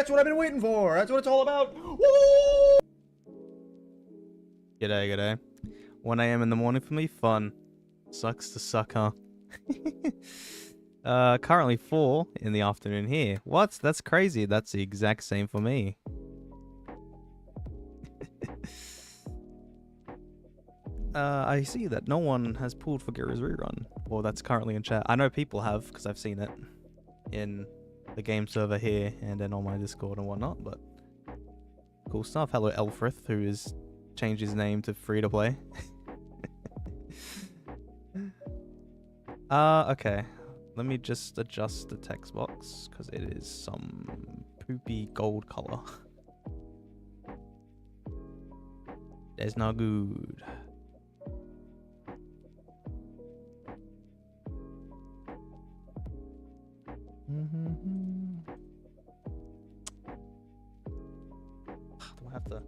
That's what I've been waiting for. That's what it's all about. Woo! G'day, g'day. 1 AM in the morning for me? Fun. Sucks to suck, huh? Currently 4 in the afternoon here. What? That's crazy. That's the exact same for me. I see that no one has pulled for Gary's rerun. Well, that's currently in chat. I know people have, because I've seen it in the game server here and then on my Discord and whatnot, but cool stuff. Hello, Elfrith, who has changed his name to free to play. Okay. Let me just adjust the text box, because it is some poopy gold color. That's not good. Do I have to?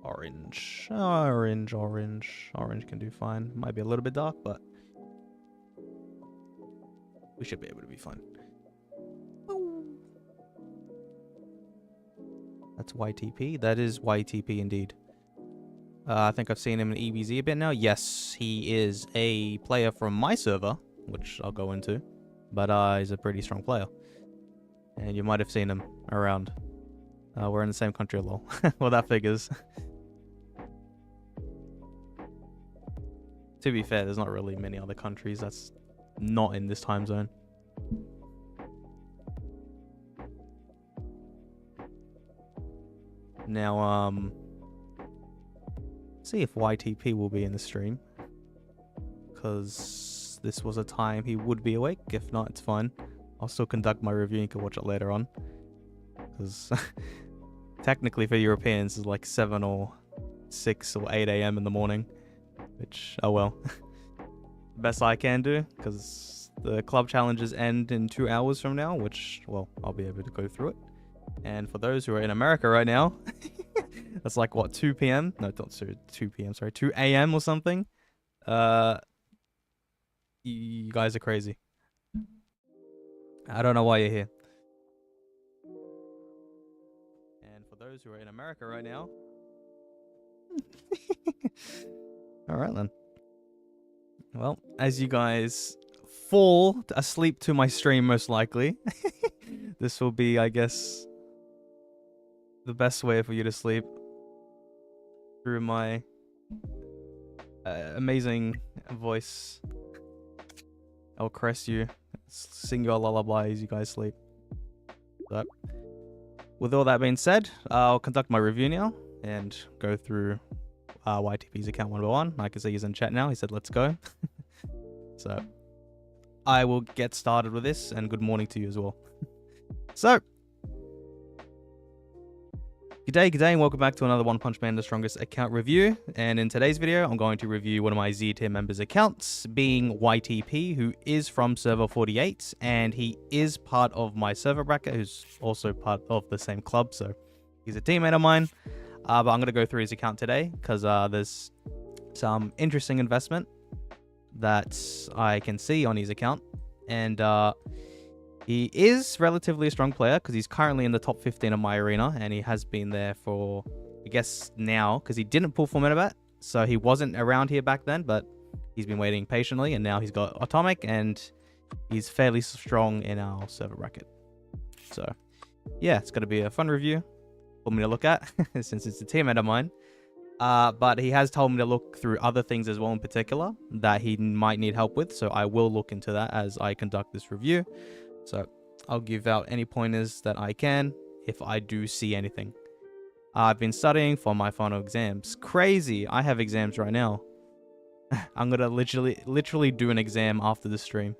Orange. Orange can do fine. Might be a little bit dark, but we should be able to be fine. That's YTP. That is YTP indeed. I think I've seen him in EBZ a bit now. Yes, he is a player from my server, which I'll go into. But he's a pretty strong player. And you might have seen him around. We're in the same country, lol. Well, that figures. To be fair, there's not really many other countries that's not in this time zone. Now, see if YTP will be in the stream, because this was a time he would be awake. If not, it's fine. I'll still conduct my review. You can watch it later on, because technically for Europeans it's like 7 or 6 or 8 AM in the morning, which, oh well. Best I can do, because the club challenges end in 2 hours from now, which, well, I'll be able to go through it. And for those who are in America right now, that's like, what, 2 PM? No, not 2 PM, sorry, 2 AM or something. You guys are crazy. I don't know why you're here. And for those who are in America right now... Alright then. Well, as you guys fall asleep to my stream most likely, this will be, I guess, the best way for you to sleep through my amazing voice. I'll caress you, sing you a lullaby as you guys sleep. So, with all that being said, I'll conduct my review now and go through YTP's account one by one. I can see he's in chat now. He said, let's go. So, I will get started with this, and good morning to you as well. So, g'day, and welcome back to another Onepunchman the Strongest account review. And in today's video, I'm going to review one of my Z tier members' accounts, being YTP, who is from server 48, and he is part of my server bracket, who's also part of the same club, so he's a teammate of mine. But I'm going to go through his account today, because there's some interesting investment that I can see on his account. And he is relatively a strong player, because he's currently in the top 15 of my arena, and he has been there for, I guess, now, because he didn't pull for Metabat, so he wasn't around here back then, but he's been waiting patiently, and now he's got Atomic, and he's fairly strong in our server bracket. So, yeah, it's going to be a fun review for me to look at, since it's a teammate of mine. But he has told me to look through other things as well in particular that he might need help with, so I will look into that as I conduct this review. So I'll give out any pointers that I can if I do see anything. I've been studying for my final exams. Crazy! I have exams right now. I'm gonna literally do an exam after the stream.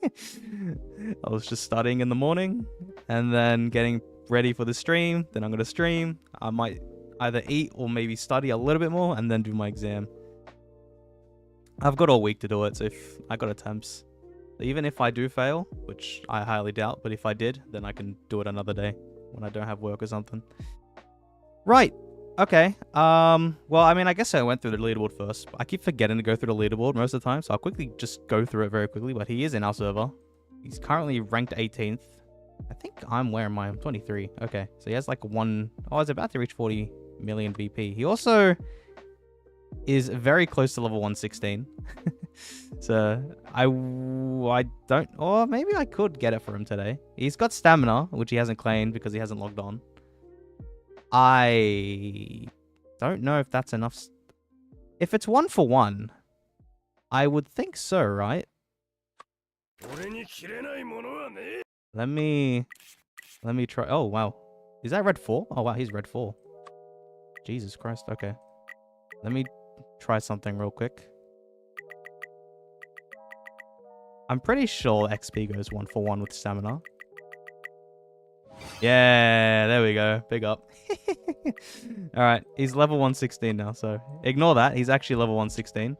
I was just studying in the morning and then getting ready for the stream. Then I'm gonna stream. I might either eat or maybe study a little bit more and then do my exam. I've got all week to do it, so if I got attempts. Even if I do fail, which I highly doubt, but if I did, then I can do it another day when I don't have work or something. Right. Okay. Well, I mean, I guess I went through the leaderboard first. I keep forgetting to go through the leaderboard most of the time, so I'll quickly just go through it very quickly. But he is in our server. He's currently ranked 18th. I think where am I? I'm 23. Okay, so he has like one. Oh, he's about to reach 40 million VP. He also is very close to level 116. So I don't, or maybe I could get it for him today. He's got stamina, which he hasn't claimed because he hasn't logged on. I don't know if that's enough. If it's 1-for-1, I would think so, right? Let me try. Oh, wow. Is that red 4? Oh, wow, he's red 4. Jesus Christ. Okay. Let me try something real quick. I'm pretty sure XP goes 1-for-1 with stamina. Yeah, there we go. Big up. Alright, he's level 116 now, so ignore that. He's actually level 116.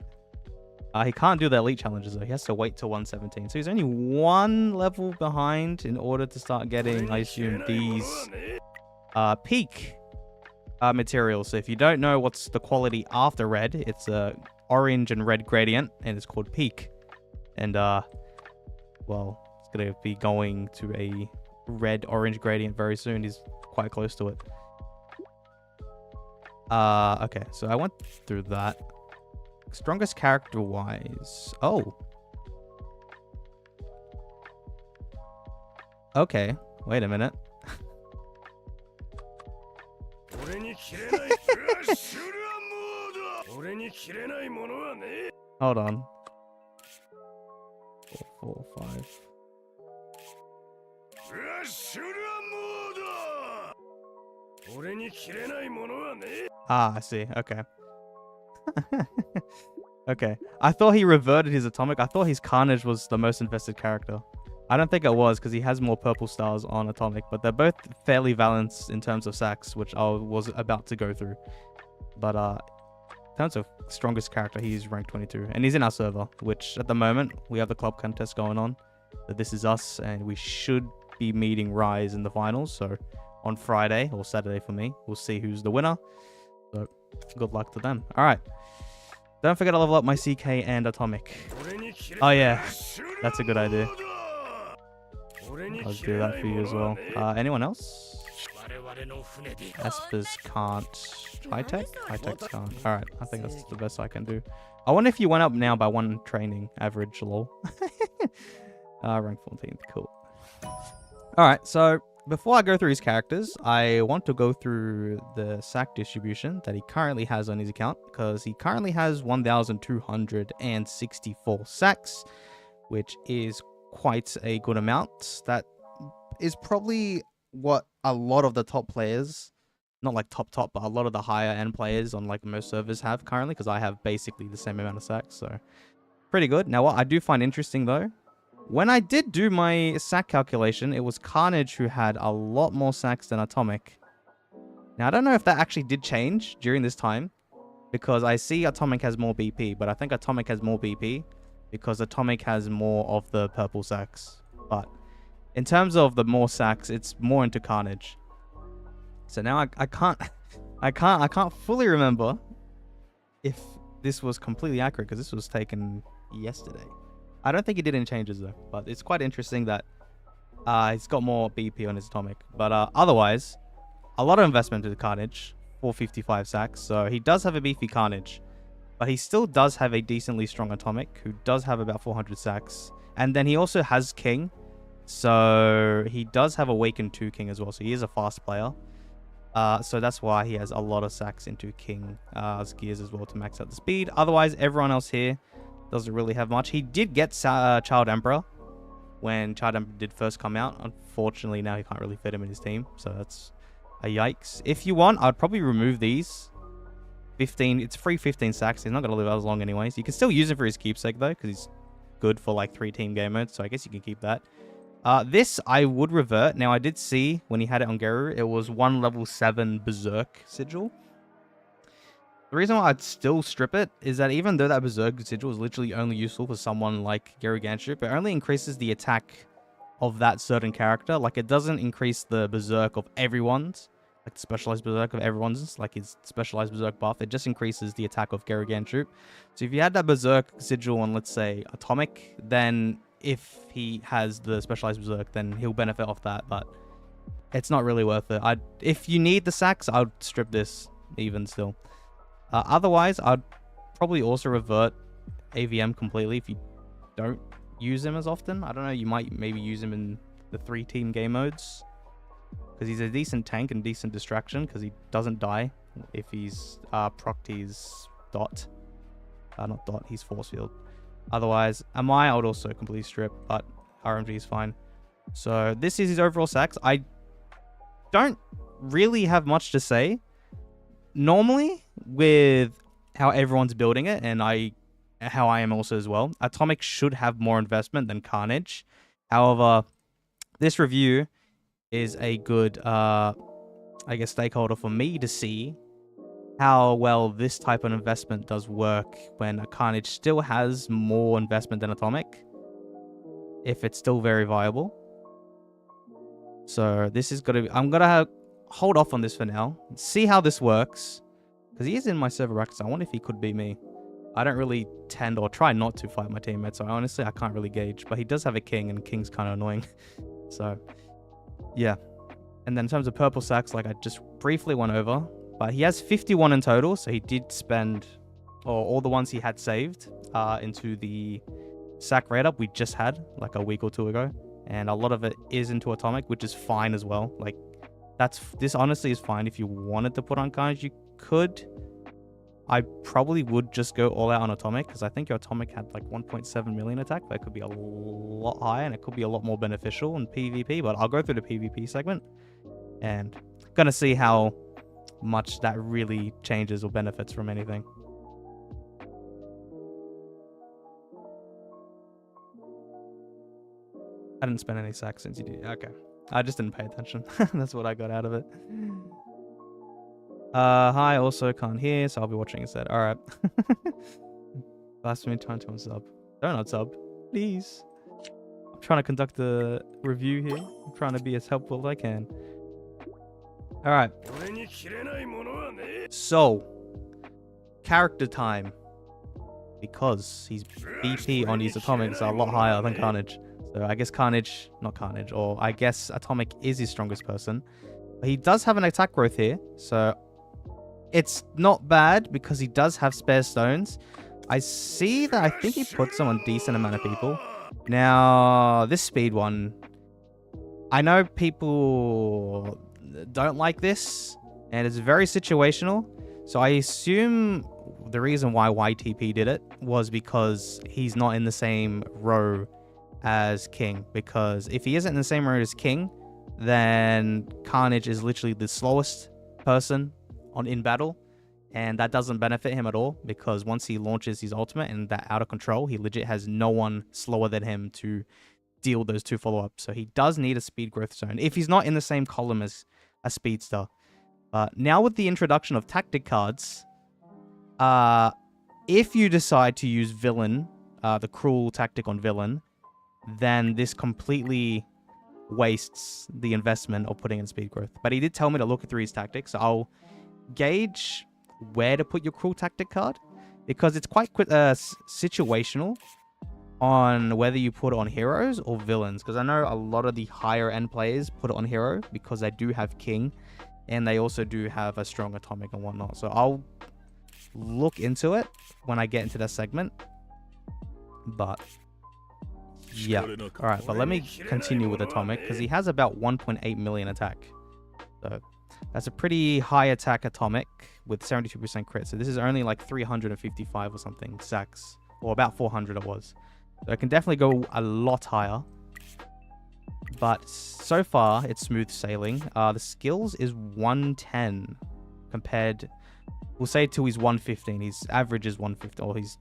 He can't do the elite challenges though. He has to wait till 117. So he's only one level behind in order to start getting, I assume, these peak materials. So if you don't know what's the quality after red, it's a orange and red gradient, and it's called peak. And well, it's gonna be going to a red-orange gradient very soon. He's quite close to it. Okay, so I went through that. Strongest character-wise. Oh. Okay, wait a minute. Hold on. 4, 5. Ah, I see. Okay. Okay. I thought he reverted his atomic. I thought his Carnage was the most invested character. I don't think it was because he has more purple stars on atomic, but they're both fairly balanced in terms of sacks, which I was about to go through. But in terms of strongest character, he's ranked 22, and he's in our server, which at the moment we have the club contest going on. So this is us, and we should be meeting Rise in the finals. So on Friday or Saturday for me, we'll see who's the winner. So good luck to them. All right. Don't forget to level up my CK and atomic. Oh yeah, that's a good idea. I'll do that for you as well. Anyone else? Espers can't. High-tech? High-techs can't. Alright, I think that's the best I can do. I wonder if you went up now by 1 training average, lol. Rank 14th, cool. Alright, so before I go through his characters, I want to go through the sack distribution that he currently has on his account, because he currently has 1,264 sacks, which is quite a good amount. That is probably what a lot of the top players, not like top, but a lot of the higher end players on like most servers have currently, because I have basically the same amount of sacks, so pretty good. Now, what I do find interesting though, when I did do my sack calculation, it was Carnage who had a lot more sacks than Atomic. Now, I don't know if that actually did change during this time, because I see Atomic has more BP, but I think Atomic has more BP because Atomic has more of the purple sacks. But in terms of the more sacks, it's more into Carnage. So now I can't fully remember if this was completely accurate, because this was taken yesterday. I don't think he did any changes though, but it's quite interesting that he's got more BP on his atomic. But otherwise, a lot of investment into Carnage, 455 sacks. So he does have a beefy Carnage, but he still does have a decently strong atomic, who does have about 400 sacks. And then he also has King, so he does have Awakened 2 King as well. So he is a fast player. So that's why he has a lot of sacks into King gears as well to max out the speed. Otherwise, everyone else here doesn't really have much. He did get Childemperor when Childemperor did first come out. Unfortunately, now he can't really fit him in his team, so that's a yikes. If you want, I'd probably remove these. 15, it's free 15 sacks. He's not going to live as long anyways. You can still use him for his keepsake though, because he's good for like 3 team game modes, so I guess you can keep that. This I would revert. Now, I did see when he had it on Geryu, it was 1 level 7 Berserk sigil. The reason why I'd still strip it is that even though that Berserk sigil is literally only useful for someone like geryuganshoop, it only increases the attack of that certain character. Like, it doesn't increase the Berserk of everyone's. like the specialized berserk of everyone's, like his specialized berserk buff, it just increases the attack of geryuganshoop. So if you had that berserk sigil on, let's say, atomic, then if he has the specialized berserk, then he'll benefit off that, but it's not really worth it. If you need the sacks, I'd strip this even still. Otherwise, I'd probably also revert AVM completely if you don't use him as often. I don't know, you might maybe use him in the 3-team game modes, because he's a decent tank and decent distraction, because he doesn't die if he's procced his dot. Not dot, he's force field. Otherwise, Amai I would also completely strip, but RMG is fine. So this is his overall sacks. I don't really have much to say. Normally, with how everyone's building it, and how I am also as well, Atomic should have more investment than Carnage. However, this review is a good, I guess, stakeholder for me to see how well this type of investment does work when a Carnage still has more investment than Atomic, if it's still very viable. So this is gonna be, I'm gonna hold off on this for now, see how this works, because he is in my server rack, so I wonder if he could be me. I don't really tend or try not to fight my teammates, so honestly I can't really gauge, but he does have a king, and king's kind of annoying. So yeah. And then in terms of purple sacks, like I just briefly went over, but he has 51 in total, so he did spend all the ones he had saved into the sack rate up we just had like a week or two ago, and a lot of it is into atomic, which is fine as well. Like this honestly is fine. If you wanted to put on carnage, you could. I probably would just go all out on atomic, because I think your atomic had like 1.7 million attack. That could be a lot higher, and it could be a lot more beneficial in PvP, but I'll go through the PvP segment and gonna see how much that really changes or benefits from anything. I didn't spend any sacks since you did. Okay. I just didn't pay attention. That's what I got out of it. Hi, also can't hear, so I'll be watching instead. Alright. Last minute time to unsub. Don't unsub. Please. I'm trying to conduct a review here. I'm trying to be as helpful as I can. Alright. So, character time. Because his BP on his atomics are a lot higher than Carnage. So I guess or I guess Atomic is his strongest person. But he does have an attack growth here, so it's not bad because he does have spare stones. I see that I think he puts them on a decent amount of people. Now, this speed one, I know people don't like this, and it's very situational. So I assume the reason why YTP did it was because he's not in the same row as King, because if he isn't in the same row as King, then Carnage is literally the slowest person in battle, and that doesn't benefit him at all, because once he launches his ultimate and that out of control, he legit has no one slower than him to deal those two follow-ups. So he does need a speed growth zone if he's not in the same column as a speedster. Now with the introduction of tactic cards, if you decide to use villain, the cruel tactic on villain, then this completely wastes the investment of putting in speed growth. But he did tell me to look through his tactics, so I'll gauge where to put your cruel tactic card, because it's quite situational on whether you put it on heroes or villains, because I know a lot of the higher end players put it on hero because they do have King, and they also do have a strong atomic and whatnot. So I'll look into it when I get into that segment. But yeah. Alright, but let me continue with atomic, because he has about 1.8 million attack. So that's a pretty high attack atomic with 72% crit. So this is only like 355 or something sacks, or about 400 it was. So it can definitely go a lot higher. But so far, it's smooth sailing. The skills is 110 compared, we'll say, to his 115. His average is 115, or his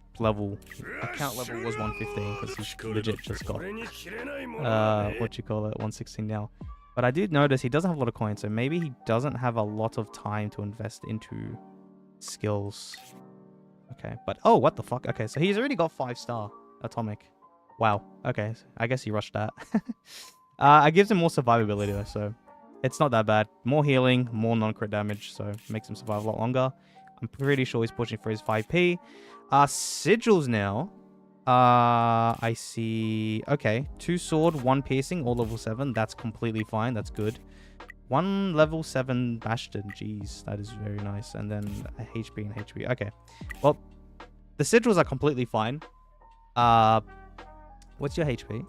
account level was 115, because he's legit just got, 116 now. But I did notice he doesn't have a lot of coins, so maybe he doesn't have a lot of time to invest into skills. Okay, but oh, what the fuck? Okay, so he's already got 5-star atomic. Wow. Okay, I guess he rushed that. It gives him more survivability though, so It's not that bad. More healing, more non-crit damage, so makes him survive a lot longer. I'm pretty sure he's pushing for his 5p. Sigils now. I see. Okay, 2 sword, 1 piercing, all level 7. That's completely fine. That's good. 1 level 7 Bastion. Jeez, that is very nice. And then a HP and HP. Okay. Well, the sigils are completely fine. What's your HP?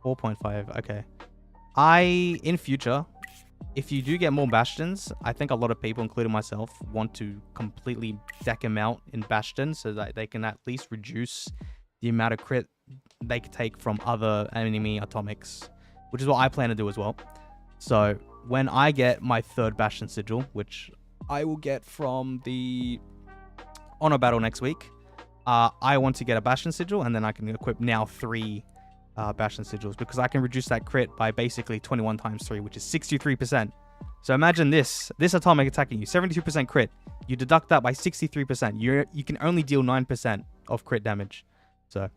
4.5. Okay. In future, if you do get more Bastions, I think a lot of people, including myself, want to completely deck them out in Bastion so that they can at least reduce the amount of crit they could take from other enemy atomics, which is what I plan to do as well. So when I get my 3rd Bastion Sigil, which I will get from the Honor Battle next week, I want to get a Bastion Sigil, and then I can equip now 3 Bastion Sigils, because I can reduce that crit by basically 21 times 3, which is 63%. So imagine this atomic attacking you, 72% crit. You deduct that by 63%. You can only deal 9% of crit damage. So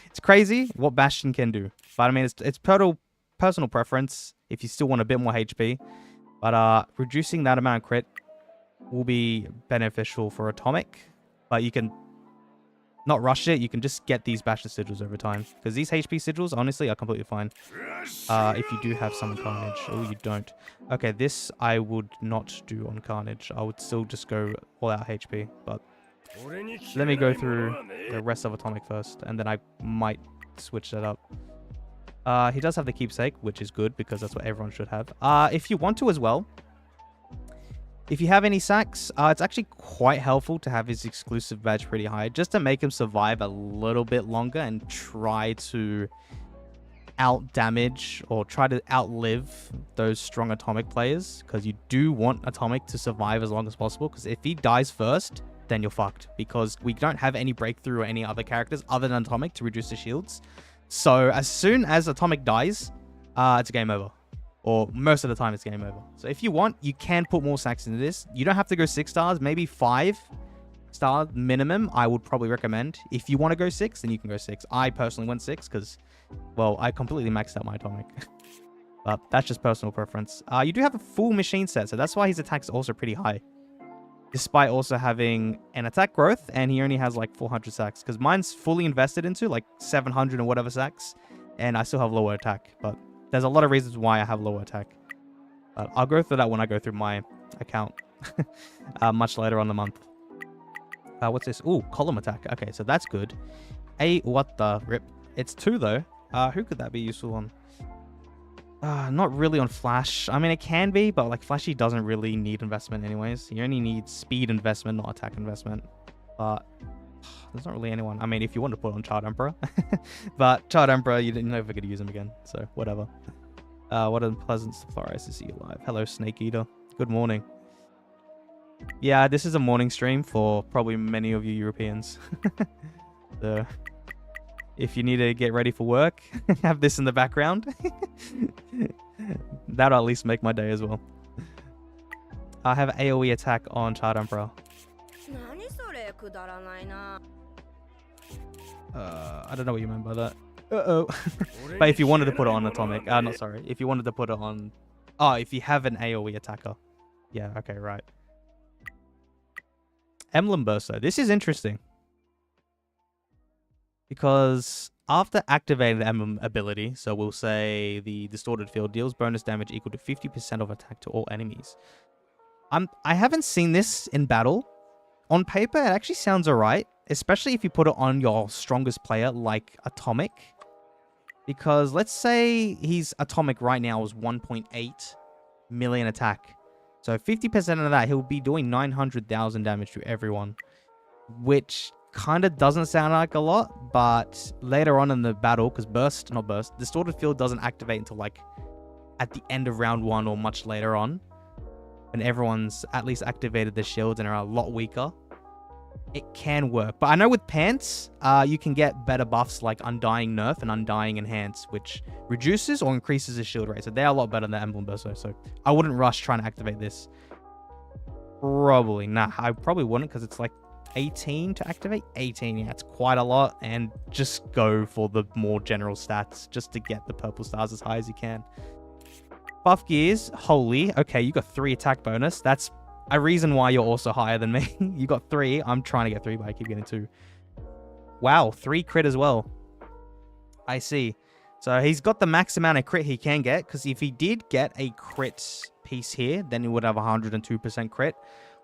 it's crazy what Bastion can do. But I mean, it's total personal preference if you still want a bit more HP. But reducing that amount of crit will be beneficial for atomic. But you can not rush it. You can just get these Bastion Sigils over time. Because these HP Sigils, honestly, are completely fine. If you do have some Carnage. Oh, you don't. Okay, this I would not do on Carnage. I would still just go all out HP. But let me go through the rest of atomic first. And then I might switch that up. He does have the keepsake, which is good because that's what everyone should have. If you want to as well, if you have any sacks, it's actually quite helpful to have his exclusive badge pretty high, just to make him survive a little bit longer and try to out damage or try to outlive those strong atomic players, because you do want atomic to survive as long as possible, because if he dies first, then you're fucked, because we don't have any breakthrough or any other characters other than atomic to reduce the shields. So as soon as atomic dies, it's game over. Or most of the time it's game over. So if you want, you can put more sacks into this. You don't have to go 6 stars, maybe 5 star minimum, I would probably recommend. If you want to go 6, then you can go 6. I personally went 6 because, well, I completely maxed out my atomic. But that's just personal preference. You do have a full machine set, so that's why his attack's also pretty high. Despite also having an attack growth, and he only has like 400 sacks. Because mine's fully invested into like 700 and whatever sacks, and I still have lower attack. But there's a lot of reasons why I have lower attack. But I'll go through that when I go through my account much later on the month. What's this? Ooh, column attack. Okay, so that's good. What the rip? It's 2 though. Who could that be useful on? Not really on Flash. I mean, it can be, but like Flashy doesn't really need investment anyways. He only needs speed investment, not attack investment. But there's not really anyone. I mean, if you want to put on Childemperor. But Childemperor, you're never going to use him again. So, whatever. What a pleasant surprise to see you live. Hello, Snake Eater. Good morning. Yeah, this is a morning stream for probably many of you Europeans. So, if you need to get ready for work, have this in the background. That'll at least make my day as well. I have AoE attack on Childemperor. I don't know what you meant by that. Uh-oh. But if you wanted to put it on atomic, not sorry. If you wanted to put it on, if you have an AoE attacker. Yeah, okay, right. Emblem Burst though. This is interesting. Because after activating the emblem ability, so we'll say the distorted field deals bonus damage equal to 50% of attack to all enemies. I haven't seen this in battle. On paper, it actually sounds alright, especially if you put it on your strongest player like Atomic. Because let's say he's Atomic right now is 1.8 million attack. So 50% of that, he'll be doing 900,000 damage to everyone. Which kind of doesn't sound like a lot, but later on in the battle, because distorted field doesn't activate until like at the end of round 1 or much later on. When everyone's at least activated their shields and are a lot weaker. It can work. But I know with Pants, you can get better buffs like Undying Nerf and Undying Enhance, which reduces or increases his shield rate. So they're a lot better than Emblem Burst. So I wouldn't rush trying to activate this. Probably. Nah, I probably wouldn't because it's like 18 to activate. 18, yeah, it's quite a lot. And just go for the more general stats just to get the purple stars as high as you can. Buff gears, holy. Okay, you got 3 attack bonus. That's a reason why you're also higher than me. You got 3. I'm trying to get 3, but I keep getting 2. Wow, 3 crit as well. I see. So he's got the max amount of crit he can get, because if he did get a crit piece here, then he would have 102% crit,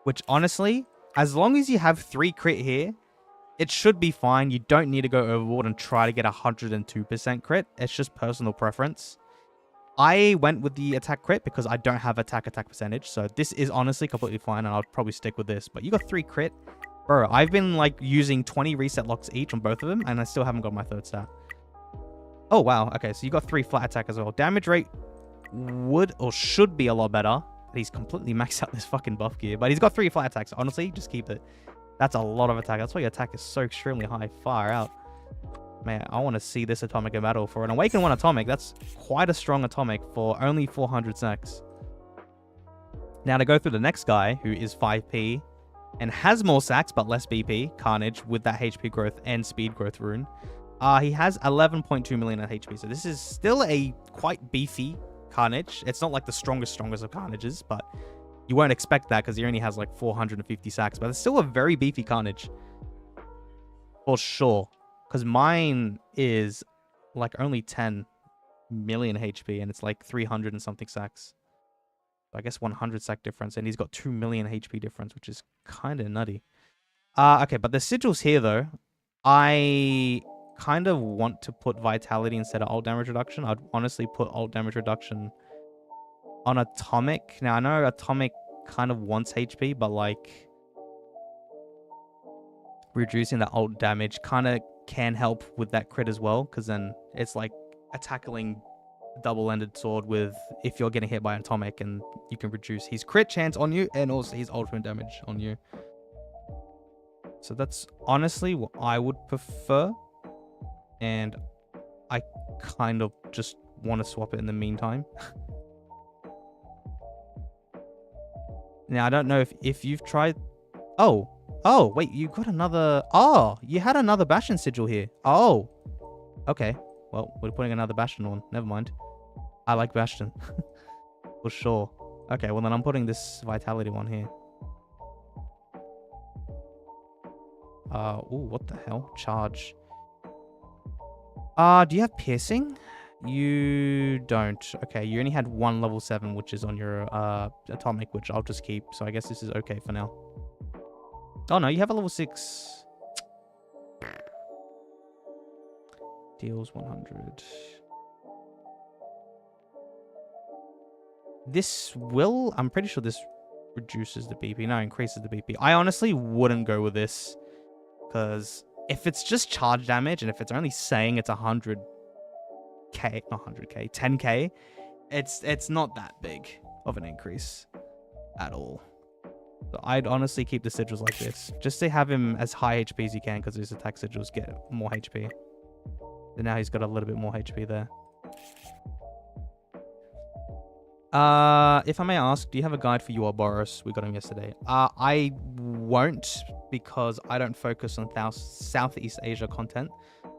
which honestly, as long as you have 3 crit here, it should be fine. You don't need to go overboard and try to get 102% crit. It's just personal preference. I went with the attack crit because I don't have attack percentage. So this is honestly completely fine, and I'll probably stick with this. But you got 3 crit. Bro, I've been like using 20 reset locks each on both of them, and I still haven't got my 3rd stat. Oh, wow. Okay, so you got 3 flat attack as well. Damage rate would or should be a lot better. He's completely maxed out this fucking buff gear. But he's got 3 flat attacks. Honestly, just keep it. That's a lot of attack. That's why your attack is so extremely high. Far out. Man, I want to see this atomic in battle. For an Awakened 1 atomic, that's quite a strong atomic for only 400 sacks. Now to go through the next guy, who is 5p and has more sacks but less BP, Carnage, with that HP growth and speed growth rune. He has 11.2 million at HP, so this is still a quite beefy Carnage. It's not like the strongest of Carnages, but you won't expect that because he only has like 450 sacks, but it's still a very beefy Carnage. For sure. Because mine is like only 10 million HP and it's like 300 and something sacks. I guess 100 sack difference, and he's got 2 million HP difference, which is kind of nutty. Okay, but the sigils here though, I kind of want to put vitality instead of ult damage reduction. I'd honestly put ult damage reduction on atomic. Now I know atomic kind of wants HP, but like reducing the ult damage kind of can help with that crit as well, because then it's like a tackling double-ended sword with if you're getting hit by an atomic, and you can reduce his crit chance on you and also his ultimate damage on you. So that's honestly what I would prefer, and I kind of just want to swap it in the meantime. Now I don't know if you've tried. Oh, wait, you got another... Oh, you had another Bastion sigil here. Oh, okay. Well, we're putting another Bastion on. Never mind. I like Bastion. For sure. Okay, well then I'm putting this Vitality one here. Ooh, what the hell? Charge. Do you have Piercing? You don't. Okay, you only had 1 level 7, which is on your Atomic, which I'll just keep. So I guess this is okay for now. Oh no, you have a level 6. Deals 100. This will... I'm pretty sure this reduces the BP. No, increases the BP. I honestly wouldn't go with this, because if it's just charge damage, and if it's only saying it's 100k, not 100k, 10k, it's not that big of an increase at all. So I'd honestly keep the sigils like this, just to have him as high HP as you can, because his attack sigils get more HP. And now he's got a little bit more HP there. If I may ask, do you have a guide for your Boros? We got him yesterday. I won't, because I don't focus on Southeast Asia content.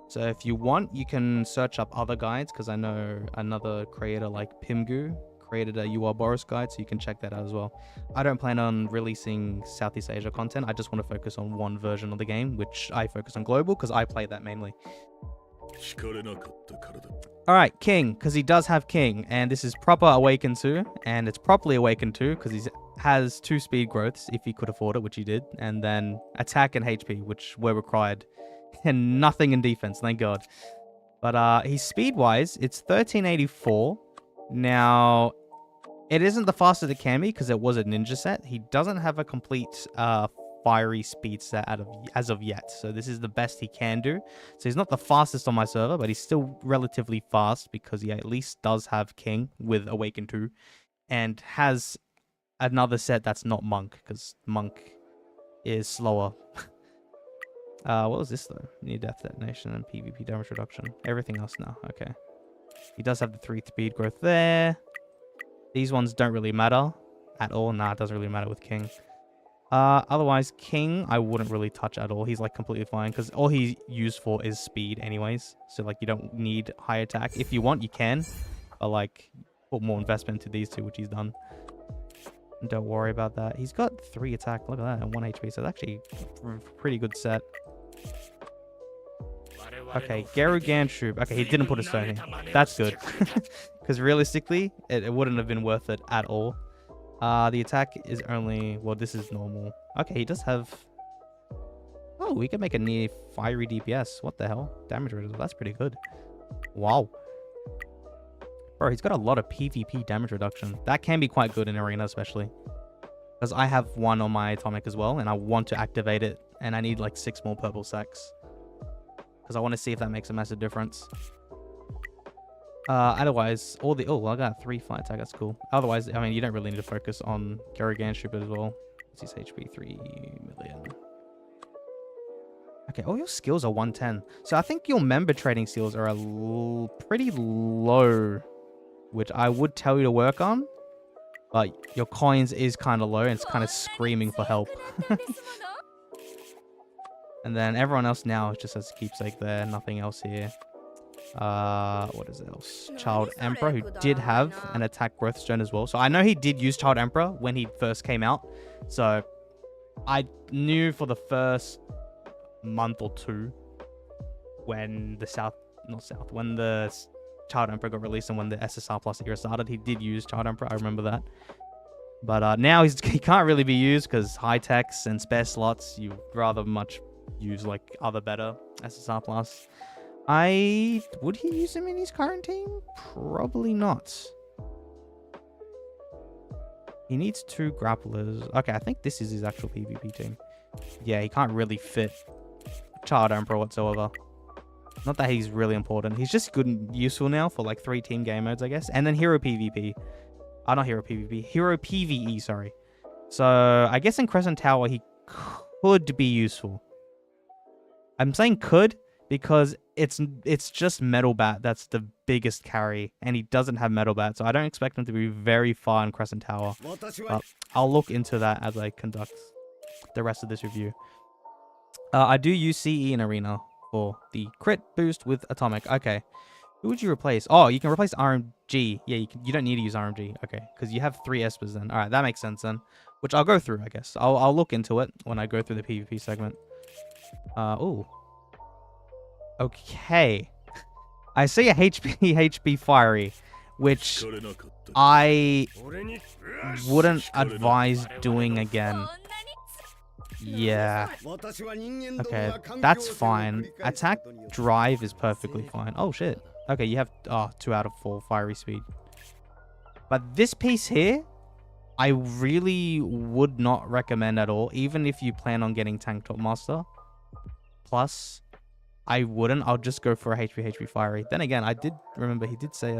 So if you want, you can search up other guides, because I know another creator like Pimgu created a UR Boros guide, so you can check that out as well. I don't plan on releasing Southeast Asia content. I just want to focus on one version of the game, which I focus on global, because I play that mainly. Alright, King, because he does have King, and this is proper Awakened 2, and it's properly Awakened 2, because he has 2 speed growths, if he could afford it, which he did, and then attack and HP, which were required, and nothing in defense, thank God. But he's speed-wise, it's 1384. Now, it isn't the fastest it can be, because it was a ninja set. He doesn't have a complete fiery speed set as of yet, so this is the best he can do. So he's not the fastest on my server, but he's still relatively fast, because he at least does have King with Awakened 2, and has another set that's not Monk, because Monk is slower. What was this though? Near death detonation and PvP damage reduction. Everything else now. Okay. He does have the 3 speed growth there. These ones don't really matter at all. Nah, it doesn't really matter with King. Otherwise, King, I wouldn't really touch at all. He's like completely fine, because all he's used for is speed anyways. So like you don't need high attack. If you want, you can. But like put more investment into these two, which he's done. Don't worry about that. He's got 3 attack. Look at that, and 1 HP. So it's actually a pretty good set. Okay, geryuganshoop. Okay, he didn't put a stone here. That's good. Because realistically, it wouldn't have been worth it at all. The attack is only... Well, this is normal. Okay, he does have... Oh, we can make a near fiery DPS. What the hell? Damage reduction. That's pretty good. Wow. Bro, he's got a lot of PvP damage reduction. That can be quite good in Arena, especially. Because I have 1 on my atomic as well, and I want to activate it. And I need like 6 more purple sacks. Because I want to see if that makes a massive difference. Otherwise, all the... Oh, I got 3 flight attack. That's cool. Otherwise, I mean, you don't really need to focus on geryuganshoop as well. What's his HP? 3 million. Okay, all your skills are 110. So I think your member trading skills are pretty low, which I would tell you to work on. But your coins is kind of low and it's kind of screaming for help. And then everyone else now just has keepsake there. Nothing else here. What is else? Child Emperor, who did have an attack growth stone as well. So I know he did use Child Emperor when he first came out. So I knew for the first month or 2 when the when the Child Emperor got released and when the SSR Plus era started, he did use Child Emperor. I remember that. But now he can't really be used because high techs and spare slots, you'd rather much use like other better SSR Plus. Would he use him in his current team? Probably not. He needs 2 grapplers. Okay, I think this is his actual PvP team. Yeah, he can't really fit Child Emperor whatsoever. Not that he's really important. He's just good and useful now for like 3 team game modes, I guess. And then Hero PvP. Not Hero PvP. Hero PvE, sorry. So I guess in Crescent Tower, he could be useful. I'm saying could because it's just Metal Bat that's the biggest carry. And he doesn't have Metal Bat. So I don't expect him to be very far in Crescent Tower. But I'll look into that as I conduct the rest of this review. I do use CE in Arena for the crit boost with Atomic. Okay. Who would you replace? Oh, you can replace RMG. Yeah, you don't need to use RMG. Okay, because you have 3 espers then. All right, that makes sense then. Which I'll go through, I guess. I'll look into it when I go through the PvP segment. Oh. Okay. I see a HP Fiery, which I wouldn't advise doing again. Yeah. Okay, that's fine. Attack drive is perfectly fine. Oh, shit. Okay, you have 2 out of 4 fiery speed. But this piece here, I really would not recommend at all. Even if you plan on getting Tank Top Master. Plus, I wouldn't. I'll just go for a HP fiery. Then again, I did remember he did say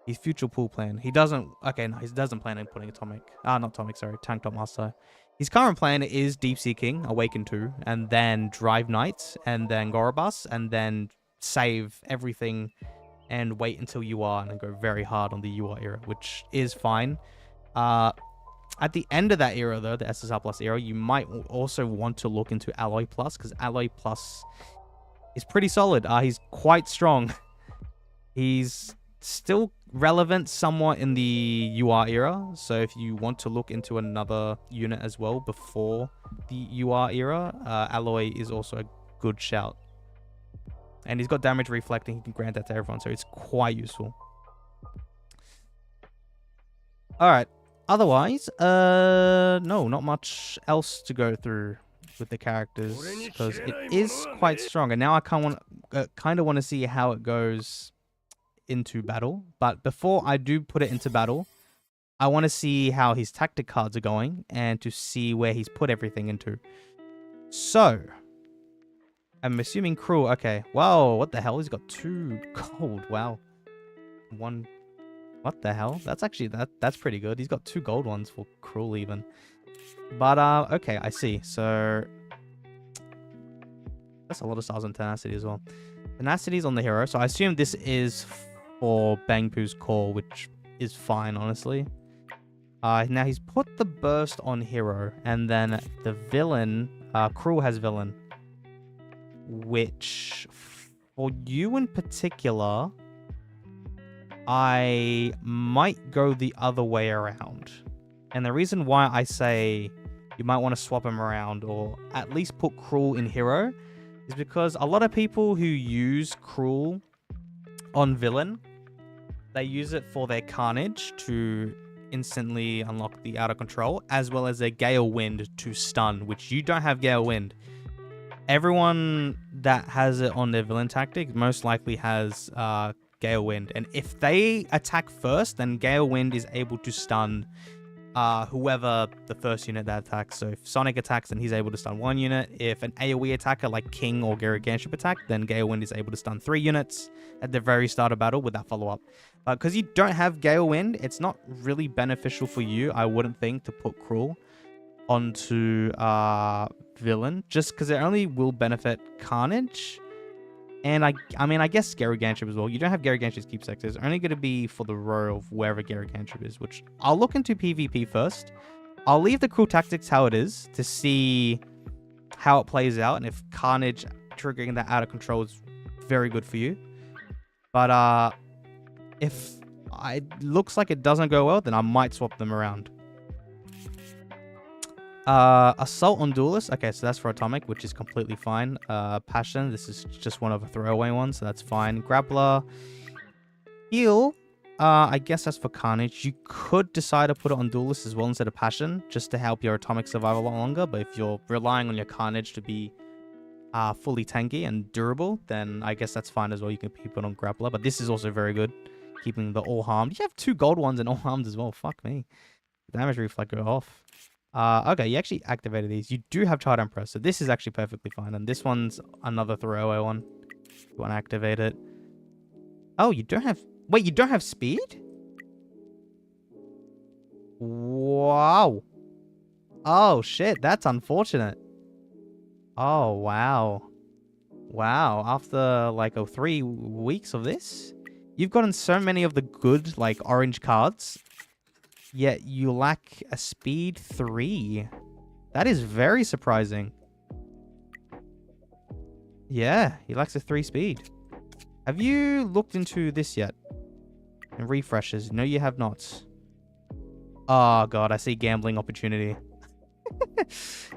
his future pool plan. He doesn't... Okay, no, he doesn't plan on putting Atomic... not Atomic, sorry. Tank Top Master. His current plan is Deep Seeking, Awaken 2, and then Drive Knight, and then Gorobus, and then save everything and wait until UR and then go very hard on the UR era, which is fine. At the end of that era, though, the SSR Plus era, you might also want to look into Alloy Plus, because Alloy Plus is pretty solid. He's quite strong. He's still relevant somewhat in the UR era, so if you want to look into another unit as well before the UR era, Alloy is also a good shout. And he's got damage reflecting, he can grant that to everyone, so it's quite useful. Alright, otherwise, no, not much else to go through with the characters, because it is quite strong, and now I kind of want to see how it goes into battle. But before I do put it into battle, I want to see how his tactic cards are going and to see where he's put everything into. So I'm assuming Cruel. Okay, wow, what the hell, he's got 2 gold. Wow, 1, what the hell, that's actually that's pretty good. He's got 2 gold ones for Cruel even. But okay, I see. So that's a lot of stars on Tenacity as well. Tenacity's on the hero, so I assume this is for Bangpoo's Call, which is fine, honestly. Now he's put the burst on hero, and then the villain, Cruel has villain, which for you in particular, I might go the other way around. And the reason why I say you might want to swap him around or at least put Cruel in hero is because a lot of people who use Cruel on villain, they use it for their Carnage to instantly unlock the Out of Control, as well as their Gale Wind to stun, which you don't have Gale Wind. Everyone that has it on their villain tactic most likely has Gale Wind. And if they attack first, then Gale Wind is able to stun whoever the first unit that attacks. So if Sonic attacks, then he's able to stun 1 unit. If an AoE attacker like King or geryuganshoop attack, then Gale Wind is able to stun 3 units at the very start of battle with that follow-up. Because you don't have Gale Wind, it's not really beneficial for you, I wouldn't think, to put Cruel onto villain, just because it only will benefit Carnage. And I mean, I guess geryuganshoop as well. You don't have geryuganshoop's keepsake. It's only going to be for the row of wherever geryuganshoop is, which I'll look into PvP first. I'll leave the Cruel tactics how it is to see how it plays out, and if Carnage triggering that Out of Control is very good for you. But if it looks like it doesn't go well, then I might swap them around. Assault on Duelist. Okay, so that's for Atomic, which is completely fine. Passion. This is just one of a throwaway one, so that's fine. Grappler. Heal. I guess that's for Carnage. You could decide to put it on Duelist as well instead of Passion, just to help your Atomic survive a lot longer. But if you're relying on your Carnage to be fully tanky and durable, then I guess that's fine as well. You can keep it on Grappler. But this is also very good, keeping the all harmed. You have 2 gold ones and all harmed as well. Fuck me. Damage reflect go off. Okay, you actually activated these. You do have childemperor, so this is actually perfectly fine. And this one's another throwaway one. You want to activate it. Oh, you don't have... Wait, you don't have speed? Wow. Oh, shit. That's unfortunate. Oh, wow. Wow. After, like, 3 weeks of this, you've gotten so many of the good, like, orange cards, yet you lack a speed 3. That is very surprising. Yeah, he lacks a 3 speed. Have you looked into this yet? And refreshes? No, you have not. Oh, God, I see gambling opportunity.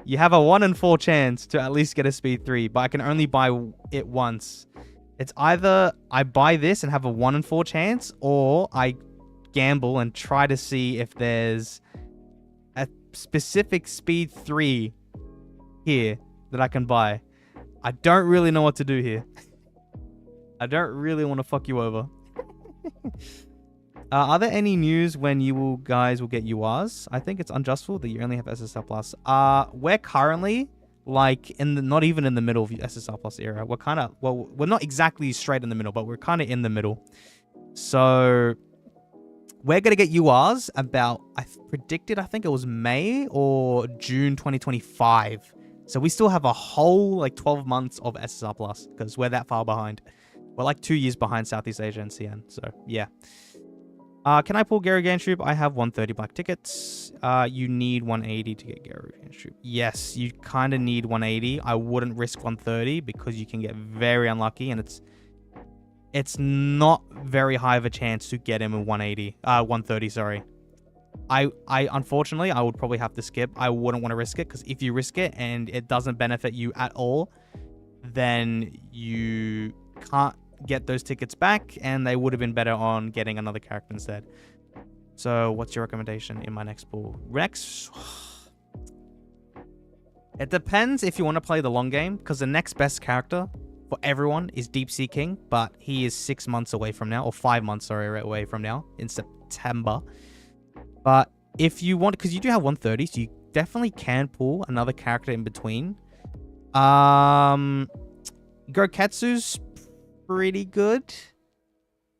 You have a 1 in 4 chance to at least get a speed 3, but I can only buy it once. It's either I buy this and have a 1 in 4 chance, or I gamble and try to see if there's a specific speed 3 here that I can buy. I don't really know what to do here. I don't really want to fuck you over. Are there any news when you guys will get URs? I think it's unjustful that you only have SSL Plus. We're currently like not even in the middle of the SSL Plus era. We're kind of, well, we're not exactly straight in the middle, but we're kind of in the middle. So we're going to get URs about, I think it was May or June 2025. So we still have a whole like 12 months of SSR Plus because we're that far behind. We're like 2 years behind Southeast Asia and CN. So yeah. Can I pull geryuganshoop? I have 130 black tickets. You need 180 to get geryuganshoop. Yes, you kind of need 180. I wouldn't risk 130 because you can get very unlucky and it's not very high of a chance to get him in 130, sorry. I unfortunately, I would probably have to skip. I wouldn't want to risk it because if you risk it and it doesn't benefit you at all, then you can't get those tickets back and they would have been better on getting another character instead. So what's your recommendation in my next pool? Next, it depends if you want to play the long game because the next best character for everyone is Deep Sea King, but he is 6 months away from now, or 5 months, sorry, away from now in September. But if you want, because you do have 130, so you definitely can pull another character in between. Goketsu's pretty good,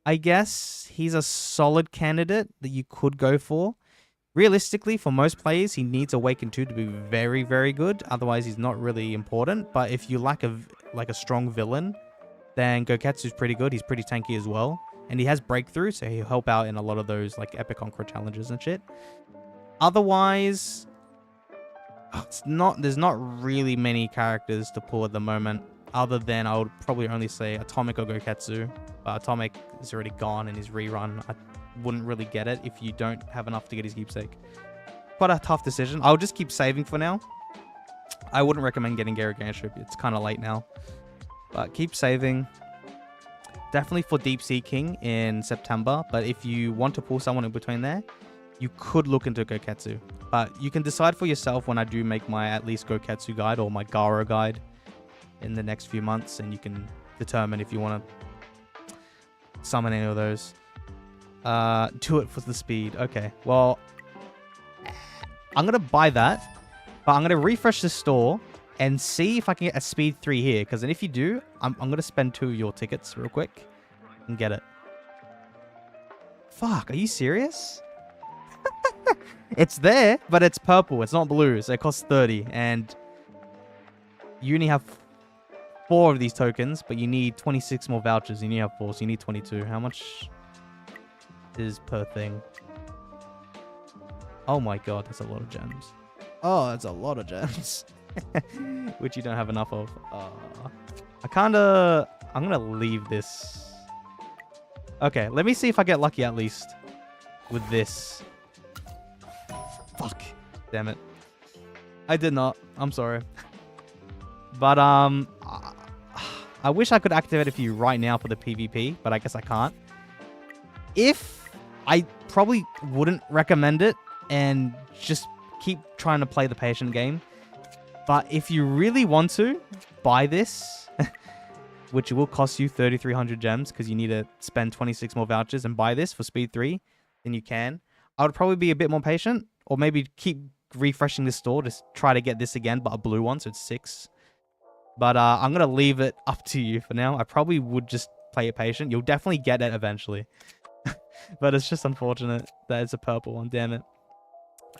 I guess. He's a solid candidate that you could go for. Realistically, for most players, he needs Awaken 2 to be very, very good. Otherwise, he's not really important. But if you lack a strong villain, then Goketsu's pretty good. He's pretty tanky as well. And he has Breakthrough, so he'll help out in a lot of those like Epic Conqueror challenges and shit. Otherwise, there's not really many characters to pull at the moment. other than I would probably only say Atomic or Goketsu. But Atomic is already gone in his rerun. I wouldn't really get it if you don't have enough to get his keepsake. Quite a tough decision. I'll just keep saving for now. I wouldn't recommend getting geryuganshoop. It's kind of late now. But keep saving. Definitely for Deep Sea King in September. But if you want to pull someone in between there, you could look into Goketsu. But you can decide for yourself when I do make my at least Goketsu guide or my Garo guide in the next few months. And you can determine if you want to summon any of those. Do it for the speed. Okay, well, I'm going to buy that. But I'm going to refresh the store and see if I can get a speed 3 here. Because then if you do, I'm going to spend 2 of your tickets real quick and get it. Fuck, are you serious? It's there, but it's purple. It's not blue, so it costs 30. And you only have 4 of these tokens, but you need 26 more vouchers. You only have 4, so you need 22. How much is per thing? Oh my god, that's a lot of gems. Oh, that's a lot of gems. Which you don't have enough of. I'm going to leave this. Okay, let me see if I get lucky at least with this. Fuck. Damn it. I did not. I'm sorry. But, I wish I could activate it for you right now for the PvP, but I guess I can't. I probably wouldn't recommend it and just keep trying to play the patient game. But if you really want to, buy this, which will cost you 3,300 gems because you need to spend 26 more vouchers and buy this for speed 3, then you can. I would probably be a bit more patient, or maybe keep refreshing the store to try to get this again, but a blue one, so it's 6. But I'm going to leave it up to you for now. I probably would just play it patient. You'll definitely get it eventually. But it's just unfortunate that it's a purple one, damn it.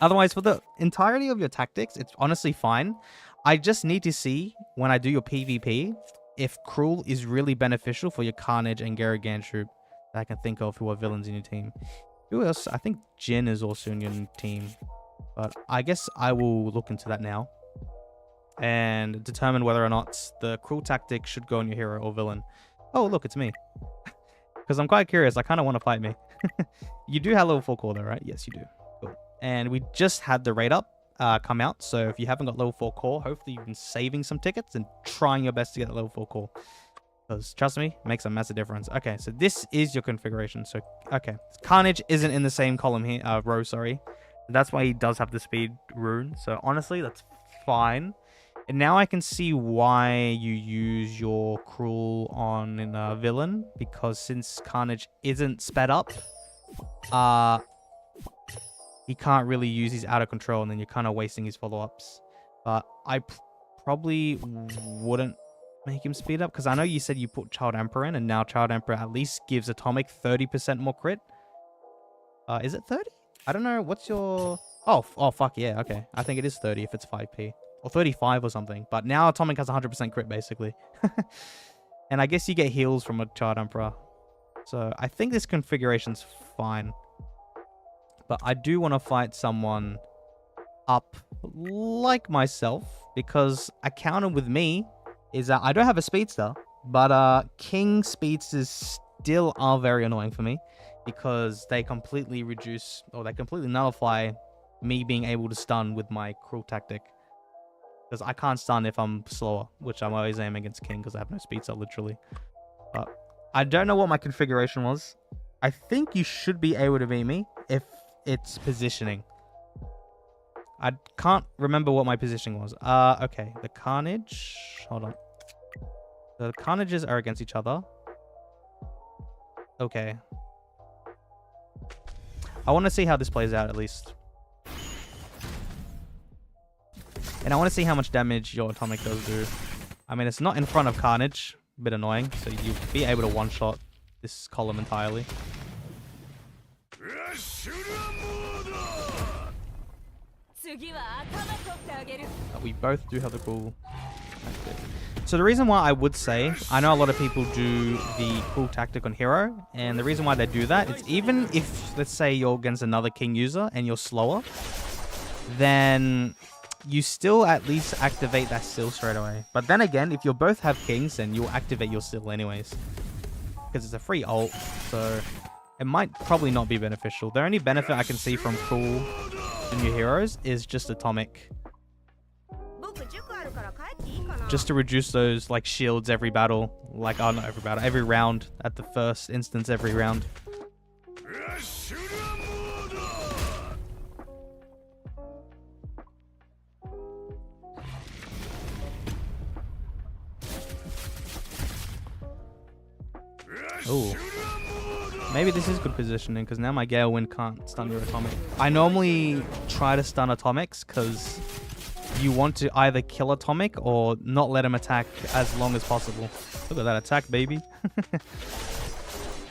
Otherwise, for the entirety of your tactics, it's honestly fine. I just need to see, when I do your PvP, if Cruel is really beneficial for your Carnage and geryuganshoop that I can think of who are villains in your team. Who else? I think Jin is also in your team. But I guess I will look into that now. And determine whether or not the Cruel tactic should go on your hero or villain. Oh, look, it's me. Because I'm quite curious. I kind of want to fight me. You do have level 4 core though, right? Yes, you do. Cool. And we just had the raid up come out. So if you haven't got level 4 core, hopefully you've been saving some tickets and trying your best to get the level 4 core. Because trust me, it makes a massive difference. Okay, so this is your configuration. So, okay. Carnage isn't in the same column here, row, sorry. That's why he does have the speed rune. So honestly, that's fine. And now I can see why you use your Cruel on a villain. Because since Carnage isn't sped up, he can't really use his out of control, and then you're kind of wasting his follow-ups. But I probably wouldn't make him speed up, because I know you said you put Child Emperor in, and now Child Emperor at least gives Atomic 30% more crit. Is it 30? I don't know. What's your... Oh, fuck yeah. Okay. I think it is 30 if it's 5p. Or 35 or something. But now Atomic has 100% crit, basically. And I guess you get heals from a Child Emperor. So I think this configuration's fine. But I do want to fight someone up like myself. Because a counter with me is that I don't have a speedster. But King speedsters still are very annoying for me. Because they completely reduce, or they completely nullify me being able to stun with my Cruel tactic. Because I can't stun if I'm slower, which I'm always aiming against King because I have no speedster, literally. But I don't know what my configuration was. I think you should be able to beat me if it's positioning. I can't remember what my positioning was. Okay, the Carnage. Hold on. The Carnages are against each other. Okay. I want to see how this plays out at least. And I want to see how much damage your Atomic does do. I mean, it's not in front of Carnage. A bit annoying. So you'll be able to one-shot this column entirely. We both do have the cool tactic. So the reason why I would say, I know a lot of people do the cool tactic on hero, and the reason why they do that is even if, let's say, you're against another King user and you're slower, then you still at least activate that seal straight away. But then again, if you both have kings, then you'll activate your seal anyways. Because it's a free ult, so it might probably not be beneficial. The only benefit I can see from cool new heroes is just atomic. Just to reduce those like shields every battle. Like, oh, not every battle, every round. At the first instance, every round. Oh, maybe this is good positioning because now my Gale Wind can't stun your atomic. I normally try to stun atomics because you want to either kill atomic or not let him attack as long as possible. Look at that attack, baby.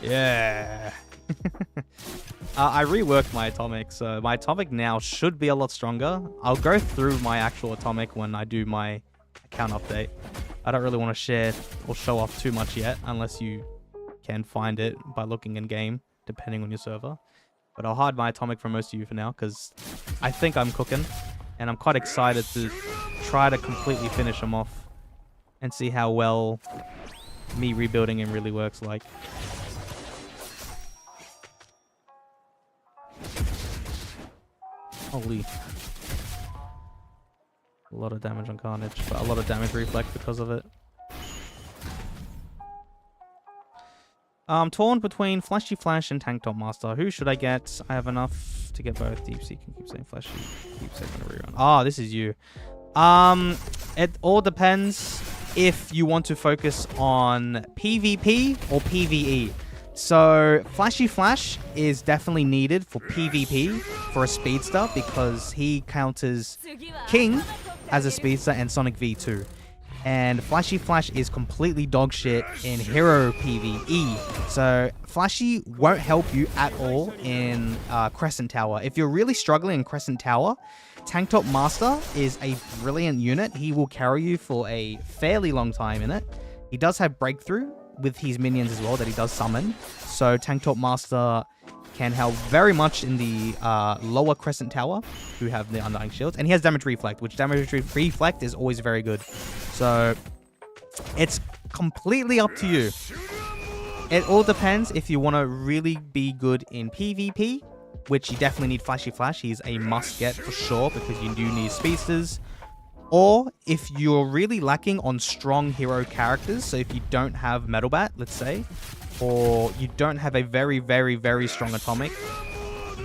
Yeah. I reworked my atomic, so my atomic now should be a lot stronger. I'll go through my actual atomic when I do my account update. I don't really want to share or show off too much yet unless you can find it by looking in game, depending on your server. But I'll hide my atomic from most of you for now because I think I'm cooking, and I'm quite excited to try to completely finish him off and see how well me rebuilding him really works like. Holy. A lot of damage on Carnage, but a lot of damage reflect because of it. I'm torn between Flashy Flash and Tank Top Master. Who should I get? I have enough to get both Deepseek and Keepsake Flashy. Keepsake on a rerun. Ah, this is you. It all depends if you want to focus on PvP or PvE. So Flashy Flash is definitely needed for PvP for a speedster because he counters King as a speedster and Sonic V2. And Flashy Flash is completely dog shit in hero PvE. So Flashy won't help you at all in Crescent Tower. If you're really struggling in Crescent Tower, Tank Top Master is a brilliant unit. He will carry you for a fairly long time in it. He does have breakthrough with his minions as well that he does summon. So Tank Top Master can help very much in the lower Crescent Tower, who have the Undying Shields. And he has Damage Reflect, which Damage Reflect is always very good. So it's completely up to you. It all depends if you want to really be good in PvP, which you definitely need Flashy Flash. He's a must get for sure because you do need speedsters. Or if you're really lacking on strong hero characters, so if you don't have Metal Bat, let's say, or you don't have a very, very, very strong atomic,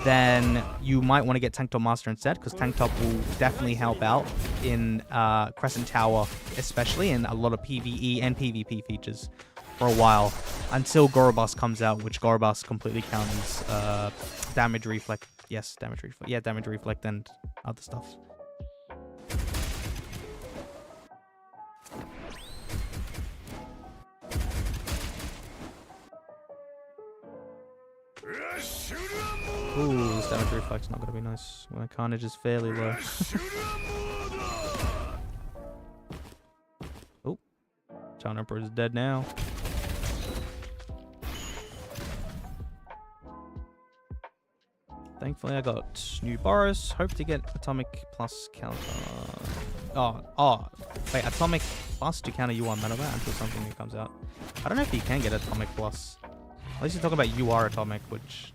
then you might want to get Tank Top Master instead, because Tank Top will definitely help out in Crescent Tower, especially in a lot of PvE and PvP features for a while, until Gorobus comes out, which Gorobus completely counters Damage Reflect. Yes, Damage Reflect. Yeah, Damage Reflect and other stuff. Ooh, this damage reflex not going to be nice when Carnage is fairly low. Oh, Childemperor is dead now. Thankfully, I got new Boros. Hope to get Atomic plus counter. Oh, wait, Atomic plus to counter UR Metabat until something new comes out. I don't know if you can get Atomic plus. At least you're talking about UR Atomic, which...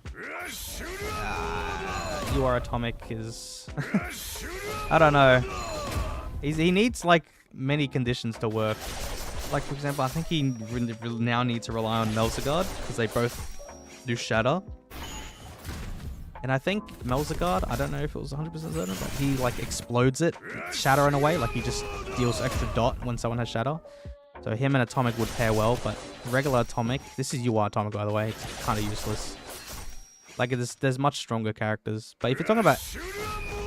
UR Atomic is... I don't know. He needs, like, many conditions to work. Like, for example, I think he really now needs to rely on Melzigard, because they both do Shatter. And I think Melzigard, I don't know if it was 100% certain, but he, like, explodes it, Shatter in a way. Like, he just deals extra dot when someone has Shatter. So him and Atomic would pair well, but regular Atomic... This is UR Atomic, by the way. It's kind of useless. Like, there's much stronger characters. But if you're talking about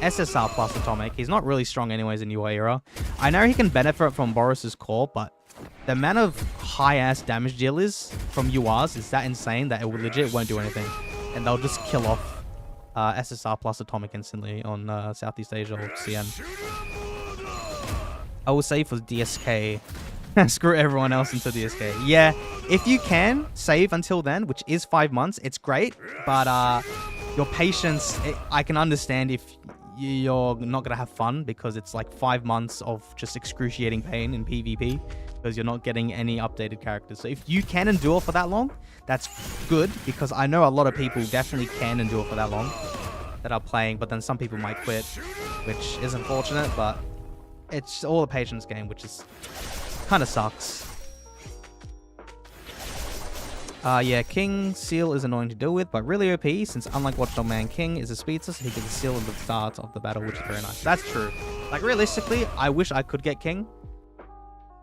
SSR plus Atomic, he's not really strong anyways in UR era. I know he can benefit from Boros' core, but the amount of high-ass damage dealers from URs is that insane that it legit won't do anything. And they'll just kill off SSR plus Atomic instantly on Southeast Asia or CN. I will say for DSK... Screw everyone else into DSK. Yeah, if you can save until then, which is 5 months, it's great. But your patience, I can understand if you're not gonna have fun because it's like 5 months of just excruciating pain in PvP because you're not getting any updated characters. So if you can endure for that long, that's good, because I know a lot of people definitely can endure for that long that are playing, but then some people might quit, which is unfortunate, but it's all a patience game, which is kind of sucks. Yeah, King Seal is annoying to deal with, but really OP, since unlike Watchdog Man, King is a speedster, so he gets a seal at the start of the battle, which is very nice. That's true. Like, realistically, I wish I could get King.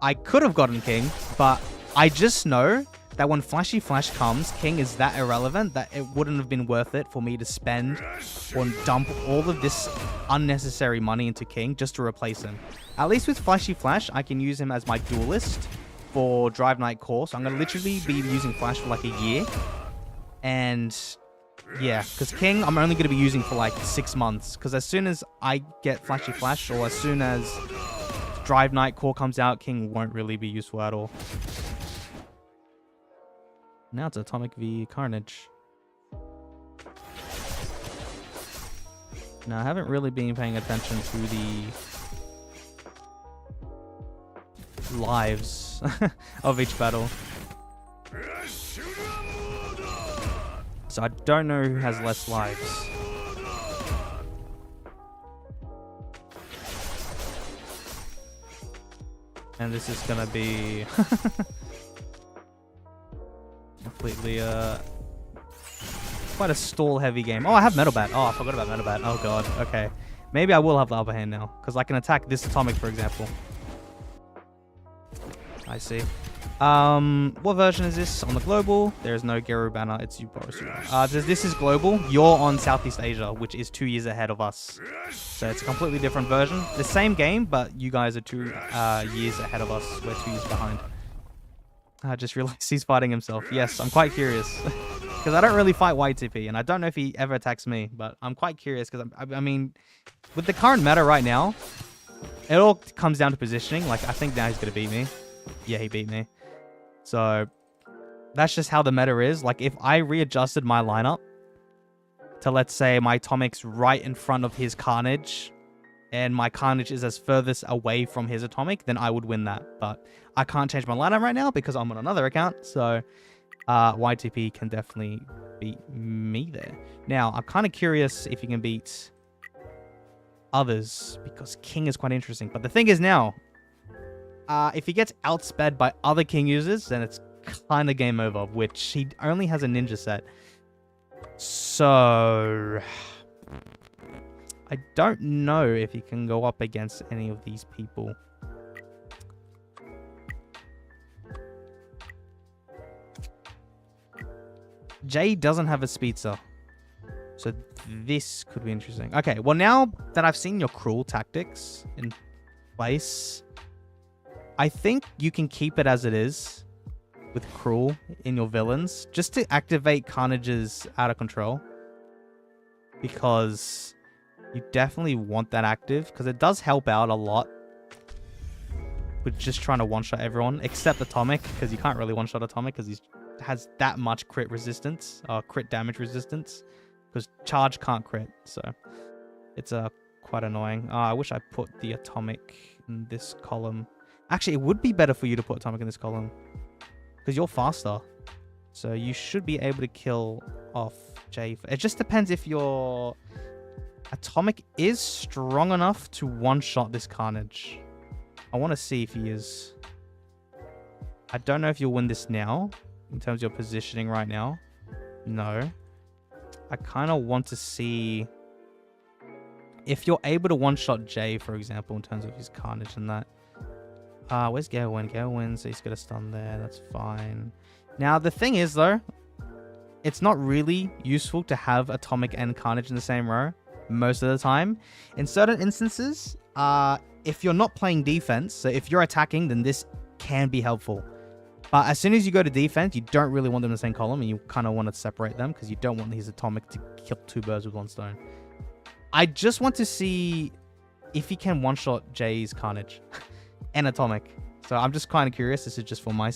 I could have gotten King, but I just know that when Flashy Flash comes, King is that irrelevant that it wouldn't have been worth it for me to spend or dump all of this unnecessary money into King just to replace him. At least with Flashy Flash, I can use him as my duelist for Drive Night Core, so I'm going to literally be using Flash for like a year. And yeah, because King, I'm only going to be using for like 6 months, because as soon as I get Flashy Flash, or as soon as Drive Night Core comes out, King won't really be useful at all. Now it's Atomic v Carnage. Now, I haven't really been paying attention to the lives of each battle, so I don't know who has less lives. And this is gonna be completely quite a stall heavy game. Oh, I have Metal Bat. Oh, I forgot about Metal Bat. Oh god. Okay, maybe I will have the upper hand now, because I can attack this Atomic, for example. I see. What version is this? On the global, there is no Geryu banner. It's you, Boros. This is global. You're on Southeast Asia, which is 2 years ahead of us. So it's a completely different version. The same game, but you guys are 2 years ahead of us. We're 2 years behind. I just realized he's fighting himself. Yes, I'm quite curious. Because I don't really fight YTP, and I don't know if he ever attacks me, but I'm quite curious, because I mean, with the current meta right now, it all comes down to positioning. Like, I think now he's going to beat me. Yeah, he beat me. So that's just how the meta is. Like, if I readjusted my lineup to, let's say, my Atomic's right in front of his Carnage, and my Carnage is as furthest away from his Atomic, then I would win that. But I can't change my lineup right now because I'm on another account. So YTP can definitely beat me there. Now, I'm kind of curious if he can beat others, because King is quite interesting. But the thing is now, if he gets outsped by other King users, then it's kind of game over, which he only has a ninja set. So I don't know if he can go up against any of these people. Jay doesn't have a speedster, so this could be interesting. Okay, well, now that I've seen your cruel tactics in place, I think you can keep it as it is with cruel in your villains, just to activate Carnage's out of control, because you definitely want that active, because it does help out a lot with just trying to one-shot everyone except Atomic, because you can't really one-shot Atomic because he has that much crit resistance, crit damage resistance, because charge can't crit, so it's quite annoying. I wish I put the Atomic in this column. Actually, it would be better for you to put Atomic in this column, because you're faster. So you should be able to kill off Jay. It just depends if your Atomic is strong enough to one-shot this Carnage. I want to see if he is. I don't know if you'll win this now, in terms of your positioning right now. No. I kind of want to see if you're able to one-shot Jay, for example, in terms of his Carnage and that. Where's Gale win? Gale wins, so he's got a stun there. That's fine. Now, the thing is, though, it's not really useful to have Atomic and Carnage in the same row most of the time. In certain instances, if you're not playing defense, so if you're attacking, then this can be helpful. But as soon as you go to defense, you don't really want them in the same column, and you kind of want to separate them, because you don't want his Atomic to kill 2 birds with 1 stone. I just want to see if he can one-shot Jay's Carnage and Atomic. So I'm just kind of curious. This is just for my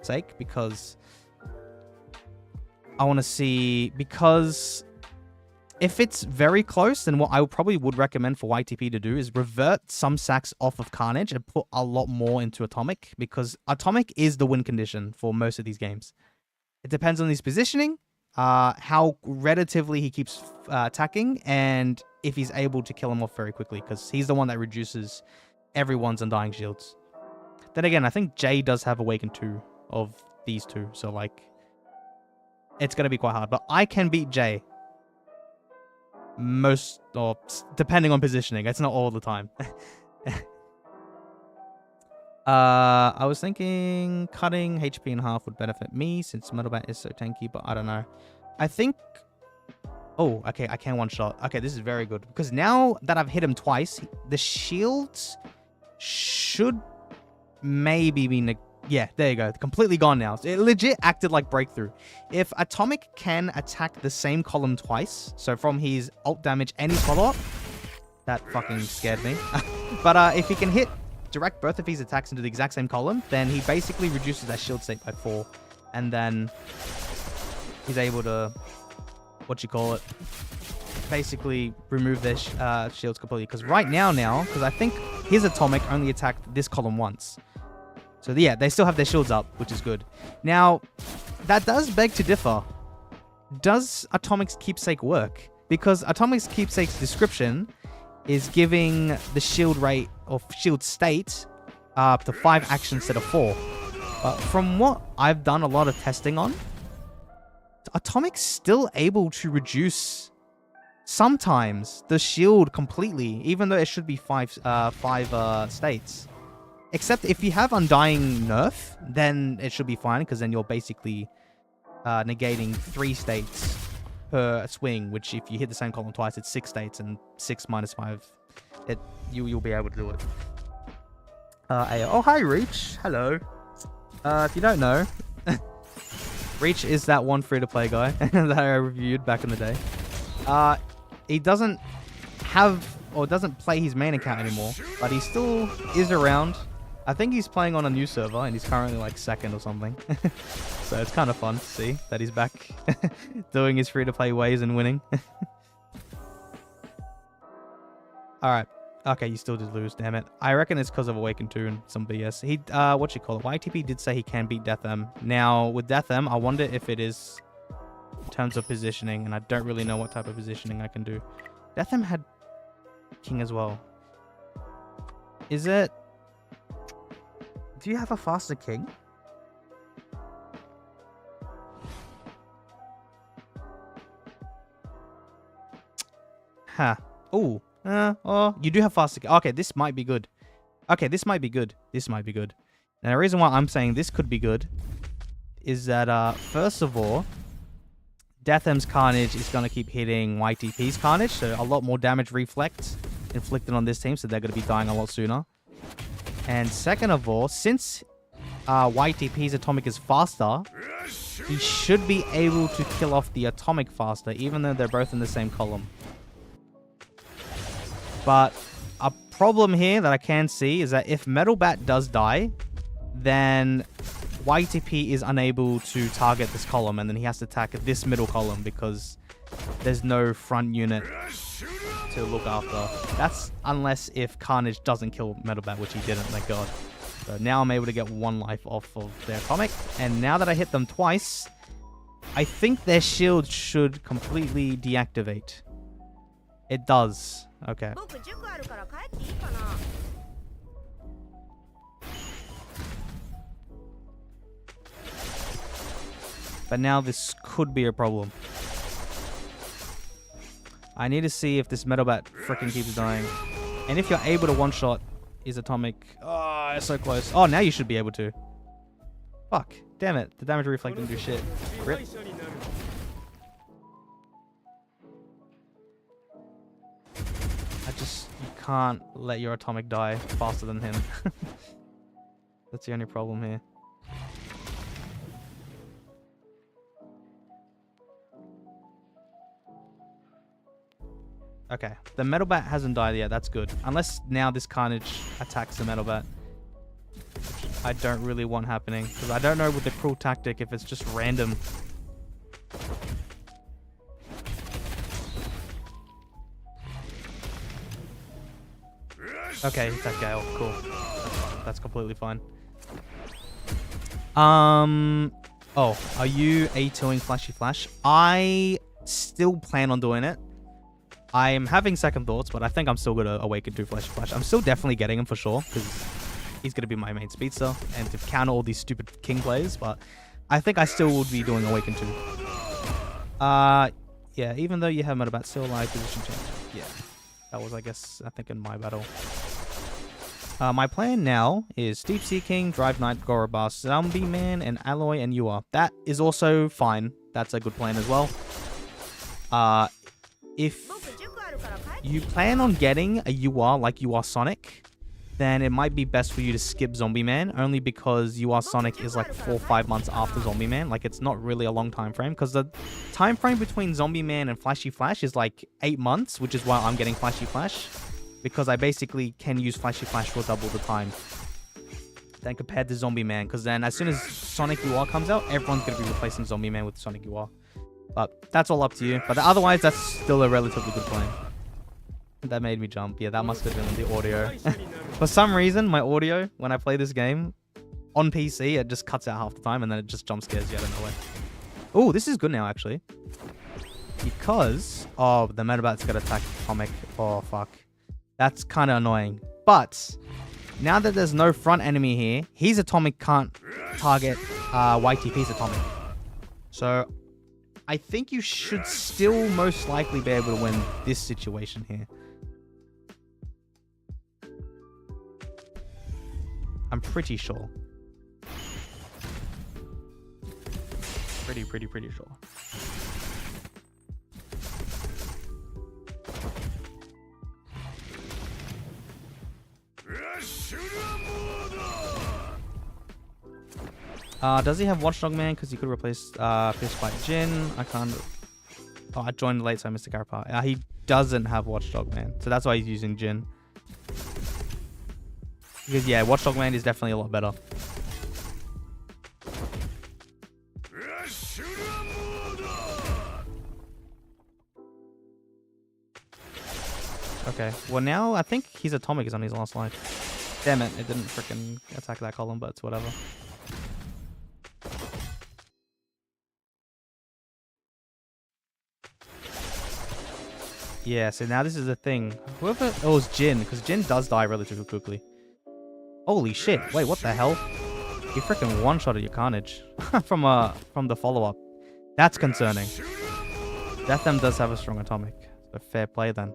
sake, because I want to see, because If it's very close, then what I probably would recommend for YTP to do is revert some sacks off of Carnage and put a lot more into Atomic, because Atomic is the win condition for most of these games. It depends on his positioning, how relatively he keeps attacking, and if he's able to kill him off very quickly, because he's the one that reduces everyone's Undying Shields. Then again, I think Jay does have Awaken 2 of these two, so like, it's going to be quite hard. But I can beat Jay. Most, or depending on positioning. It's not all the time. I was thinking cutting HP in half would benefit me since Metal Bat is so tanky, but I don't know. I think... Oh, okay, I can one-shot. Okay, this is very good. Because now that I've hit him twice, the shields should maybe be... Yeah, there you go. Completely gone now. It legit acted like breakthrough. If Atomic can attack the same column twice, so from his ult damage and his follow-up, that fucking scared me. But if he can direct both of his attacks into the exact same column, then he basically reduces that shield state by 4. And then he's able to, basically remove their shields completely. Because right now, because I think his Atomic only attacked this column once. So yeah, they still have their shields up, which is good. Now, that does beg to differ. Does Atomic's Keepsake work? Because Atomic's Keepsake's description is giving the shield rate or shield state up to 5 actions instead of 4. But from what I've done a lot of testing on, Atomic's still able to reduce sometimes the shield completely, even though it should be 5 states. Except if you have Undying nerf, then it should be fine, because then you're basically negating 3 states per swing, which if you hit the same column twice, it's 6 states, and 6 minus 5, you'll be able to do it. Oh, hi, Reach. Hello. If you don't know, Reach is that one free-to-play guy that I reviewed back in the day. He doesn't have, or doesn't play his main account anymore, but he still is around. I think he's playing on a new server, and he's currently like 2nd or something. So it's kind of fun to see that he's back doing his free-to-play ways and winning. Alright. Okay, you still did lose, damn it. I reckon it's because of Awaken 2 and some BS. YTP did say he can beat Death M. Now, with Death M, I wonder if it is in terms of positioning, and I don't really know what type of positioning I can do. Death M had King as well. Is it... Do you have a faster King? Huh. Ooh. Oh, you do have faster King. Okay, this might be good. Okay, this might be good. This might be good. Now, the reason why I'm saying this could be good is that, first of all, Death M's Carnage is going to keep hitting YTP's Carnage, so a lot more damage reflect inflicted on this team, so they're going to be dying a lot sooner. And second of all, since YTP's Atomic is faster, he should be able to kill off the Atomic faster, even though they're both in the same column. But a problem here that I can see is that if Metal Bat does die, then YTP is unable to target this column, and then he has to attack this middle column because there's no front unit to look after. That's unless if Carnage doesn't kill Metal Bat, which he didn't, thank God. So now I'm able to get 1 life off of their Atomic, and now that I hit them twice, I think their shield should completely deactivate. It does. Okay. But now this could be a problem. I need to see if this Metal Bat freaking keeps dying. And if you're able to one-shot his Atomic... Oh, it's so close. Oh, now you should be able to. Fuck. Damn it. The damage reflect didn't do shit. Rip. You can't let your Atomic die faster than him. That's the only problem here. Okay, the Metal Bat hasn't died yet, that's good. Unless now this Carnage attacks the Metal Bat. I don't really want happening, because I don't know with the cruel tactic if it's just random. Okay, that Gale. Cool. That's fine. That's completely fine. Oh, are you A2ing Flashy Flash? I still plan on doing it. I am having second thoughts, but I think I'm still gonna awaken to Flashy Flash. I'm still definitely getting him for sure, because he's gonna be my main speedster and to counter all these stupid king plays, but I think I still would be doing awaken 2. Yeah, even though you have Metabat still alive, position change. Yeah. That was, I guess, I think in my battle. My plan now is Deep Sea King, Drive Knight, Gorobas, Zombie Man, and Alloy and Yua. That is also fine. That's a good plan as well. If you plan on getting a Yua like you are Sonic, then it might be best for you to skip Zombie Man, only because you are Sonic is like 4 or 5 months after Zombie Man. Like, it's not really a long time frame, because the time frame between Zombie Man and Flashy Flash is like 8 months, which is why I'm getting Flashy Flash, because I basically can use Flashy Flash for double the time than compared to Zombie Man, because then as soon as Sonic UR comes out, everyone's going to be replacing Zombie Man with Sonic UR. But that's all up to you. But otherwise, that's still a relatively good plan. That made me jump. Yeah, that must have been the audio. For some reason, my audio, when I play this game, on PC, it just cuts out half the time, and then it just jump scares you out of nowhere. Oh, this is good now, actually. Because, oh, the Metabat's got attack Atomic. Oh, fuck. That's kind of annoying. But, now that there's no front enemy here, his Atomic can't target YTP's Atomic. So, I think you should still most likely be able to win this situation here. I'm pretty sure. Pretty sure. Does he have Watchdog Man? Because he could replace Fist Fight Jin. I can't. Oh, I joined late, so I missed the Gara part. He doesn't have Watchdog Man, so that's why he's using Jin. Because yeah, Watchdog Man is definitely a lot better. Okay, well now I think his Atomic is on his last life. Damn it, it didn't freaking attack that column, but it's whatever. Yeah, so now this is the thing. Whoever... Oh, it was Jin, because Jin does die relatively quickly. Holy shit. Wait, what the hell? You freaking one-shotted your Carnage from the follow-up. That's concerning. Deathem does have a strong Atomic. So fair play then.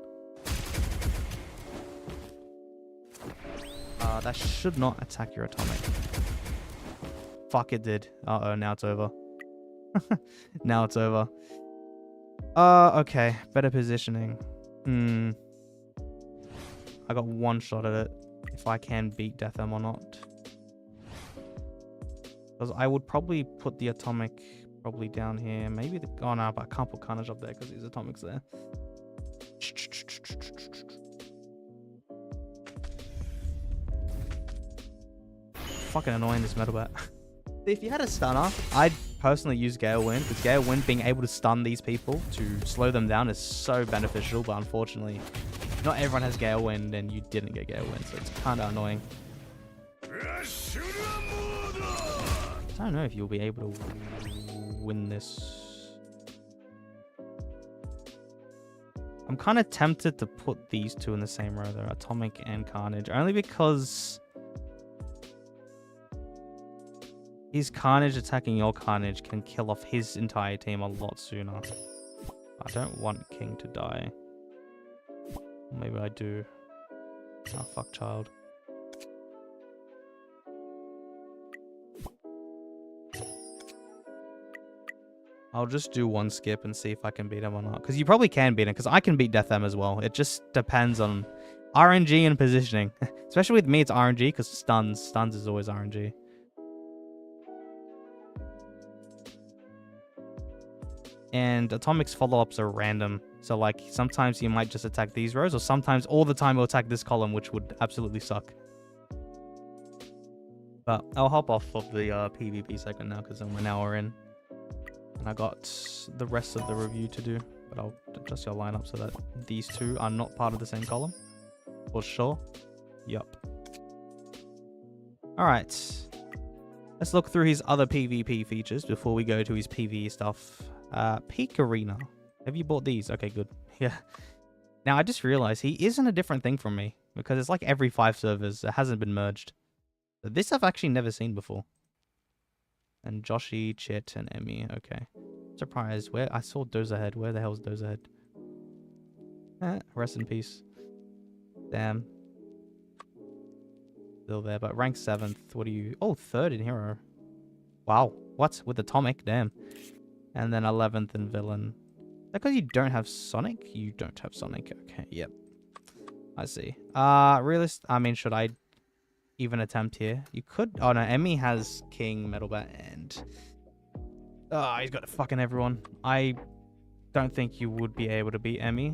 That should not attack your Atomic. Fuck, it did. Uh-oh, now it's over. Now it's over. Okay. Better positioning. I got one shot at it. If I can beat Deathem or not. Because I would probably put the Atomic probably down here. Maybe the... Oh, no, but I can't put Carnage up there because his Atomic's there. Fucking annoying, this Metabat. If you had a stunner, I'd personally use Gale Wind, because Gale Wind being able to stun these people to slow them down is so beneficial, but unfortunately, not everyone has Gale Wind, and you didn't get Gale Wind, so it's kind of annoying. I don't know if you'll be able to win this. I'm kind of tempted to put these two in the same row, though, Atomic and Carnage, only because... his Carnage attacking your Carnage can kill off his entire team a lot sooner. I don't want King to die. Maybe I do. Oh, fuck child. I'll just do one skip and see if I can beat him or not. Because you probably can beat him, because I can beat Deathem as well. It just depends on RNG and positioning. Especially with me, it's RNG, because stuns. Stuns is always RNG. And Atomic's follow-ups are random. So, like, sometimes you might just attack these rows, or sometimes all the time he'll attack this column, which would absolutely suck. But I'll hop off of the PvP segment now, because I'm an hour in. And I got the rest of the review to do. But I'll adjust your lineup so that these two are not part of the same column. For sure. Yup. Alright. Let's look through his other PvP features before we go to his PvE stuff. Peak Arena. Have you bought these? Okay, good. Yeah. Now, I just realized he isn't a different thing from me. Because it's like every 5 servers. It hasn't been merged. So this I've actually never seen before. And Joshi, Chit, and Emmy. Okay. Surprised. Where? I saw Dozo Head. Where the hell's Dozo Head? Rest in peace. Damn. Still there, but rank 7th. What are you? Oh, 3rd in hero. Wow. What? With Atomic? Damn. And then 11th in villain. Is that because you don't have Sonic? You don't have Sonic. Okay, yep. I see. Realist. I mean, should I even attempt here? You could. Oh, no. Emmy has King, Metalbat, and... Oh, he's got fucking everyone. I don't think you would be able to beat Emmy.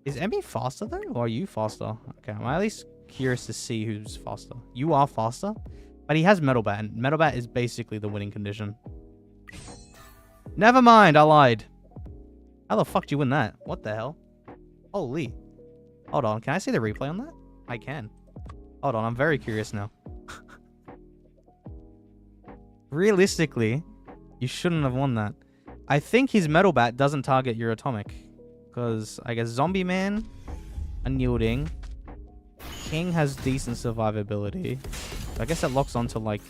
Is Emmy faster, though? Or are you faster? Okay, I'm at least curious to see who's faster. You are faster, but he has Metalbat, and Metalbat is basically the winning condition. Never mind, I lied. How the fuck do you win that? What the hell? Holy. Hold on, can I see the replay on that? I can. Hold on, I'm very curious now. Realistically, you shouldn't have won that. I think his Metalbat doesn't target your Atomic. Because I guess Zombie Man, Unyielding, King has decent survivability. I guess that locks onto like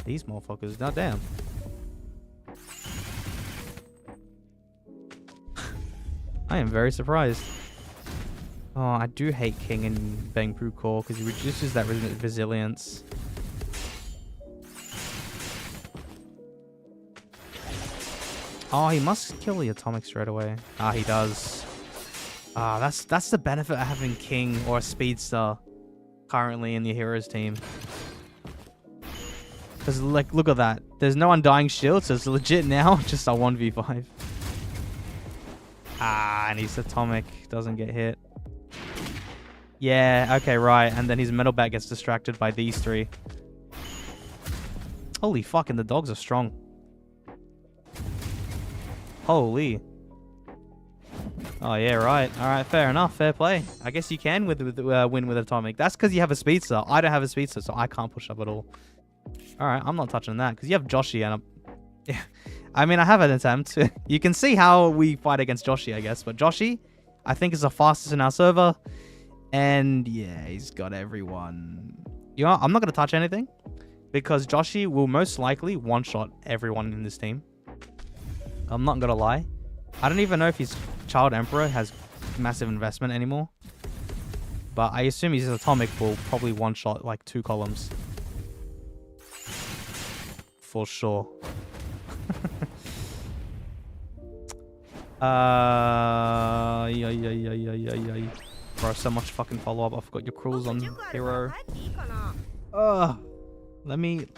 these motherfuckers. Now damn. I am very surprised. Oh, I do hate King and Bang Poo Core because he reduces that resilience. Oh, he must kill the Atomic straight away. Ah, he does. Ah, that's the benefit of having King or a Speedster currently in your heroes team. Because, like, look at that. There's no Undying Shield, so it's legit now just a 1v5. Ah, and his Atomic doesn't get hit. Yeah, okay, right. And then his Metalbat gets distracted by these three. Holy fuck, and the dogs are strong. Holy. Oh, yeah, right. All right, fair enough. Fair play. I guess you can win with Atomic. That's because you have a Speedster. I don't have a Speedster, so I can't push up at all. All right, I'm not touching that because you have Joshi and yeah. I mean, I have an attempt. You can see how we fight against Joshi, I guess. But Joshi, I think, is the fastest in our server. And yeah, he's got everyone. You know, I'm not going to touch anything because Joshi will most likely one-shot everyone in this team. I'm not going to lie. I don't even know if his Child Emperor has massive investment anymore. But I assume his Atomic will probably one-shot like 2 columns. For sure. Bro, so much fucking follow-up. I forgot your crawls on hero. I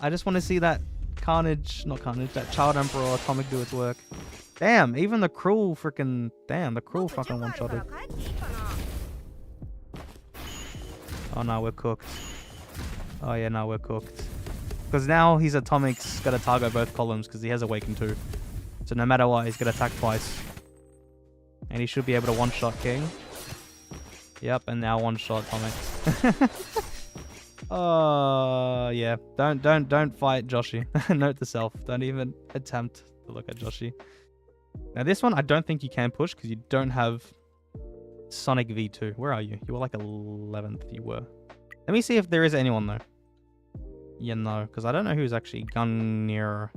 just want to see that Carnage, not Carnage, that Child Emperor Atomic do its work. Damn, even the cruel freaking, damn, the cruel fucking one-shotted. Oh no, we're cooked. Oh yeah, no, we're cooked. Because now his Atomic's got to target both columns because he has Awaken too. So no matter what, he's going to attack twice. And he should be able to one-shot King. Yep, and now one-shot Atomic. Oh, yeah. Don't fight Joshi. Note to self. Don't even attempt to look at Joshi. Now this one, I don't think you can push because you don't have Sonic V2. Where are you? You were like 11th. You were. Let me see if there is anyone though. Yeah, no, because I don't know who's actually Gunneer.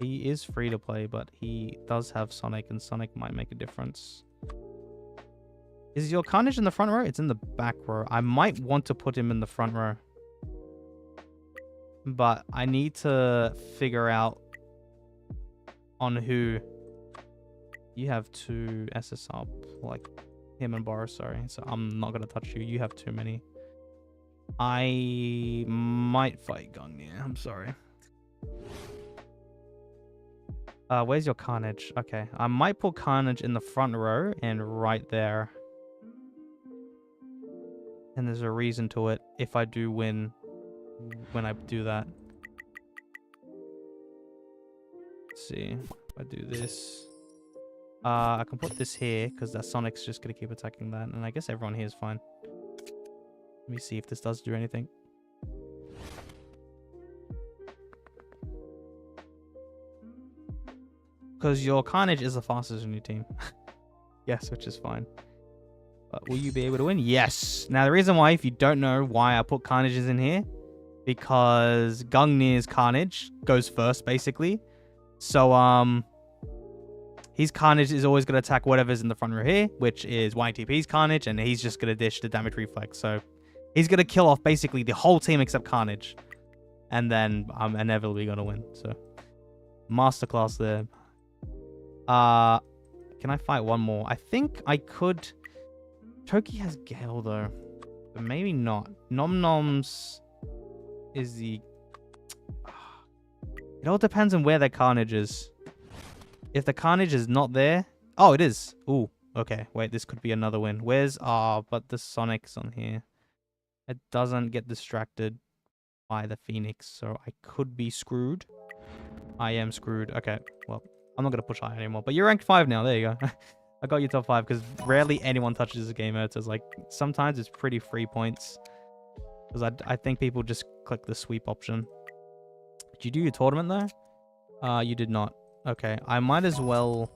He is free to play, but he does have Sonic, and Sonic might make a difference. Is your Carnage in the front row? It's in the back row. I might want to put him in the front row. But I need to figure out on who. You have 2 SS up, like him and Boros, sorry. So I'm not going to touch you. You have too many. I might fight Gungnir. I'm sorry. Where's your Carnage? Okay. I might put Carnage in the front row and right there. And there's a reason to it if I do win when I do that. Let's see. If I do this. I can put this here because that Sonic's just going to keep attacking that. And I guess everyone here is fine. Let me see if this does do anything. Because your Carnage is the fastest in your team. Yes, which is fine. But will you be able to win? Yes. Now, the reason why, if you don't know why I put Carnages in here, because Gungnir's Carnage goes first, basically. So, his Carnage is always going to attack whatever's in the front row here, which is YTP's Carnage, and he's just going to dish the damage reflex. So, he's going to kill off basically the whole team except Carnage. And then I'm inevitably going to win. So, masterclass there. Can I fight one more? I think I could. Toki has Gale though, but maybe not. Nom Noms is the. It all depends on where their Carnage is. If the Carnage is not there, oh, it is. Ooh, okay. Wait, this could be another win. Where's but the Sonic's on here. It doesn't get distracted by the Phoenix, so I could be screwed. I am screwed. Okay, well. I'm not going to push high anymore. But you're ranked 5 now. There you go. I got you top 5 because rarely anyone touches the game mode. So it's like sometimes it's pretty free points. Because I think people just click the sweep option. Did you do your tournament though? You did not. Okay. I might as well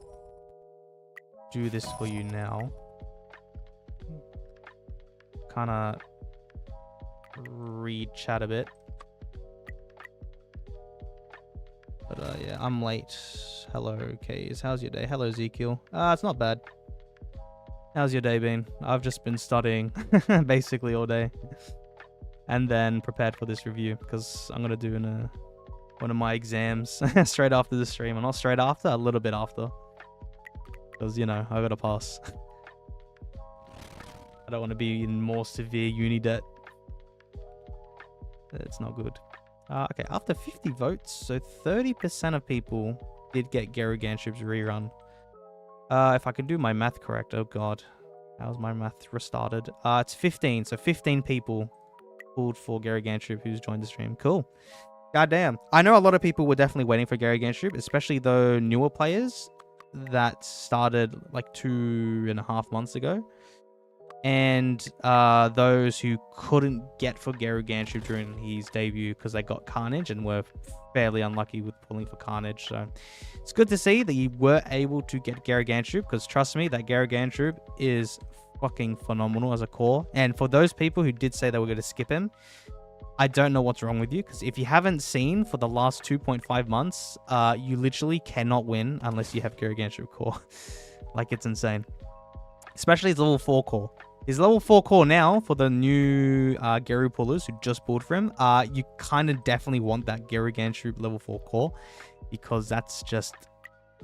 do this for you now. Kind of read chat a bit. But yeah, I'm late. Hello, Kayz. How's your day? Hello, Ezekiel. It's not bad. How's your day been? I've just been studying basically all day. And then prepared for this review because I'm going to do one of my exams straight after the stream. And not straight after, a little bit after. Because, you know, I got to pass. I don't want to be in more severe uni debt. It's not good. Okay, after 50 votes, so 30% of people did get Geryuganshoop's rerun. If I can do my math correct, oh god. How's my math restarted? It's 15, so 15 people pulled for Geryuganshoop who's joined the stream. Cool. Goddamn. I know a lot of people were definitely waiting for Geryuganshoop, especially the newer players that started like 2.5 months ago. And those who couldn't get for Geryuganshoop during his debut because they got Carnage and were fairly unlucky with pulling for Carnage. So it's good to see that you were able to get Geryuganshoop because trust me, that Geryuganshoop is fucking phenomenal as a core. And for those people who did say they were going to skip him, I don't know what's wrong with you because if you haven't seen for the last 2.5 months, you literally cannot win unless you have Geryuganshoop core. Like, it's insane. Especially his level 4 core. His level 4 core now, for the new Geryu pullers who just pulled for him, you kind of definitely want that Geryuganshoop level 4 core because that's just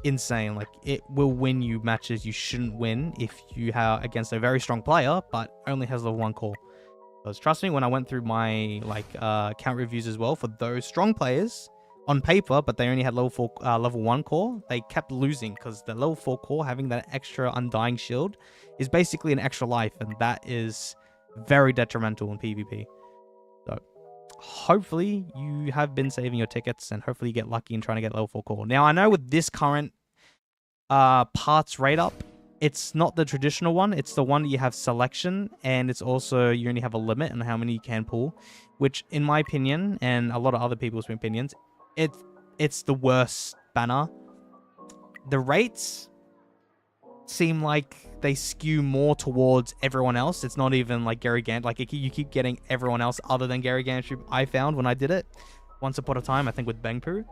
insane. Like, it will win you matches you shouldn't win if you have against a very strong player, but only has level 1 core. Because trust me, when I went through my count reviews as well, for those strong players on paper, but they only had level 1 core, they kept losing because the level 4 core having that extra undying shield is basically an extra life, and that is very detrimental in PvP. So hopefully you have been saving your tickets and hopefully you get lucky in trying to get level 4 core. Now I know with this current parts rate up, it's not the traditional one, it's the one that you have selection, and it's also you only have a limit on how many you can pull, which in my opinion and a lot of other people's opinions, it's the worst banner. The rates seem like they skew more towards everyone else. It's not even like Geryuganshoop. Like, you keep getting everyone else other than Geryuganshoop. I found when I did it once upon a time, I think with Bengpu,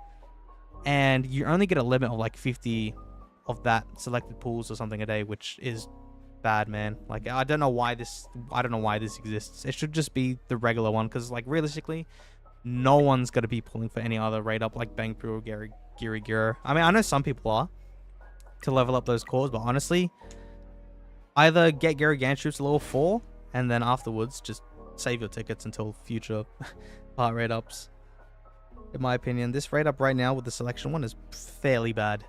and you only get a limit of like 50 of that selected pools or something a day, which is bad, man. Like, I don't know why this exists. It should just be the regular one because, like, realistically, no one's going to be pulling for any other rate up like Bangpoo or Giri. I mean, I know some people are to level up those cores, but honestly, either get Geryuganshoop to level 4 and then afterwards just save your tickets until future part rate ups. In my opinion, this rate up right now with the selection one is fairly bad.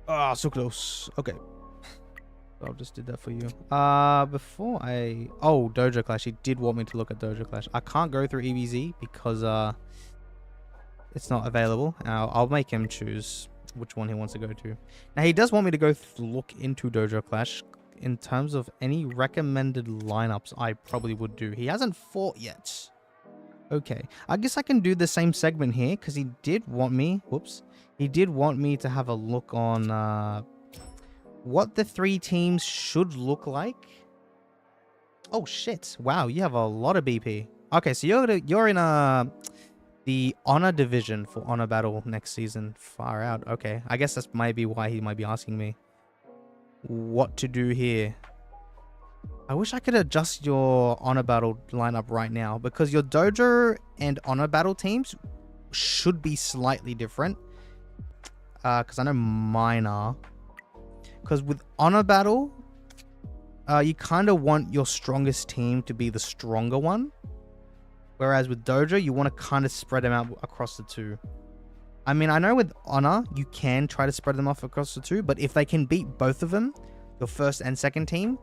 Ah, so close. Okay. I'll just did that for you. Before I... Oh, Dojo Clash. He did want me to look at Dojo Clash. I can't go through EBZ because it's not available. I'll make him choose. which one he wants to go to. Now, he does want me to go look into Dojo Clash in terms of any recommended lineups I probably would do. He hasn't fought yet. Okay, I guess I can do the same segment here because he did want me, whoops, he did want me to have a look on what the 3 teams should look like. Oh shit, wow, you have a lot of BP. Okay, so you're in the Honor Division for Honor Battle next season. Far out. Okay, I guess that's maybe why he might be asking me what to do here. I wish I could adjust your Honor Battle lineup right now because your Dojo and Honor Battle teams should be slightly different. Because I know mine are. Because with Honor Battle, you kind of want your strongest team to be the stronger one. Whereas with Dojo, you want to kind of spread them out across the 2. I mean, I know with Honor, you can try to spread them off across the 2. But if they can beat both of them, your first and second team,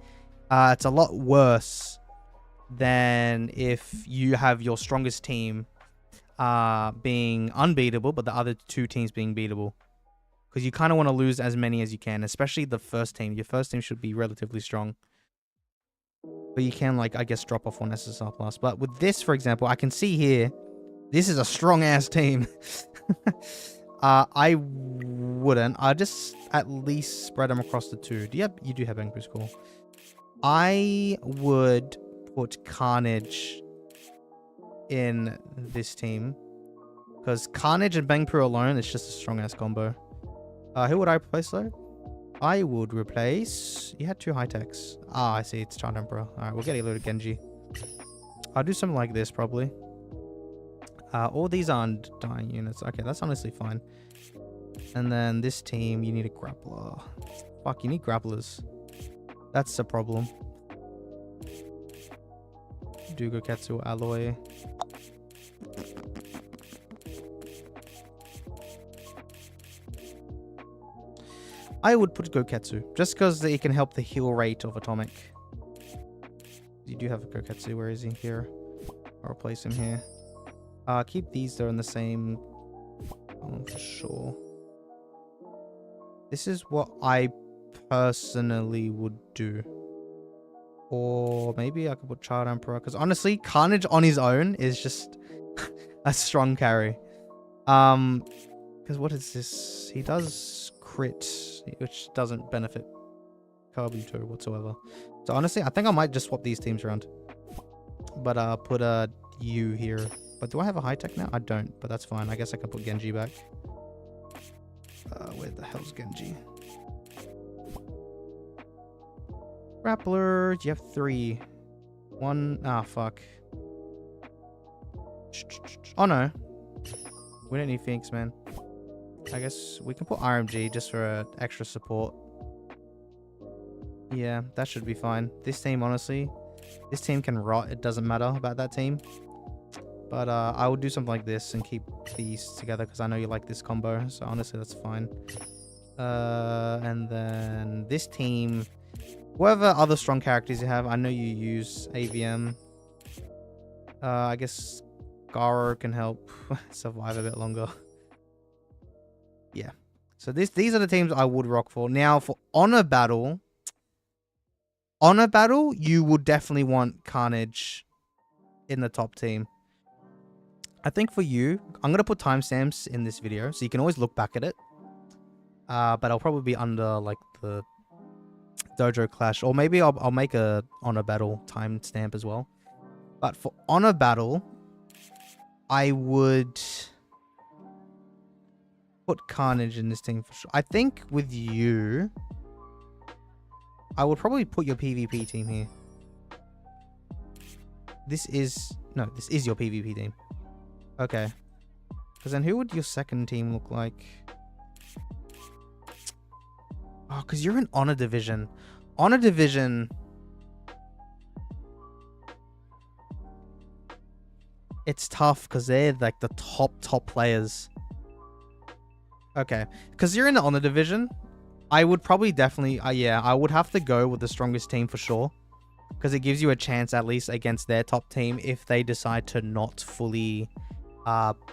it's a lot worse than if you have your strongest team being unbeatable, but the other 2 teams being beatable. Because you kind of want to lose as many as you can, especially the first team. Your first team should be relatively strong. But you can, like, I guess, drop off on SSR Plus. But with this, for example, I can see here, this is a strong-ass team. I wouldn't. I just at least spread them across the 2. You do have Bangboost, cool. I would put Carnage in this team. Because Carnage and Bangpur alone is just a strong-ass combo. Who would I replace, though? I would replace... You had 2 high-techs. Ah, I see. It's childemperor. Alright, we'll get a little Genji. I'll do something like this, probably. All these aren't dying units. Okay, that's honestly fine. And then this team, you need a grappler. Fuck, you need grapplers. That's the problem. Dugoketsu alloy. I would put Goketsu, just because it can help the heal rate of Atomic. You do have a Goketsu, where is he? Here. I'll replace him here. Keep these though in the same... for sure. This is what I personally would do. Or maybe I could put Child Emperor, because honestly, Carnage on his own is just a strong carry. Because what is this? He does crit, which doesn't benefit Kabuto whatsoever. So honestly, I think I might just swap these teams around. But put a U here. But do I have a high tech now? I don't, but that's fine. I guess I can put Genji back. Where the hell's Genji? Grappler, you have 3. 1. Ah, fuck. Oh no. We don't need Phoenix, man. I guess we can put RMG just for extra support. Yeah, that should be fine. This team, honestly, this team can rot. It doesn't matter about that team. But I will do something like this and keep these together because I know you like this combo. So honestly, that's fine. And then this team, whatever other strong characters you have, I know you use AVM. I guess Garo can help survive a bit longer. Yeah. So these are the teams I would rock for. Now for Honor Battle, you would definitely want Carnage in the top team. I think for you, I'm going to put timestamps in this video, so you can always look back at it. But I'll probably be under, like, the Dojo Clash. Or maybe I'll make a Honor Battle timestamp as well. But for Honor Battle, I would put Carnage in this team for sure. I think with you, I would probably put your PvP team here. This is your PvP team. Okay. Because then who would your second team look like? Oh, because you're in Honor Division. Honor Division... It's tough because they're like the top players. Okay. Because you're in the Honor Division, I would probably definitely... yeah, I would have to go with the strongest team for sure. Because it gives you a chance at least against their top team if they decide to not fully...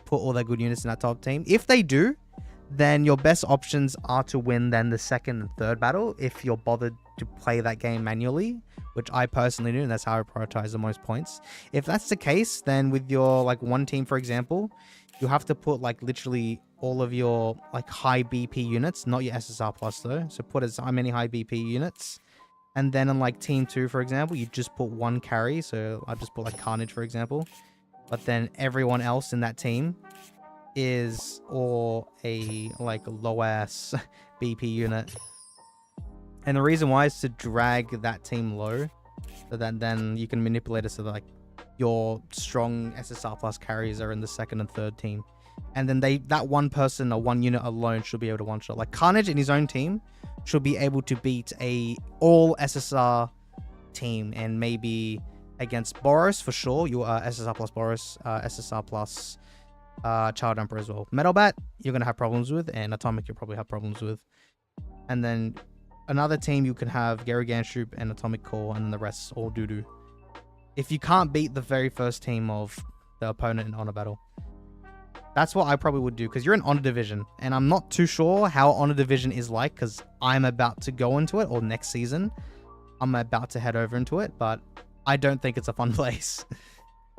put all their good units in that top team. If they do, then your best options are to win then the second and third battle if you're bothered to play that game manually, which I personally do, and that's how I prioritize the most points. If that's the case, then with your like one team, for example, you have to put like literally all of your like high BP units, not your SSR plus though. So put as many high BP units. And then on like team 2, for example, you just put one carry. So I just put like Carnage, for example. But then everyone else in that team is or a like low ass BP unit. And the reason why is to drag that team low, so that then you can manipulate it so that like your strong SSR plus carries are in the second and third team. And then that one person or one unit alone should be able to one shot. Like Carnage in his own team should be able to beat a all SSR team, and maybe against Boros for sure. You are SSR plus Boros, SSR plus childemperor as well. Metalbat you're gonna have problems with, and Atomic you'll probably have problems with. And then another team you can have geryuganshoop and Atomic Core, and then the rest all doo-doo. If you can't beat the very first team of the opponent in Honor Battle. That's what I probably would do, because you're in Honor Division, and I'm not too sure how Honor Division is like, because I'm about to go into it, or next season I'm about to head over into it, but I don't think it's a fun place.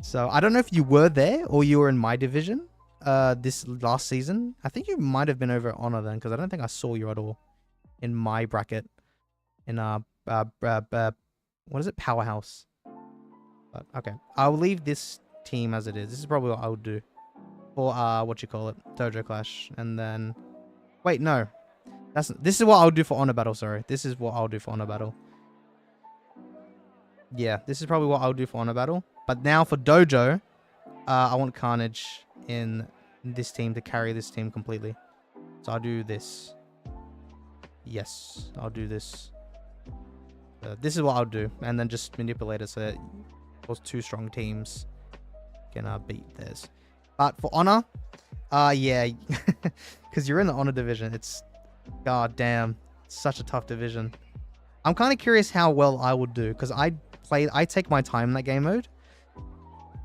So I don't know if you were there or you were in my division this last season. I think you might have been over at Honor then, because I don't think I saw you at all in my bracket in what is it, Powerhouse. But okay, I'll leave this team as it is. This is probably what I would do for what you call it, Dojo Clash. And then wait, no, this is what I'll do for Honor Battle. Sorry, this is what I'll do for Honor Battle. Yeah, this is probably what I'll do for Honor Battle. But now for Dojo, I want Carnage in this team to carry this team completely. So I'll do this. Yes, I'll do this. This is what I'll do, and then just manipulate it so that those two strong teams can beat theirs. But for Honor, yeah, because you're in the Honor division, it's god damn, such a tough division. I'm kind of curious how well I would do, because I take my time in that game mode.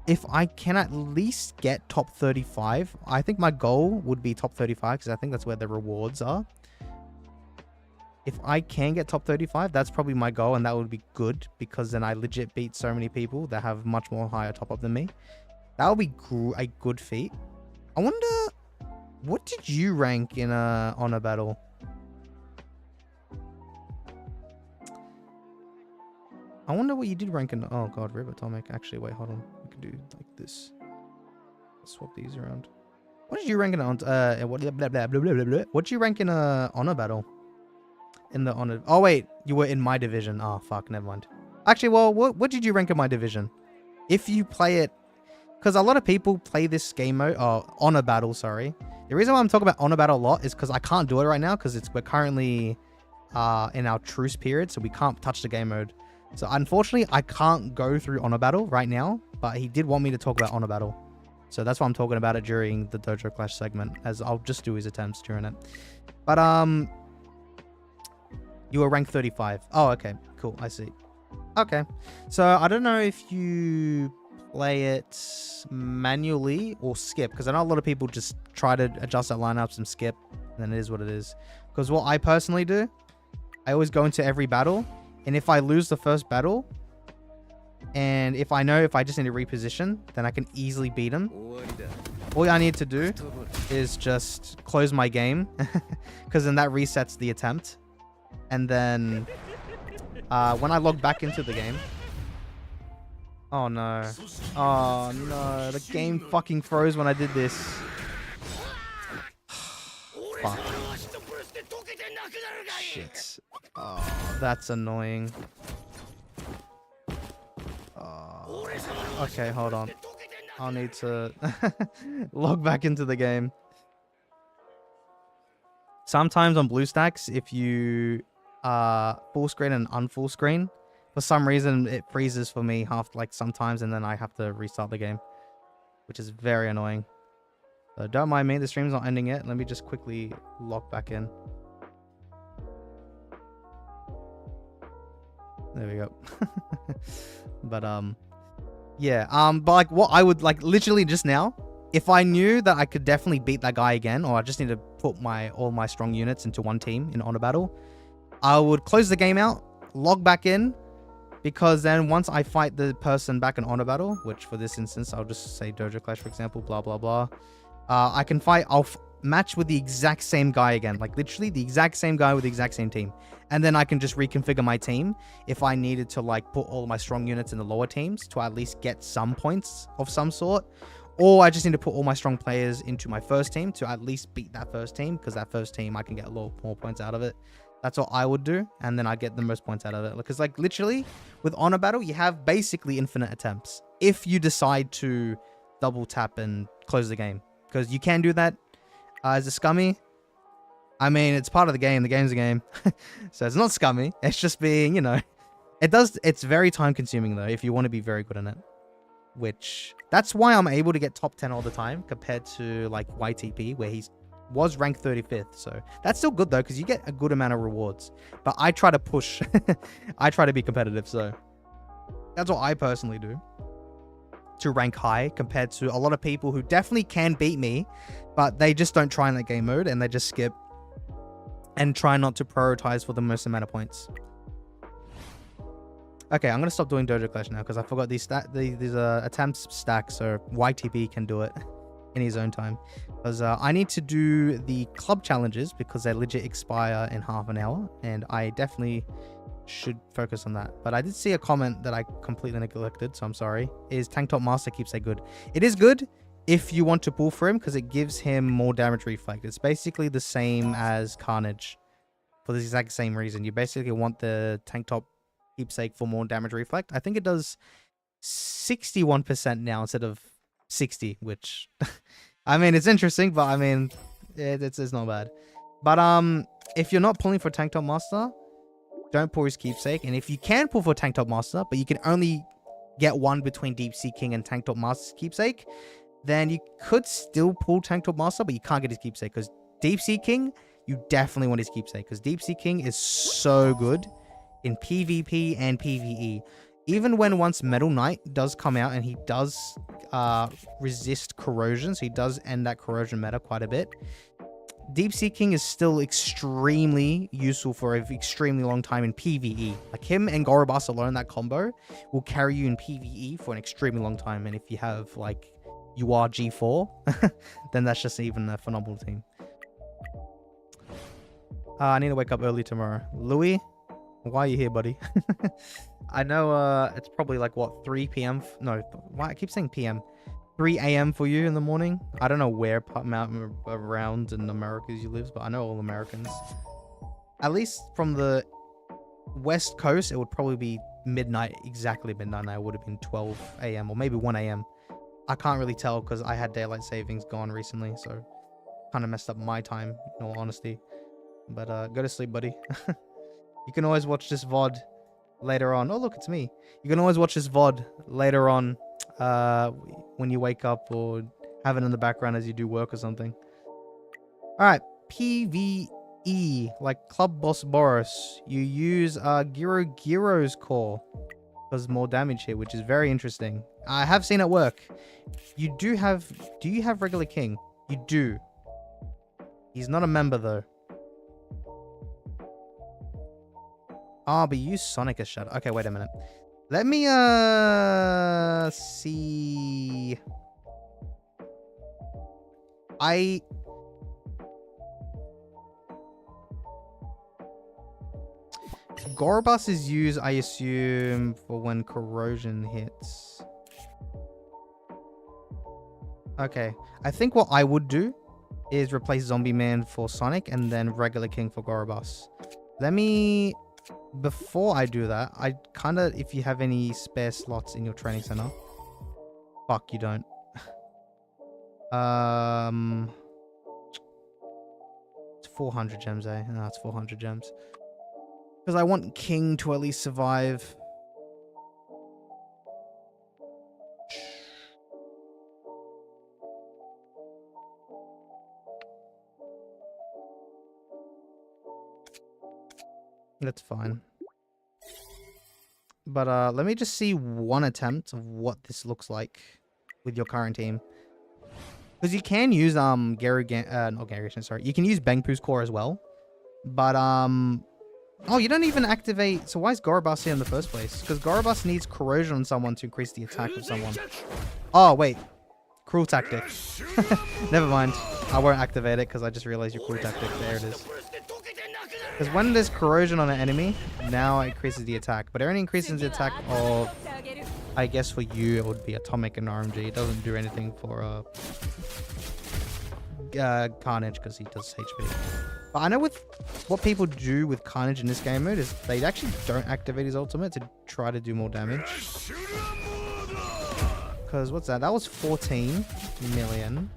If I can at least get top 35, I think my goal would be top 35, because I think that's where the rewards are. If I can get top 35, that's probably my goal, and that would be good, because then I legit beat so many people that have much more higher top up than me. That would be a good feat. I wonder, what did you rank in a Honor Battle? I wonder what you did rank in. Oh god, Rib Atomic. Actually, wait, hold on. We can do like this. Swap these around. What did you rank in what did you rank in a Honor Battle? In the Honor. Oh wait, you were in my division. Oh fuck, never mind. Actually, well, what did you rank in my division? If you play it, because a lot of people play this game mode. Oh, Honor Battle. Sorry. The reason why I'm talking about Honor Battle a lot is because I can't do it right now, because we're currently in our truce period, so we can't touch the game mode. So unfortunately, I can't go through Honor Battle right now, but he did want me to talk about Honor Battle. So that's why I'm talking about it during the Dojo Clash segment, as I'll just do his attempts during it. But you were ranked 35. Oh, okay. Cool. I see. Okay. So I don't know if you play it manually or skip, because I know a lot of people just try to adjust their lineups and skip, and then it is what it is. Because what I personally do, I always go into every battle, and if I lose the first battle, and if I know if I just need to reposition, then I can easily beat him. All I need to do is just close my game, because then that resets the attempt. And then when I log back into the game... Oh no. Oh no. The game fucking froze when I did this. Fuck. Shit. Oh, that's annoying. Oh. Okay, hold on. I'll need to log back into the game. Sometimes on BlueStacks, if you full screen and unfull screen, for some reason it freezes for me sometimes, and then I have to restart the game, which is very annoying. So don't mind me, the stream's not ending yet. Let me just quickly log back in. There we go. But yeah, but like what I would like literally just now, if I knew that I could definitely beat that guy again, or I just need to put all my strong units into one team in honor battle, I would close the game out, log back in, because then once I fight the person back in honor battle, which for this instance, I'll just say Dojo Clash, for example, blah, blah, blah. I can fight, I'll match with the exact same guy again, like literally the exact same guy with the exact same team. And then I can just reconfigure my team if I needed to like put all my strong units in the lower teams to at least get some points of some sort. Or I just need to put all my strong players into my first team to at least beat that first team, because that first team I can get a lot more points out of it. That's what I would do, and then I get the most points out of it. Because like literally with honor battle, you have basically infinite attempts if you decide to double tap and close the game, because you can do that as a scummy. I mean, it's part of the game. The game's a game. So it's not scummy. It's just being, you know, it's very time consuming though, if you want to be very good in it. Which, that's why I'm able to get top 10 all the time compared to like YTP, where he was ranked 35th. So that's still good though, because you get a good amount of rewards. But I try to push. I try to be competitive. So that's what I personally do to rank high, compared to a lot of people who definitely can beat me, but they just don't try in that game mode and they just skip and try not to prioritize for the most amount of points. Okay, I'm gonna stop doing Dojo Clash now because I forgot these attempts stack, so YTP can do it in his own time. Because I need to do the club challenges because they legit expire in half an hour, and I definitely should focus on that. But I did see a comment that I completely neglected, so I'm sorry. Is Tank Top Master Keepsake good? It is good if you want to pull for him, because it gives him more damage reflect. It's basically the same as Carnage for the exact same reason. You basically want the Tank Top Keepsake for more damage reflect. I think it does 61% now instead of 60, which I mean, it's interesting, but I mean, it's not bad. But if you're not pulling for Tank Top Master, don't pull his Keepsake. And if you can pull for Tank Top Master, but you can only get one between Deep Sea King and Tank Top Master's Keepsake, then you could still pull Tank Top Master, but you can't get his Keepsake, because Deep Sea King, you definitely want his Keepsake, because Deep Sea King is so good in PvP and PvE. Even when once Metal Knight does come out and he does resist corrosion, so he does end that corrosion meta quite a bit, Deep Sea King is still extremely useful for an extremely long time in PvE. Like him and Gorobas alone, that combo will carry you in PvE for an extremely long time. And if you have like you are G4, then that's just even a phenomenal team. I need to wake up early tomorrow. Louis, why are you here, buddy? I know it's probably like, what, 3 p.m? No, why? I keep saying p.m. 3 a.m. for you in the morning. I don't know where around in America you live, but I know all Americans. At least from the West Coast, it would probably be midnight, exactly midnight. It would have been 12 a.m. or maybe 1 a.m. I can't really tell because I had daylight savings gone recently, so kind of messed up my time, in all honesty. But go to sleep, buddy. You can always watch this VOD later on. Oh, look, it's me. You can always watch this VOD later on when you wake up, or have it in the background as you do work or something. Alright, PvE, like Club Boss Boros. You use Gyro's core. Does more damage here, which is very interesting. I have seen it work. You do you have regular king? You do. He's not a member though. Oh, but you use Sonic as Shadow. Okay, wait a minute. Let me see. Gorobas is used, I assume, for when corrosion hits. Okay. I think what I would do is replace Zombie Man for Sonic and then regular King for Gorobas. Let me... Before I do that, I kind of... If you have any spare slots in your training center. Fuck, you don't. It's 400 gems, eh? No, it's 400 gems. Because I want King to at least survive. That's fine. But let me just see one attempt of what this looks like with your current team. Because you can use not Geryuganshoop, sorry. You can use Bengpu's core as well. But oh, you don't even activate. So why is Gorobus here in the first place? Because Gorobus needs corrosion on someone to increase the attack of someone. Oh wait, cruel tactic. Never mind. I won't activate it because I just realized your cruel tactic. There it is. Because when there's corrosion on an enemy, now it increases the attack. But it only increases the attack of, I guess for you, it would be Atomic and RMG. It doesn't do anything for Carnage because he does HP. But I know with what people do with Carnage in this game mode is they actually don't activate his ultimate to try to do more damage. Because what's that? That was 14 million.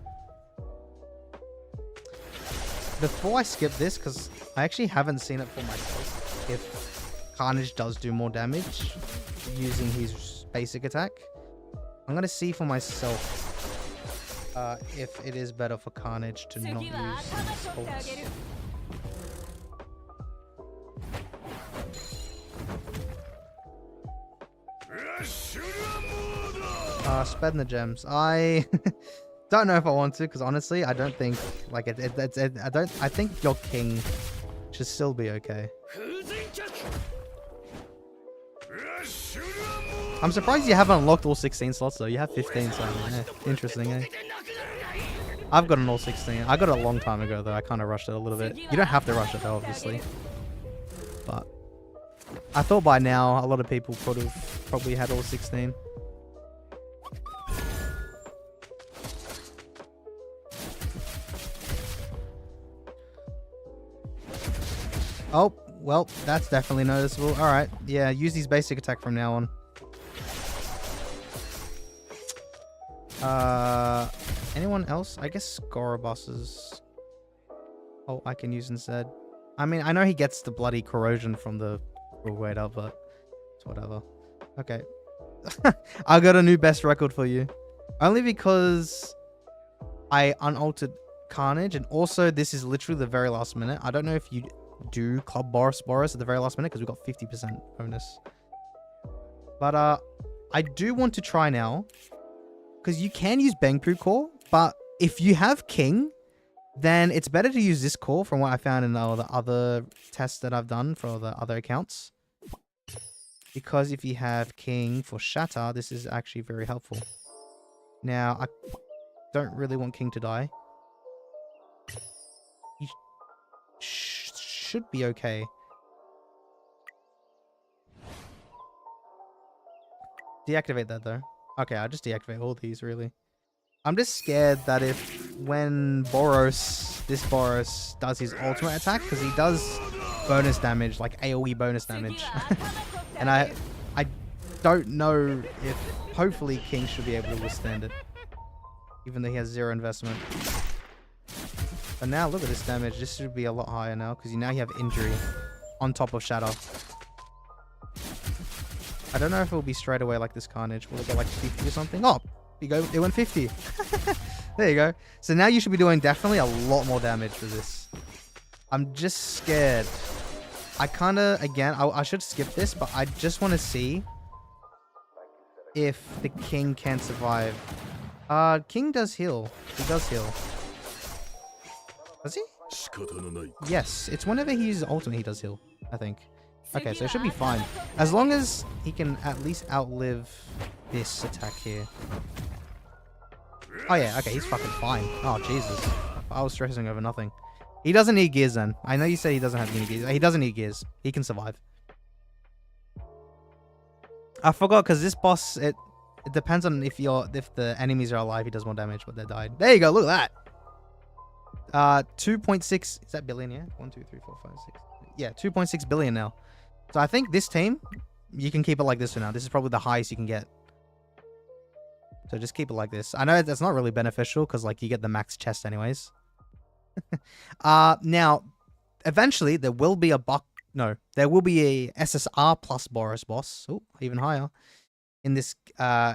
Before I skip this, because I actually haven't seen it for myself, if Carnage does do more damage using his basic attack, I'm going to see for myself if it is better for Carnage to not use his ults. Spend the gems. I don't know if I want to, because honestly, I don't think like I think your king should still be okay. I'm surprised you haven't unlocked all 16 slots though. You have 15, so interesting, eh? I've got an all 16. I got it a long time ago though. I kind of rushed it a little bit. You don't have to rush it though, obviously. But I thought by now a lot of people probably had all 16. Oh, well, that's definitely noticeable. Alright, yeah, use his basic attack from now on. Anyone else? I guess Gorobus's... Oh, I can use instead. I mean, I know he gets the bloody corrosion from the waiter, but it's whatever. Okay. I got a new best record for you. Only because I unaltered Carnage, and also this is literally the very last minute. I don't know if you do Club Boros at the very last minute because we got 50% bonus. But I do want to try now because you can use Bengpu core, but if you have King, then it's better to use this core from what I found in all the other tests that I've done for the other accounts. Because if you have King for Shatter, this is actually very helpful. Now, I don't really want King to die. He should be okay. Deactivate that though. Okay, I'll just deactivate all these really. I'm just scared that if when this Boros does his ultimate attack, because he does bonus damage, like AoE bonus damage. And I don't know if hopefully King should be able to withstand it. Even though he has 0 investment. But now look at this damage. This should be a lot higher now because now you have injury on top of Shadow. I don't know if it will be straight away like this Carnage. Will it go like 50 or something? Oh, it went 50. There you go. So now you should be doing definitely a lot more damage for this. I'm just scared. I kind of, again, I should skip this, but I just want to see if the King can survive. King does heal. He does heal. Does he? Yes, it's whenever he uses ultimate he does heal, I think. Okay, so it should be fine. As long as he can at least outlive this attack here. Oh yeah, okay, he's fucking fine. Oh, Jesus. I was stressing over nothing. He doesn't need gears then. I know you say he doesn't have any gears. He doesn't need gears. He can survive. I forgot because this boss, it depends on if the enemies are alive, he does more damage, but they died. There you go, look at that. 2.6, is that billion, yeah? 1, 2, 3, 4, 5, 6. Yeah, 2.6 billion now. So I think this team, you can keep it like this for now. This is probably the highest you can get. So just keep it like this. I know that's not really beneficial because like you get the max chest anyways. Now, eventually there will be there will be a SSR plus Boros boss. Oh, even higher. In this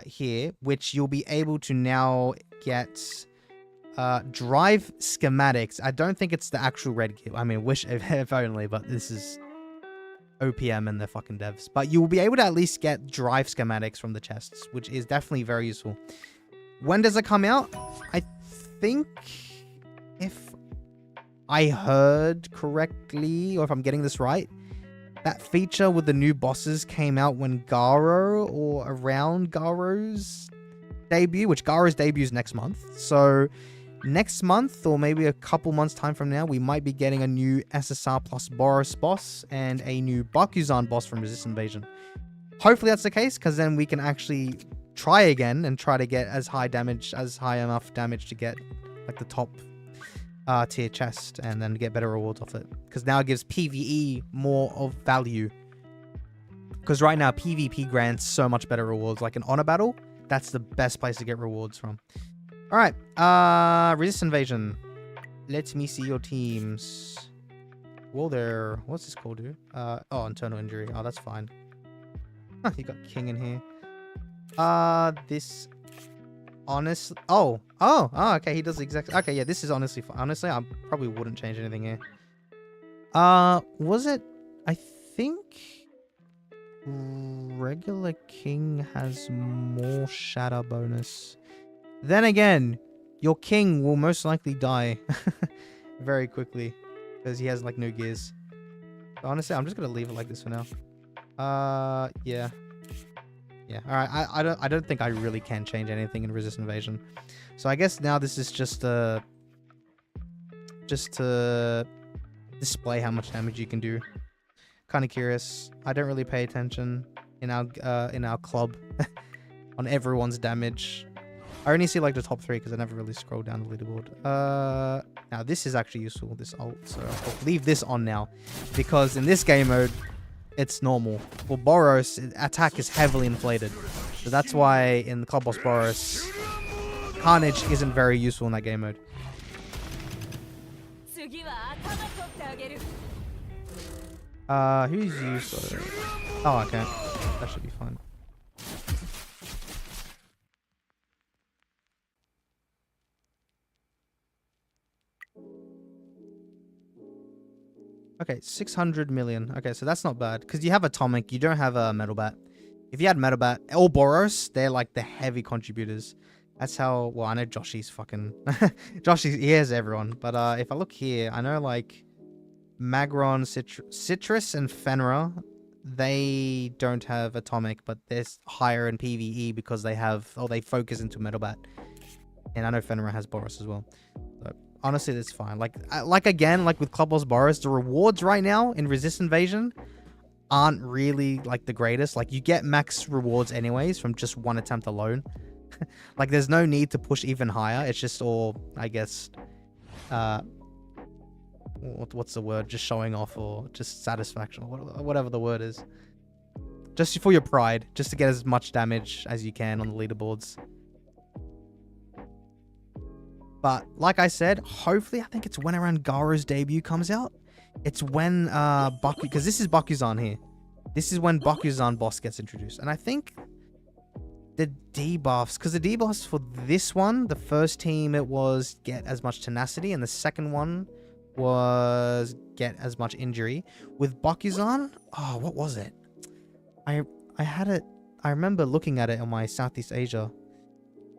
here, which you'll be able to now get drive schematics. I don't think it's the actual red gear. I mean, wish if only, but this is OPM and their fucking devs. But you will be able to at least get drive schematics from the chests, which is definitely very useful. When does it come out? I think if I heard correctly, or if I'm getting this right, that feature with the new bosses came out when Garo, or around Garo's debut, which Garo's debuts next month. So next month, or maybe a couple months time from now, we might be getting a new SSR plus Boros boss and a new Bakuzan boss from Resist Invasion. Hopefully that's the case, because then we can actually try again and try to get as high enough damage to get like the top tier chest, and then get better rewards off it, because now it gives PvE more of value, because right now PvP grants so much better rewards. Like an honor battle, that's the best place to get rewards from. All right, Resist Invasion, let me see your teams. Well, there, what's this called, dude? Oh, internal injury. Oh, that's fine. Huh, you got King in here. This honestly, okay, he does exactly. Okay, yeah, this is honestly fine. Honestly, I probably wouldn't change anything here. Was it? I think regular King has more shatter bonus. Then again, your King will most likely die very quickly because he has like no gears. But honestly, I'm just gonna leave it like this for now. Yeah. Yeah, all right. I don't think I really can change anything in Resist Invasion. So I guess now this is just to display how much damage you can do. Kind of curious. I don't really pay attention in our club on everyone's damage. I only see like the top 3 because I never really scroll down the leaderboard. Now this is actually useful, this ult. So I'll leave this on now, because in this game mode, it's normal. For Boros, attack is heavily inflated. So that's why in the Club Boss Boros, Carnage isn't very useful in that game mode. Who's used? Oh, okay. That should be fine. Okay, 600 million. Okay, so that's not bad. Because you have Atomic, you don't have a Metal Bat. If you had Metal Bat or Boros, they're like the heavy contributors. That's how... Well, I know Joshy's fucking... he has everyone. But if I look here, I know like Magron, Citrus, and Fenrir, they don't have Atomic, but they're higher in PvE because they have... Oh, they focus into Metal Bat. And I know Fenrir has Boros as well. So, honestly, that's fine. Like again, like with Club Boss Boros, the rewards right now in Resist Invasion aren't really like the greatest. Like you get max rewards anyways from just one attempt alone. Like there's no need to push even higher. It's just all, I guess, what's the word? Just showing off or just satisfaction or whatever the word is. Just for your pride, just to get as much damage as you can on the leaderboards. But like I said, hopefully, I think it's when around Garo's debut comes out. It's when because this is Bakuzan here. This is when Bakuzan boss gets introduced. And I think the debuffs, because the debuffs for this one, the first team, it was get as much tenacity, and the second one was get as much injury. With Bakuzan, oh, what was it? I had it, I remember looking at it on my Southeast Asia.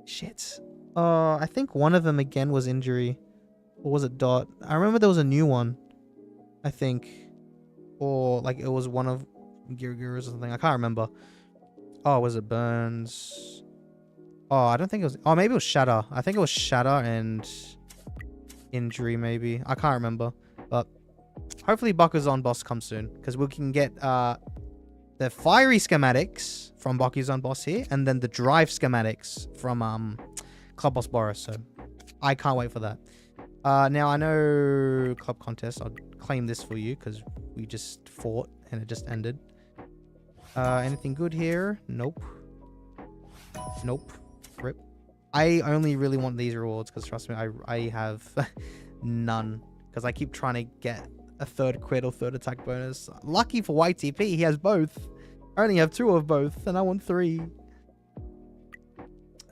Shit. I think one of them again was injury. Or was it dot? I remember there was a new one. I think. Or like it was one of Geryu or something. I can't remember. Oh, was it burns? Oh, I don't think it was. Oh, maybe it was shatter. I think it was shatter and injury maybe. I can't remember. But hopefully Bakuzan boss comes soon. Because we can get the fiery schematics from Bakuzan boss here. And then the drive schematics from Club Boss Boros, so I can't wait for that. Now I know club contest. I'll claim this for you because we just fought and it just ended. Anything good here? Nope. Nope. Rip. I only really want these rewards because trust me, I have none because I keep trying to get a third crit or third attack bonus. Lucky for YTP, he has both. I only have 2 of both and I want 3.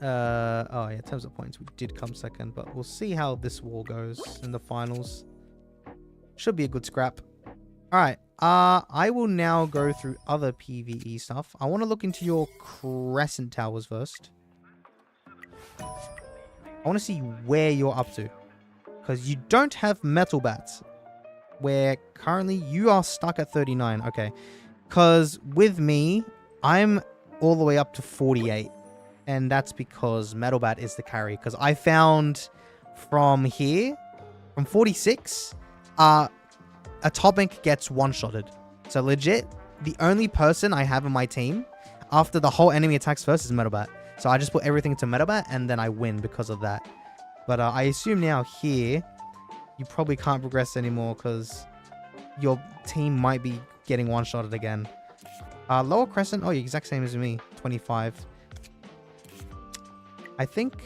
Oh yeah, in terms of points, we did come second, but we'll see how this war goes in the finals. Should be a good scrap. All right, I will now go through other PvE stuff. I want to look into your Crescent Towers first. I want to see where you're up to. Because you don't have metal bats. Where currently you are stuck at 39. Okay. Because with me, I'm all the way up to 48. And that's because metal bat is the carry. Because I found from here, from 46, Atomic gets one-shotted. So legit, the only person I have in my team after the whole enemy attacks first is metal bat. So I just put everything into metal bat and then I win because of that. But I assume now here, you probably can't progress anymore because your team might be getting one-shotted again. Lower Crescent, oh, exact same as me, 25. I think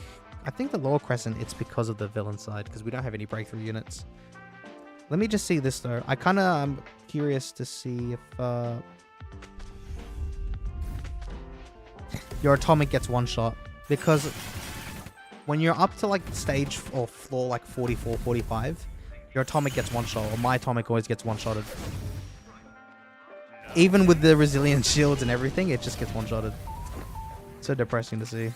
the Lower Crescent, it's because of the villain side, because we don't have any breakthrough units. Let me just see this, though. I kind of am curious to see if your Atomic gets one shot. Because when you're up to, like, stage or floor, like, 44, 45, your Atomic gets one shot, or my Atomic always gets one-shotted. Even with the resilient shields and everything, it just gets one-shotted. So depressing to see.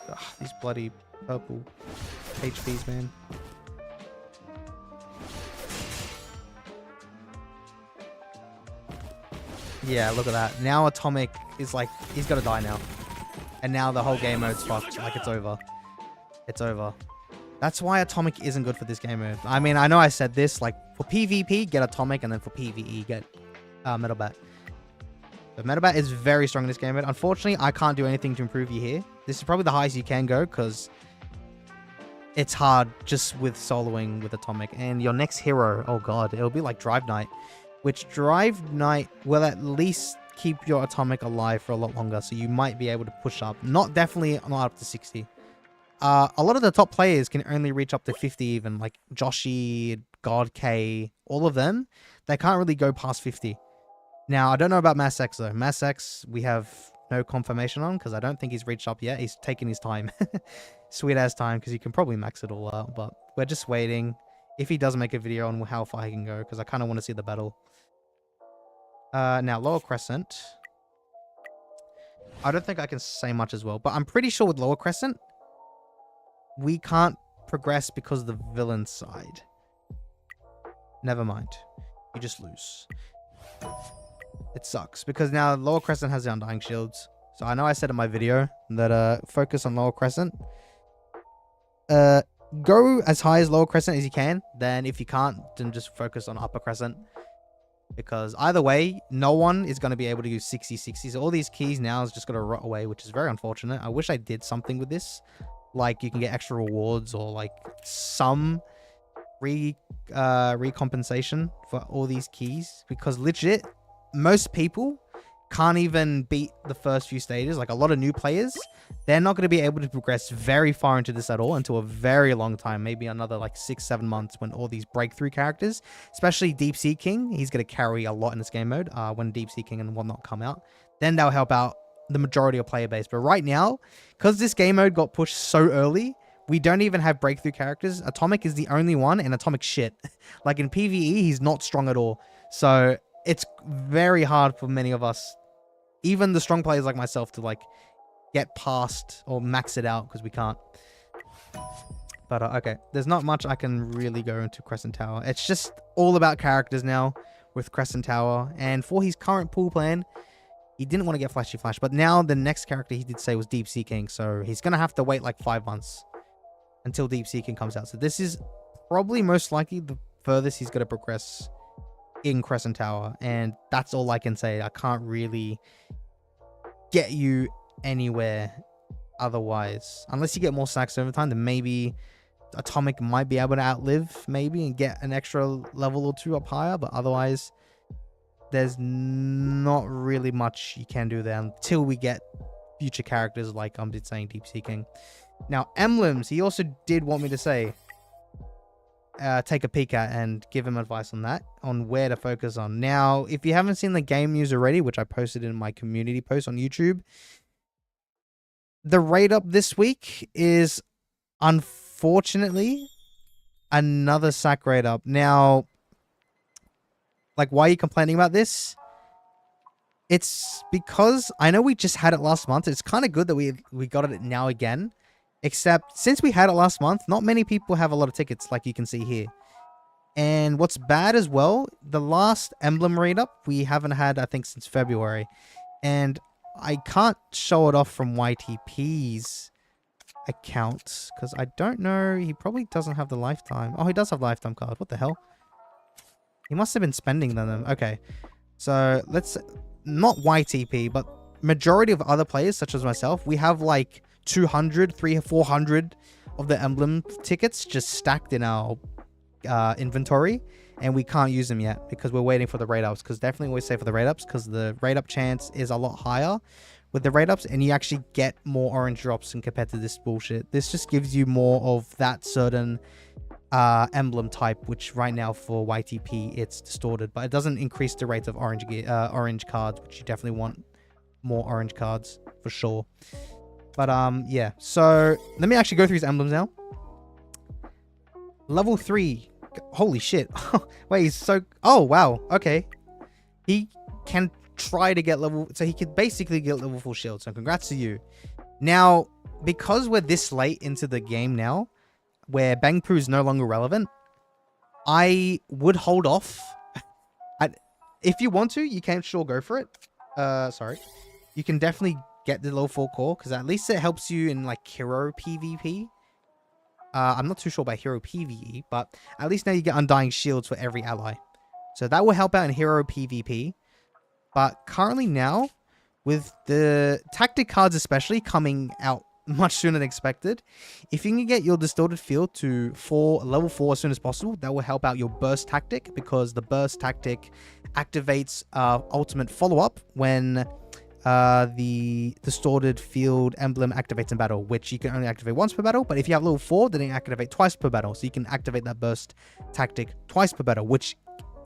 Ugh, these bloody purple HPs, man. Yeah, look at that. Now Atomic is like, he's got to die now. And now the whole game mode's fucked. Like, it's over. It's over. That's why Atomic isn't good for this game mode. I mean, I know I said this, like, for PvP, get Atomic, and then for PvE, get Metal Bat. But Metal Bat is very strong in this game mode. Unfortunately, I can't do anything to improve you here. This is probably the highest you can go, because it's hard just with soloing with Atomic. And your next hero, oh god, it'll be like Drive Knight. Which Drive Knight will at least keep your Atomic alive for a lot longer. So you might be able to push up. Definitely not up to 60. A lot of the top players can only reach up to 50 even. Like Joshi, God K, all of them. They can't really go past 50. Now, I don't know about Mass X though. Mass X, we have no confirmation on because I don't think he's reached up yet. He's taking his time. Sweet ass time because he can probably max it all out. But we're just waiting. If he does make a video on how far he can go because I kind of want to see the battle. Now, Lower Crescent. I don't think I can say much as well. But I'm pretty sure with Lower Crescent, we can't progress because of the villain side. Never mind. You just lose. It sucks because now Lower Crescent has the Undying Shields. So I know I said in my video that focus on Lower Crescent. Go as high as Lower Crescent as you can. Then if you can't, then just focus on Upper Crescent. Because either way, no one is going to be able to use 60-60. So all these keys now is just going to rot away, which is very unfortunate. I wish I did something with this. Like you can get extra rewards or like some recompensation for all these keys. Because legit, most people can't even beat the first few stages. Like a lot of new players, they're not going to be able to progress very far into this at all until a very long time. Maybe another like 6-7 months when all these breakthrough characters, especially Deep Sea King, he's going to carry a lot in this game mode when Deep Sea King and whatnot come out. Then they'll help out the majority of player base. But right now, because this game mode got pushed so early, we don't even have breakthrough characters. Atomic is the only one, and Atomic shit. Like in PvE, he's not strong at all. So it's very hard for many of us, even the strong players like myself, to like get past or max it out because we can't. But okay, there's not much I can really go into Crescent Tower. It's just all about characters now with Crescent Tower. And for his current pool plan, he didn't want to get Flashy Flash, but now the next character he did say was Deep Sea King, so he's going to have to wait like 5 months until Deep Sea King comes out. So this is probably most likely the furthest he's going to progress in Crescent Tower, and that's all I can say. I can't really get you anywhere otherwise. Unless you get more stacks over time, then maybe Atomic might be able to outlive maybe and get an extra level or 2 up higher, but otherwise there's not really much you can do there until we get future characters like I'm saying Deep Sea King. Now, Emblems, he also did want me to say, take a peek at and give him advice on that, on where to focus on. Now, if you haven't seen the game news already, which I posted in my community post on YouTube, the raid up this week is unfortunately another sack raid up. Now, like, why are you complaining about this? It's because I know we just had it last month. It's kind of good that we got it now again. Except since we had it last month, not many people have a lot of tickets like you can see here. And what's bad as well, the last emblem read-up we haven't had, I think, since February. And I can't show it off from YTP's account because I don't know. He probably doesn't have the lifetime. Oh, he does have lifetime card. What the hell? He must have been spending them. Okay. So let's... Not YTP, but majority of other players, such as myself, we have like 200, 300, 400 of the emblem tickets just stacked in our inventory, and we can't use them yet because we're waiting for the raid ups. Because definitely always say for the raid ups, because the raid up chance is a lot higher with the raid ups, and you actually get more orange drops in compared to this bullshit. This just gives you more of that certain emblem type, which right now for YTP it's distorted, but it doesn't increase the rate of orange cards, which you definitely want more orange cards for sure. But yeah, so let me actually go through his emblems now. Level 3, holy shit. Wait, he's so... Oh wow, okay, he can try to get level, so he could basically get level 4 shield, so congrats to you. Now because we're this late into the game now, where Bang Poo is no longer relevant, I would hold off. If you want to, you can sure go for it. Sorry. You can definitely get the level 4 core, because at least it helps you in like hero PvP. I'm not too sure about hero PvE, but at least now you get Undying Shields for every ally. So that will help out in hero PvP. But currently now, with the tactic cards especially coming out much sooner than expected, if you can get your distorted field to level 4 as soon as possible, that will help out your burst tactic, because the burst tactic activates ultimate follow-up when the distorted field emblem activates in battle, which you can only activate once per battle, but if you have level 4, then you activate twice per battle, so you can activate that burst tactic twice per battle, which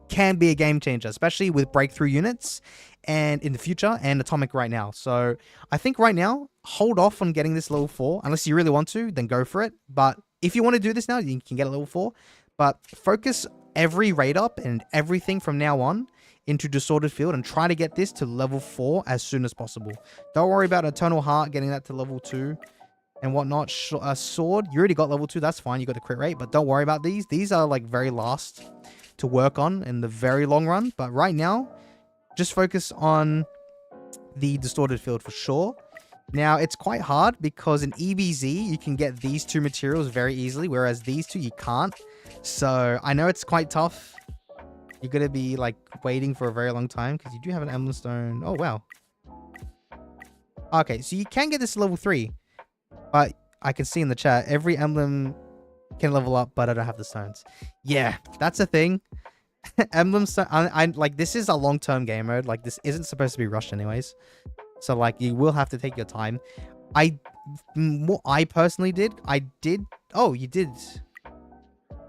can be a game changer, especially with breakthrough units and in the future, and atomic right now. So I think right now, hold off on getting this level 4 unless you really want to, then go for it. But if you want to do this now, you can get a level 4, but focus every raid up and everything from now on into distorted field and try to get this to level 4 as soon as possible. Don't worry about Eternal Heart, getting that to level 2 and whatnot. Sword, you already got level 2, that's fine, you got the crit rate, but don't worry about these are like very last to work on in the very long run. But right now, just focus on the distorted field for sure. Now it's quite hard because in EBZ you can get these two materials very easily, whereas these two you can't. So I know it's quite tough. You're gonna be like waiting for a very long time because you do have an emblem stone. Oh wow. Okay, so you can get this to level 3, but I can see in the chat every emblem can level up, but I don't have the stones. Yeah, that's a thing. Emblem stone, I like, this is a long-term game mode. Like, this isn't supposed to be rushed anyways, so like you will have to take your time. What I personally did, oh, you did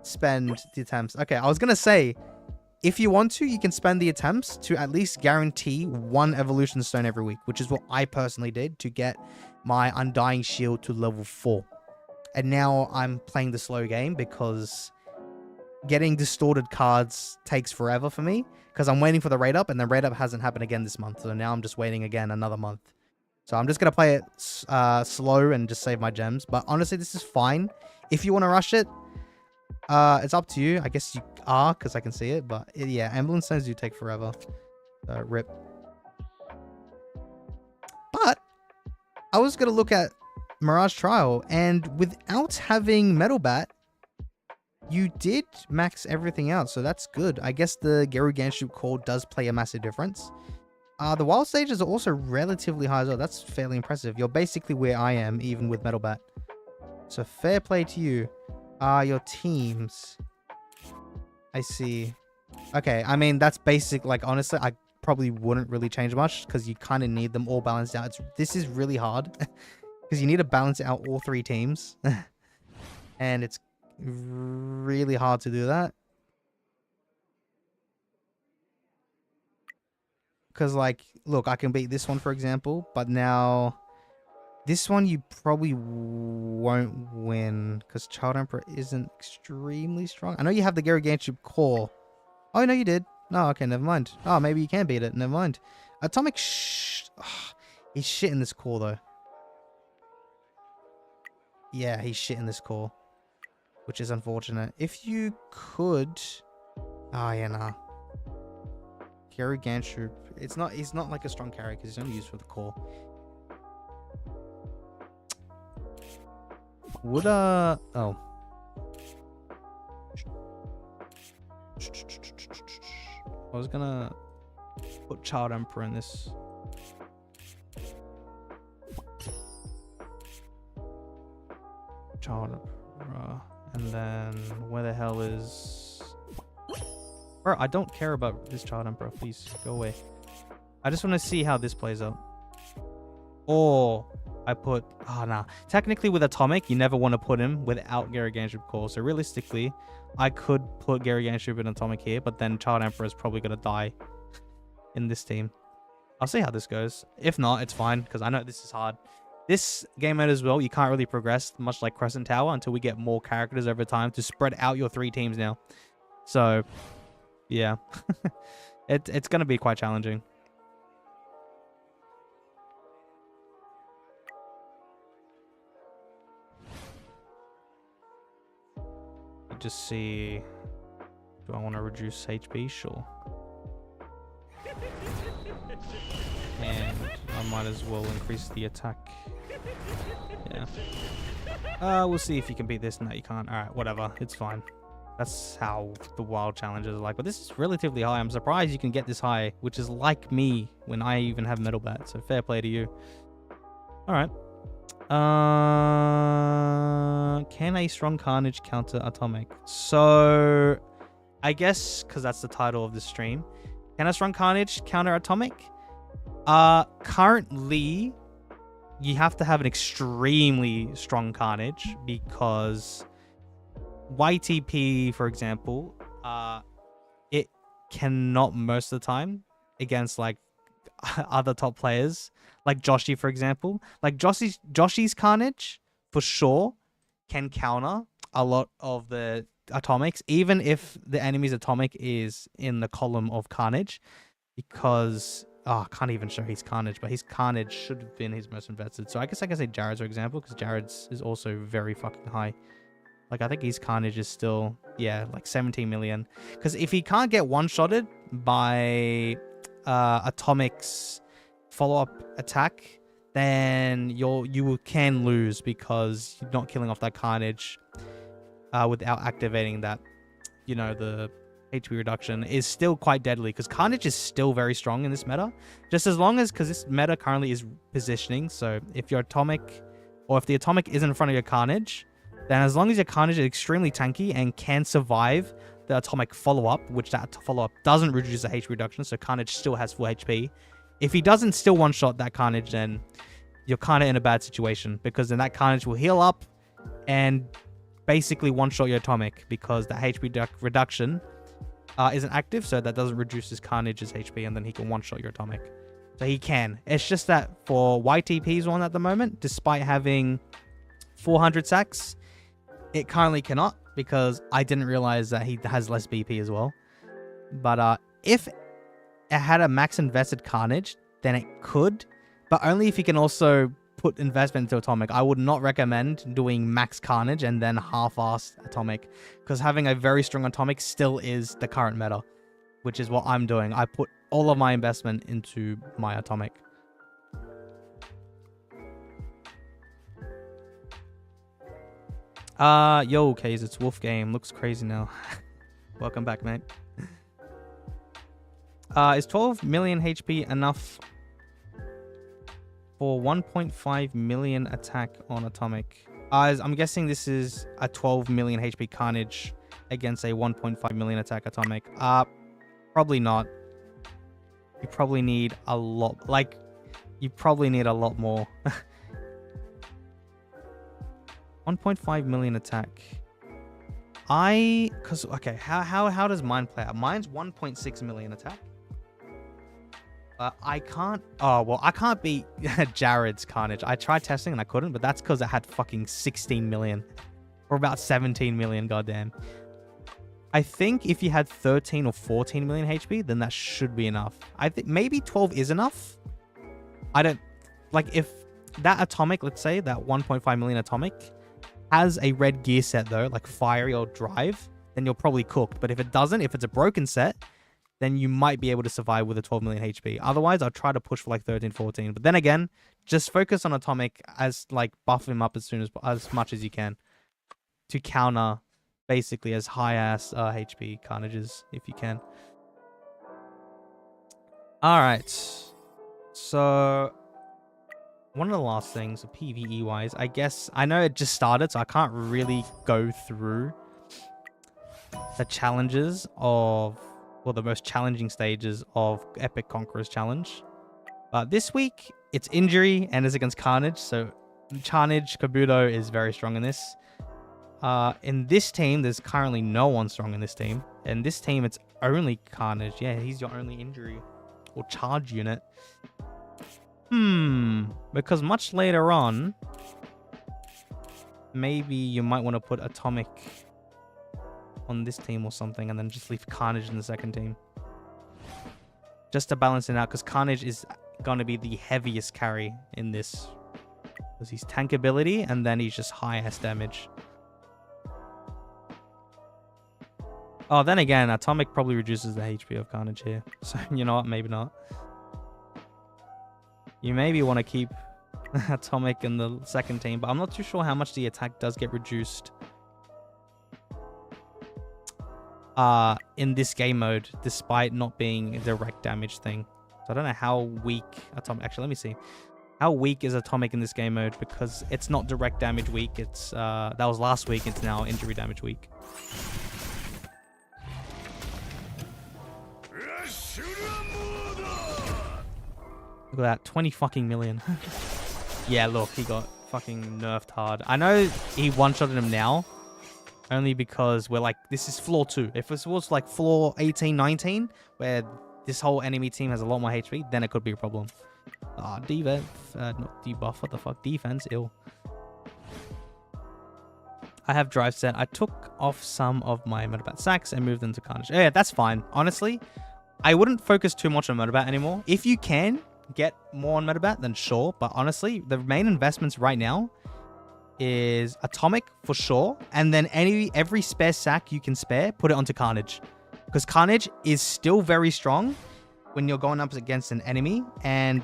spend the attempts. Okay, I was gonna say, if you want to, you can spend the attempts to at least guarantee 1 evolution stone every week, which is what I personally did to get my Undying Shield to level 4. And now I'm playing the slow game because getting distorted cards takes forever for me, because I'm waiting for the raid up, and the raid up hasn't happened again this month. So now I'm just waiting again another month. So I'm just going to play it slow and just save my gems. But honestly, this is fine. If you want to rush it, it's up to you. I guess you are, because I can see it. But yeah, emblem stones do take forever. Rip. But I was going to look at Mirage Trial, and without having Metal Bat, you did max everything out, so that's good. I guess the geryuganshoop core does play a massive difference. The wild stages are also relatively high as well. That's fairly impressive. You're basically where I am, even with Metal Bat. So fair play to you. Your teams. I see. Okay, I mean, that's basic. Like, honestly, I probably wouldn't really change much because you kind of need them all balanced out. This is really hard. Because you need to balance out all 3 teams. And it's really hard to do that. Because, like, look, I can beat this one, for example. But now, this one you probably won't win. Because Childemperor isn't extremely strong. I know you have the geryuganshoop core. Oh, no, you did. No, okay, never mind. Oh, maybe you can beat it. Never mind. Atomic he's shit in this core though. Yeah, he's shit in this core, which is unfortunate. If you could, oh yeah, nah. Geryuganshoop. He's not like a strong carry because he's only used for the core. Would oh. I was gonna put Child Emperor in this. Child Emperor. And then where the hell is... Bro, I don't care about this Child Emperor. Please, go away. I just want to see how this plays out. Or I put... Oh, nah. Technically, with Atomic, you never want to put him without Geryuganshoop core. So realistically, I could put Geryuganshoop in Atomic here, but then Child Emperor is probably going to die in this team. I'll see how this goes. If not, it's fine, because I know this is hard. This game mode as well, you can't really progress much like Crescent Tower until we get more characters over time to spread out your 3 teams now. So, yeah. It's going to be quite challenging. Just see, do I want to reduce HP? Sure. And I might as well increase the attack. Yeah. We'll see if you can beat this. No, you can't. Alright, whatever. It's fine. That's how the wild challenges are like. But this is relatively high. I'm surprised you can get this high, which is like me when I even have metal bat. So fair play to you. Alright. Can a strong carnage counter atomic? So I guess because that's the title of the stream. Can a strong carnage counter atomic? Currently you have to have an extremely strong carnage because YTP, for example, it cannot most of the time against like other top players, like Joshi, for example. Like Joshi's carnage for sure can counter a lot of the atomics, even if the enemy's atomic is in the column of carnage, because I can't even show his carnage, but his carnage should have been his most invested. So I guess I can say Jared's, for example, because Jared's is also very fucking high. Like, I think his carnage is still, yeah, like 17 million. Because if he can't get one-shotted by Atomic's follow-up attack, then you can lose because you're not killing off that carnage without activating that, you know, the HP reduction is still quite deadly because carnage is still very strong in this meta. Just as long as, because this meta currently is positioning, so if your atomic, or if the atomic is in front of your carnage, then as long as your carnage is extremely tanky and can survive the atomic follow-up, which that follow-up doesn't reduce the HP reduction, so carnage still has full HP. If he doesn't still one-shot that carnage, then you're kind of in a bad situation, because then that carnage will heal up and basically one-shot your atomic, because the HP reduction isn't active, so that doesn't reduce his carnage's HP, and then he can one-shot your atomic. So he can. It's just that for YTP's one at the moment, despite having 400 sacks, it currently cannot, because I didn't realize that he has less BP as well. But if it had a max invested carnage, then it could, but only if you can also put investment into atomic. I would not recommend doing max carnage and then half-assed atomic, because having a very strong atomic still is the current meta, which is what I'm doing. I put all of my investment into my atomic. Yo, Kays, it's Wolf Game. Looks crazy now. Welcome back, mate. Is 12 million HP enough for 1.5 million attack on atomic? I'm guessing this is a 12 million HP carnage against a 1.5 million attack atomic. Probably not. You probably need a lot. Like, you probably need a lot more. 1.5 million attack. Okay, how does mine play out? Mine's 1.6 million attack. I can't. Oh well, I can't beat Jared's carnage. I tried testing and I couldn't, but that's because it had fucking 16 million, or about 17 million. Goddamn. I think if you had 13 or 14 million HP, then that should be enough. I think maybe 12 is enough. I don't... Like, if that atomic, let's say, that 1.5 million atomic, has a red gear set, though, like fiery or drive, then you're probably cooked. But if it doesn't, if it's a broken set, then you might be able to survive with a 12 million HP. Otherwise, I'll try to push for like 13, 14. But then again, just focus on atomic as, like, buff him up as much as you can to counter basically as high ass HP carnages if you can. All right. So one of the last things, PvE wise, I guess, I know it just started, so I can't really go through the challenges of, well, the most challenging stages of Epic Conqueror's challenge. But this week, it's injury and is against Carnage, so Carnagekabuto is very strong in this. In this team, there's currently no one strong in this team. In this team, it's only Carnage. Yeah, he's your only injury or charge unit. Because much later on, maybe you might want to put Atomic on this team or something and then just leave Carnage in the second team. Just to balance it out, because Carnage is going to be the heaviest carry in this. Because he's tank ability and then he's just high-ass damage. Oh, then again, Atomic probably reduces the HP of Carnage here. So, you know what? Maybe not. You maybe want to keep Atomic in the second team, but I'm not too sure how much the attack does get reduced in this game mode, despite not being a direct damage thing. So I don't know how weak Atomic... Actually, let me see. How weak is Atomic in this game mode? Because it's not direct damage weak. It's that was last week. It's now injury damage weak. Look at that, 20 fucking million. Yeah, look, he got fucking nerfed hard. I know he one-shotted him now, only because we're like, this is floor 2. If this was like floor 18, 19, where this whole enemy team has a lot more HP, then it could be a problem. Defense, not debuff, what the fuck? Defense, ill. I have drive set. I took off some of my Metabat sacks and moved them to Carnage. Yeah, that's fine. Honestly, I wouldn't focus too much on Metabat anymore. If you can get more on Metabat, then sure. But honestly, the main investments right now is Atomic for sure. And then every spare sack you can spare, put it onto Carnage. Because Carnage is still very strong when you're going up against an enemy and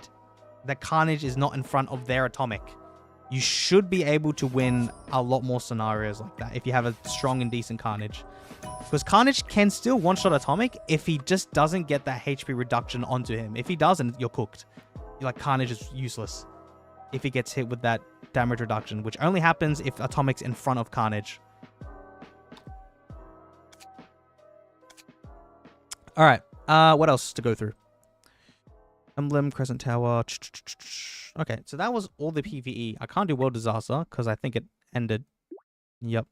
the Carnage is not in front of their Atomic. You should be able to win a lot more scenarios like that if you have a strong and decent Carnage. Because Carnage can still one-shot Atomic if he just doesn't get that HP reduction onto him. If he doesn't, you're cooked. You're like, Carnage is useless if he gets hit with that damage reduction, which only happens if Atomic's in front of Carnage. Alright, what else to go through? Emblem, Crescent Tower. Okay, so that was all the PvE. I can't do World Disaster because I think it ended. Yep.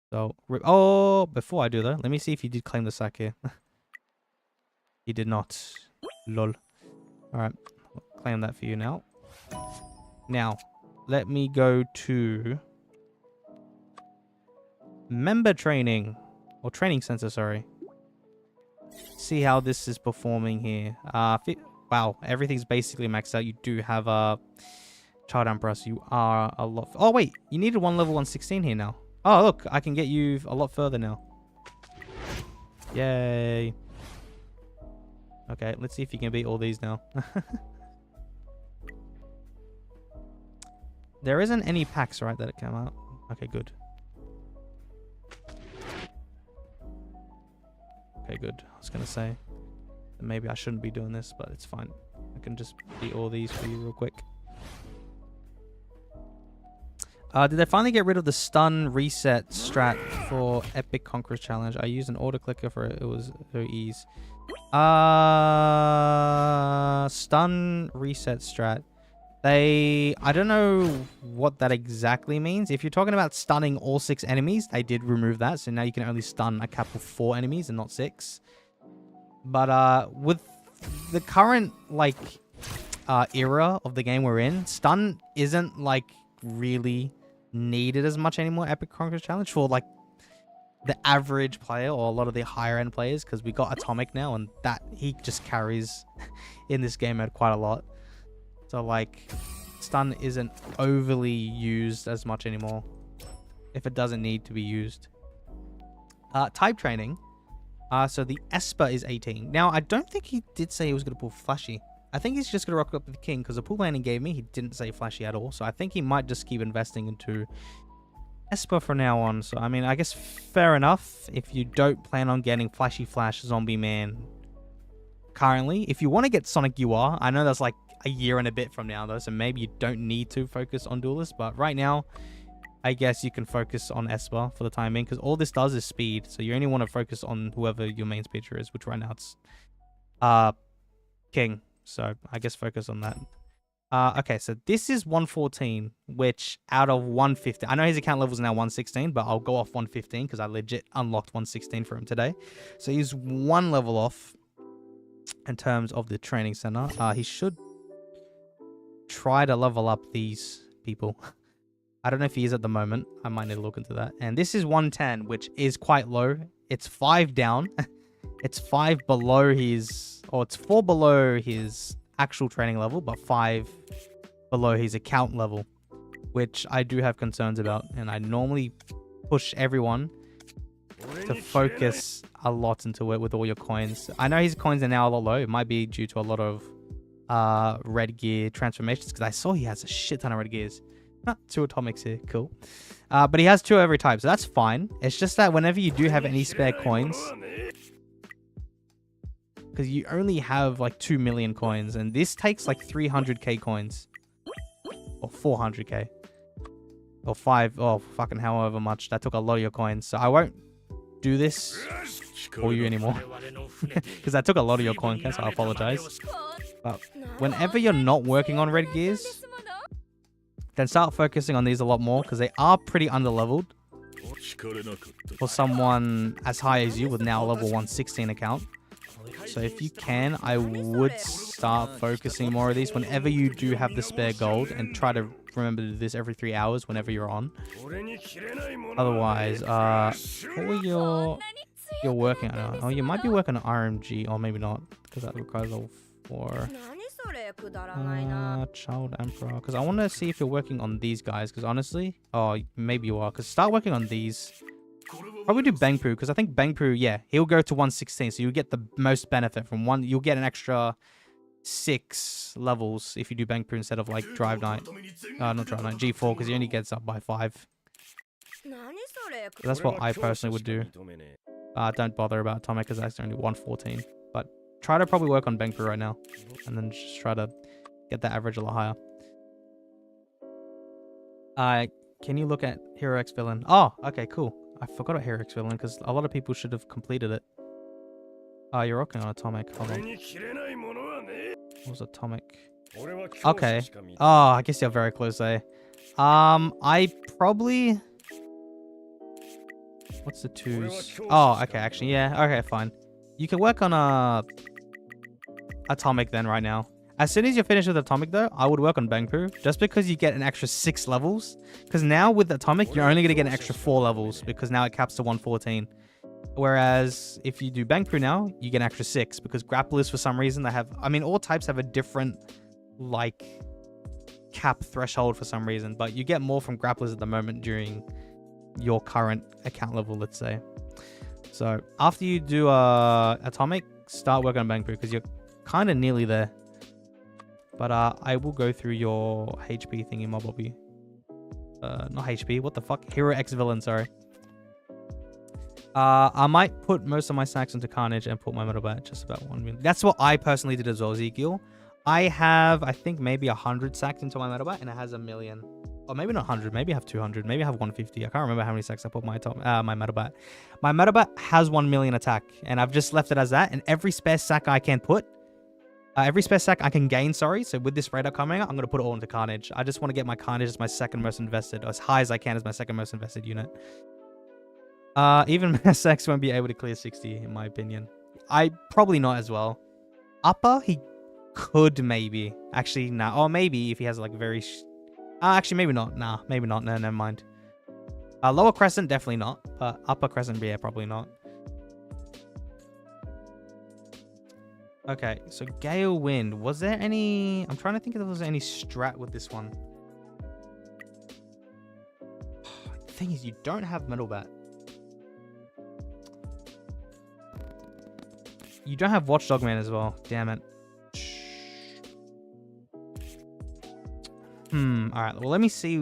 So, oh, before I do that, let me see if he did claim the sack here. He did not. Lol. Alright, I'll claim that for you now. Now, let me go to member training. Or training center, sorry. See how this is performing here. Wow, everything's basically maxed out. You do have a childemperor, so you are a lot... Oh, wait, you needed one level 116 here now. Oh, look, I can get you a lot further now. Yay. Okay, let's see if you can beat all these now. There isn't any packs, right, that came out. Okay, good. Okay, good. I was going to say that maybe I shouldn't be doing this, but it's fine. I can just beat all these for you real quick. Did they finally get rid of the stun reset strat for Epic Conqueror's Challenge? I used an auto clicker for it. It was very easy. Stun reset strat. I don't know what that exactly means. If you're talking about stunning all 6 enemies, they did remove that. So now you can only stun a cap of 4 enemies and not 6. But with the current like era of the game we're in, stun isn't like really needed as much anymore. Epic Conqueror's Challenge for like the average player or a lot of the higher end players, because we got Atomic now, and that he just carries in this game mode quite a lot. So like stun isn't overly used as much anymore if it doesn't need to be used. Type training. So the Esper is 18. Now I don't think he did say he was going to pull Flashy. I think he's just going to rock up with the King, because the pool plan he gave me, he didn't say Flashy at all. So I think he might just keep investing into Esper from now on. So I mean, I guess fair enough if you don't plan on getting Flashy Flash Zombie Man currently. If you want to get Sonic UR, I know that's like a year and a bit from now though, so maybe you don't need to focus on Duelist, but right now I guess you can focus on Esper for the time being, because all this does is speed, so you only want to focus on whoever your main speedster is, which right now it's King, so I guess focus on that. Okay, so this is 114, which out of 150, I know his account level is now 116, but I'll go off 115 because I legit unlocked 116 for him today. So he's one level off in terms of the training center. He should try to level up these people. I don't know if he is at the moment. I might need to look into that. And this is 110, which is quite low. It's 5 down. It's 5 below his, or it's 4 below his actual training level, but 5 below his account level, which I do have concerns about. And I normally push everyone to focus a lot into it with all your coins. I know his coins are now a lot low. It might be due to a lot of red gear transformations, because I saw he has a shit ton of red gears. 2 atomics here, cool. But he has 2 every type, so that's fine. It's just that whenever you do have any spare coins, because you only have like 2 million coins, and this takes like 300k coins, or 400k, or 5, oh fucking however much. That took a lot of your coins, so I won't do this for you anymore, because that took a lot of your coin count, so I apologize. But whenever you're not working on red gears, then start focusing on these a lot more, because they are pretty underleveled for someone as high as you with now level 116 account. So if you can, I would start focusing more of these whenever you do have the spare gold, and try to remember to do this every 3 hours whenever you're on. Otherwise, what were you're working on? Oh, you might be working on RMG, or maybe not, because that requires level 4. Child Emperor, because I want to see if you're working on these guys, because honestly, oh, maybe you are, because start working on these. Probably do Bangpoo, because I think Bangpoo, yeah, he'll go to 116, so you'll get the most benefit from one. You'll get an extra 6 levels if you do Bangpoo instead of like Drive Knight. Not Drive Knight, G4, because he only gets up by 5. That's what I personally would do. Don't bother about Atomic, because that's only 114. But try to probably work on Bangpoo right now, and then just try to get that average a lot higher. Can you look at Hero X Villain? Oh, okay, cool. I forgot about Hero X Villain, because a lot of people should have completed it. You're working on Atomic. Hold on. What was Atomic? Okay. Oh, I guess you're very close there. I probably... What's the 2s? Oh, okay, actually, yeah. Okay, fine. You can work on Atomic then right now. As soon as you're finished with Atomic though, I would work on Bangpoo, just because you get an extra 6 levels. Because now with Atomic, you're only going to get an extra 4 levels, because now it caps to 114. Whereas if you do Bangpoo now, you get an extra 6, because grapplers for some reason, they have, I mean, all types have a different like cap threshold for some reason, but you get more from grapplers at the moment during your current account level, let's say. So after you do Atomic, start working on Bangpoo, because you're kind of nearly there. But I will go through your HP thingy, my bobby. Not HP, what the fuck? Hero X Villain, sorry. I might put most of my sacks into Carnage and put my metal bat just about 1 million. That's what I personally did as well, Ezekiel. I have, I think, maybe 100 sacks into my metal bat, and it has 1 million. Or maybe not 100, maybe I have 200, maybe I have 150. I can't remember how many sacks I put my metal bat. My metal bat has 1 million attack, and I've just left it as that, and every spare sack I can put, every spare sack I can gain, sorry. So with this radar coming out, I'm going to put it all into Carnage. I just want to get my Carnage as my second most invested, or as high as I can as my second most invested unit. Even Mass X won't be able to clear 60, in my opinion. Probably not as well. Upper, he could maybe. Actually, nah. Or maybe if he has like very... actually, maybe not. Nah, maybe not. No, never mind. Lower Crescent, definitely not. But Upper Crescent, yeah, probably not. Okay, so Gale Wind. Was there any... I'm trying to think if there was any strat with this one. The thing is, you don't have Metal Bat. You don't have Watchdog Man as well. Damn it. Alright, well, let me see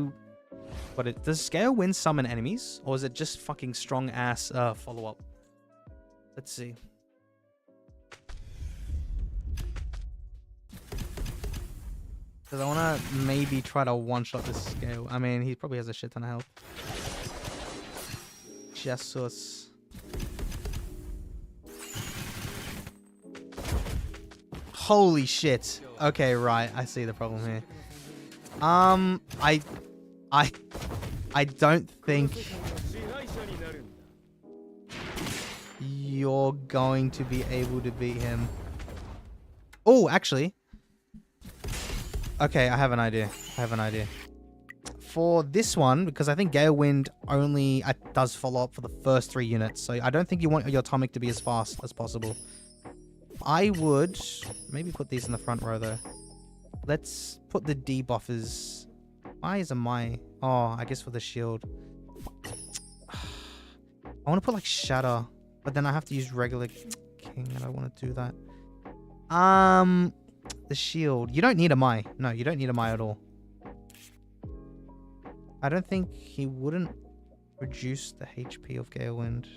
what it... Does Gale Wind summon enemies? Or is it just fucking strong-ass follow-up? Let's see. Because I want to maybe try to one-shot this Gale. I mean, he probably has a shit ton of health. Jesus. Holy shit. Okay, right. I see the problem here. I don't think you're going to be able to beat him. Oh, actually. Okay, I have an idea. For this one, because I think Gale Wind only does follow up for the first 3 units, so I don't think you want your atomic to be as fast as possible. I would maybe put these in the front row though. Let's put the debuffers. Why is a my? Oh, I guess for the shield. I want to put like Shatter, but then I have to use regular King, and I want to do that. The shield. You don't need a my. No, you don't need a my at all. I don't think he wouldn't reduce the HP of Gale Wind.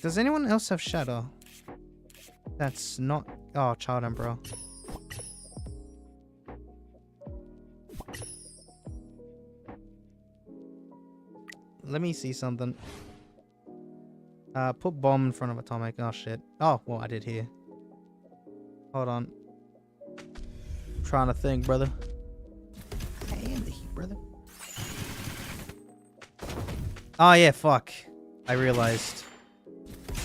Does anyone else have Shadow? That's not... Oh, Childemperor. Let me see something. Put bomb in front of atomic. Oh, shit. Oh, well, I did here. Hold on. I'm trying to think, brother. I am the heat, brother. Oh, yeah, fuck. I realized.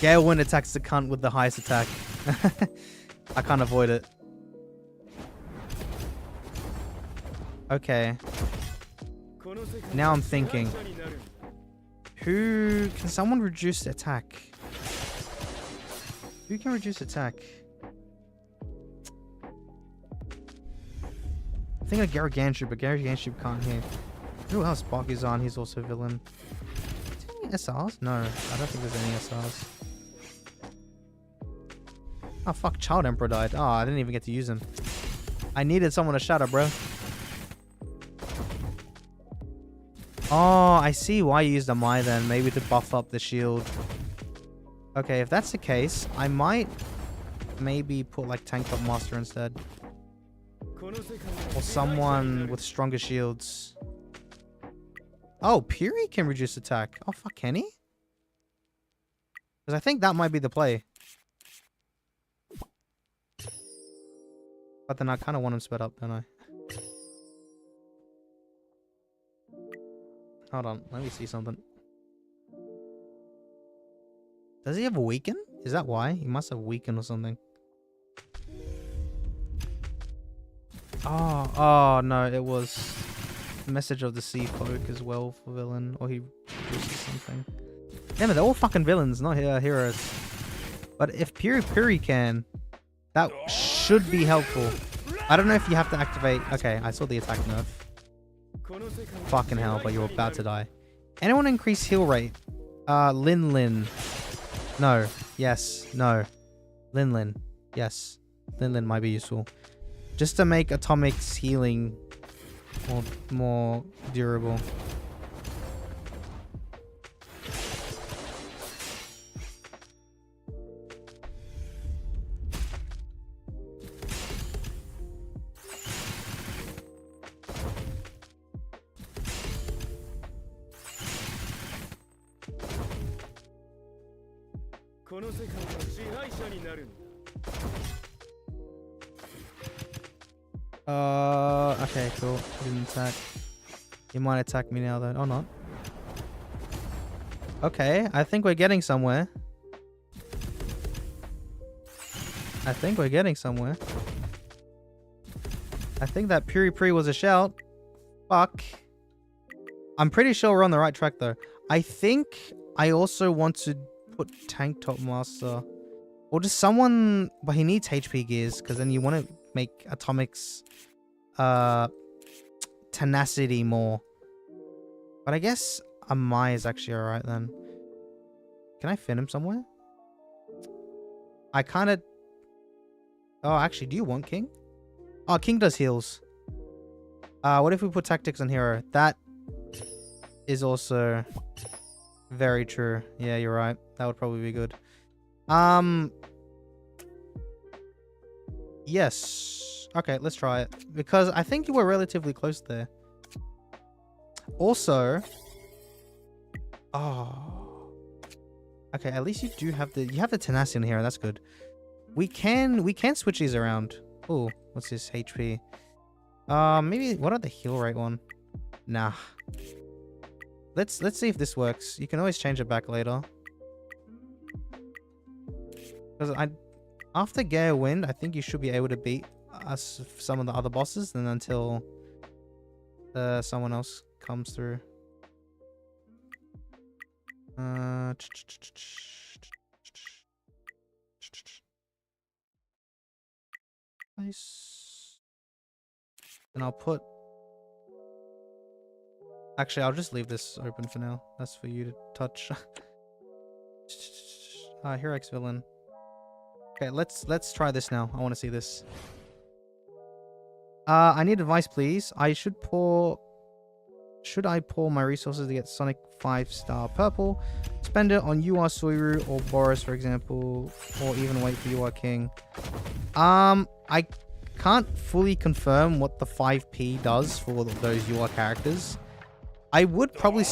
Gale Wind attacks the cunt with the highest attack. I can't avoid it. Okay. Now I'm thinking. Who... Can someone reduce attack? Who can reduce attack? I think a geryuganshoop, but geryuganshoop can't hit. Who else Barky's on? He's also a villain. Is there any SRs? No, I don't think there's any SRs. Oh fuck, Childemperor died. Oh, I didn't even get to use him. I needed someone to shatter, bro. Oh, I see why you used a Mai then. Maybe to buff up the shield. Okay, if that's the case, I might maybe put like Tank Top Master instead. Or someone with stronger shields. Oh, Puri can reduce attack. Oh, fuck, can he? Because I think that might be the play. But then I kind of want him sped up, don't I? Hold on, let me see something. Does he have a weaken? Is that why? He must have weaken or something. Oh no, it was Message of the Sea Folk as well for villain, or he reduces something. Damn it, they're all fucking villains, not heroes. But if Puri can, that should be helpful. I don't know if you have to activate... Okay, I saw the attack nerf. Fucking hell, but you're about to die. Anyone increase heal rate? Lin. No. Yes. No. Lin. Yes. Lin might be useful. Just to make Atomic's healing more durable. Okay, cool. He didn't attack. He might attack me now, though. Or not. Okay, I think we're getting somewhere. I think that Puri was a shout. Fuck. I'm pretty sure we're on the right track though. I think I also want to put tank top master. Or just someone, but he needs HP gears, because then you want to make Atomic's tenacity more. But I guess Amai is actually alright then. Can I fit him somewhere? I kind of... Oh, actually, do you want King? Oh, King does heals. What if we put tactics on hero? That is also very true. Yeah, you're right. That would probably be good. Yes. Okay, let's try it. Because I think you were relatively close there. Also... Oh. Okay, at least you do have the... You have the tenacity in here. That's good. We can switch these around. Oh, what's this? HP. Maybe... What are the heal rate one? Nah. Let's see if this works. You can always change it back later. Because after Gale Wind, I think you should be able to beat some of the other bosses, and until someone else comes through. Nice. And I'll put... Actually, I'll just leave this open for now. That's for you to touch. Hero villain. Okay, let's try this now. I want to see this. I need advice, please. Should I pour my resources to get Sonic 5-star purple? Spend it on You Are Soiru or Boros, for example, or even wait for You Are King. I can't fully confirm what the 5p does for those You Are characters. I would probably...